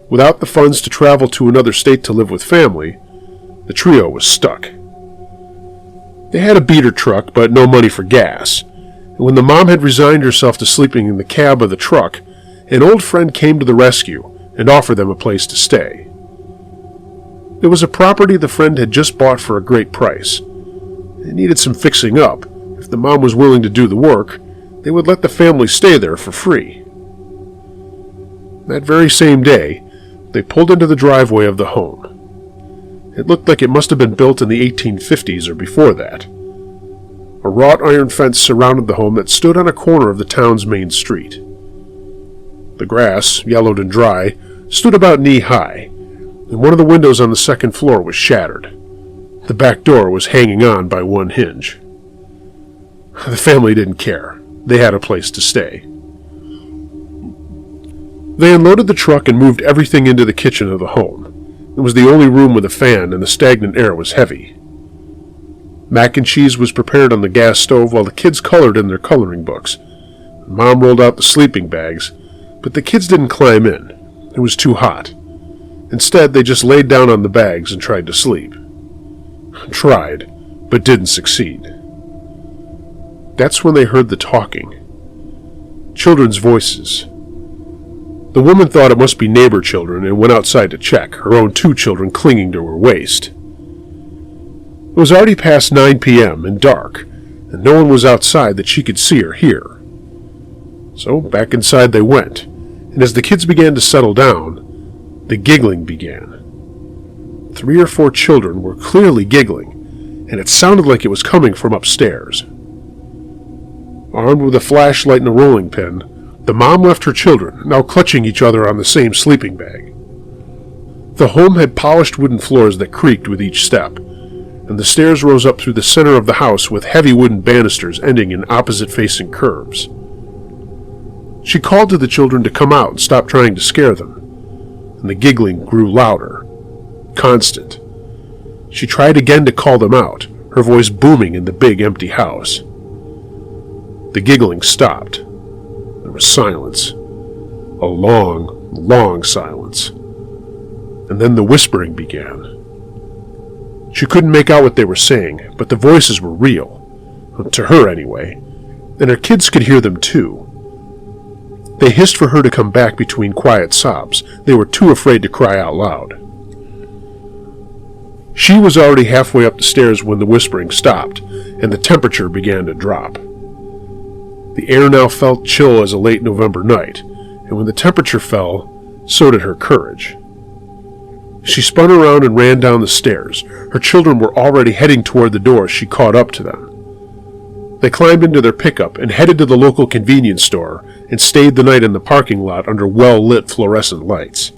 Without the funds to travel to another state to live with family, the trio was stuck. They had a beater truck, but no money for gas, and when the mom had resigned herself to sleeping in the cab of the truck, an old friend came to the rescue and offered them a place to stay. It was a property the friend had just bought for a great price. It needed some fixing up. If the mom was willing to do the work, they would let the family stay there for free. That very same day, they pulled into the driveway of the home. It looked like it must have been built in the 1850s or before that. A wrought iron fence surrounded the home that stood on a corner of the town's main street. The grass, yellowed and dry, stood about knee-high, and one of the windows on the second floor was shattered. The back door was hanging on by one hinge. The family didn't care. They had a place to stay. They unloaded the truck and moved everything into the kitchen of the home. It was the only room with a fan, and the stagnant air was heavy. Mac and cheese was prepared on the gas stove while the kids colored in their coloring books. Mom rolled out the sleeping bags, but the kids didn't climb in. It was too hot. Instead, they just laid down on the bags and tried to sleep. Tried, but didn't succeed. That's when they heard the talking. Children's voices. The woman thought it must be neighbor children and went outside to check, her own 2 children clinging to her waist. It was already past 9 p.m. and dark, and no one was outside that she could see or hear. So back inside they went, and as the kids began to settle down, the giggling began. 3 or 4 children were clearly giggling, and it sounded like it was coming from upstairs. Armed with a flashlight and a rolling pin, the mom left her children, now clutching each other on the same sleeping bag. The home had polished wooden floors that creaked with each step, and the stairs rose up through the center of the house with heavy wooden banisters ending in opposite-facing curves. She called to the children to come out and stop trying to scare them, and the giggling grew louder, constant. She tried again to call them out, her voice booming in the big empty house. The giggling stopped. There was silence. A long, long silence. And then the whispering began. She couldn't make out what they were saying, but the voices were real. To her, anyway. And her kids could hear them, too. They hissed for her to come back between quiet sobs. They were too afraid to cry out loud. She was already halfway up the stairs when the whispering stopped, and the temperature began to drop. The air now felt chill as a late November night, and when the temperature fell, so did her courage. She spun around and ran down the stairs. Her children were already heading toward the door as she caught up to them. They climbed into their pickup and headed to the local convenience store and stayed the night in the parking lot under well-lit fluorescent lights.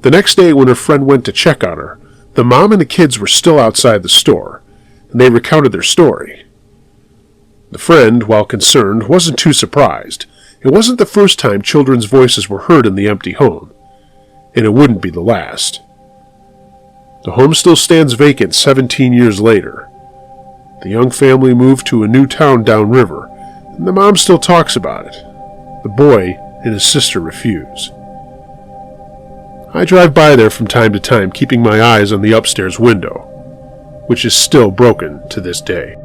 The next day when her friend went to check on her, the mom and the kids were still outside the store, and they recounted their story. The friend, while concerned, wasn't too surprised. It wasn't the first time children's voices were heard in the empty home, and it wouldn't be the last. The home still stands vacant 17 years later. The young family moved to a new town downriver, and the mom still talks about it. The boy and his sister refuse. I drive by there from time to time, keeping my eyes on the upstairs window, which is still broken to this day.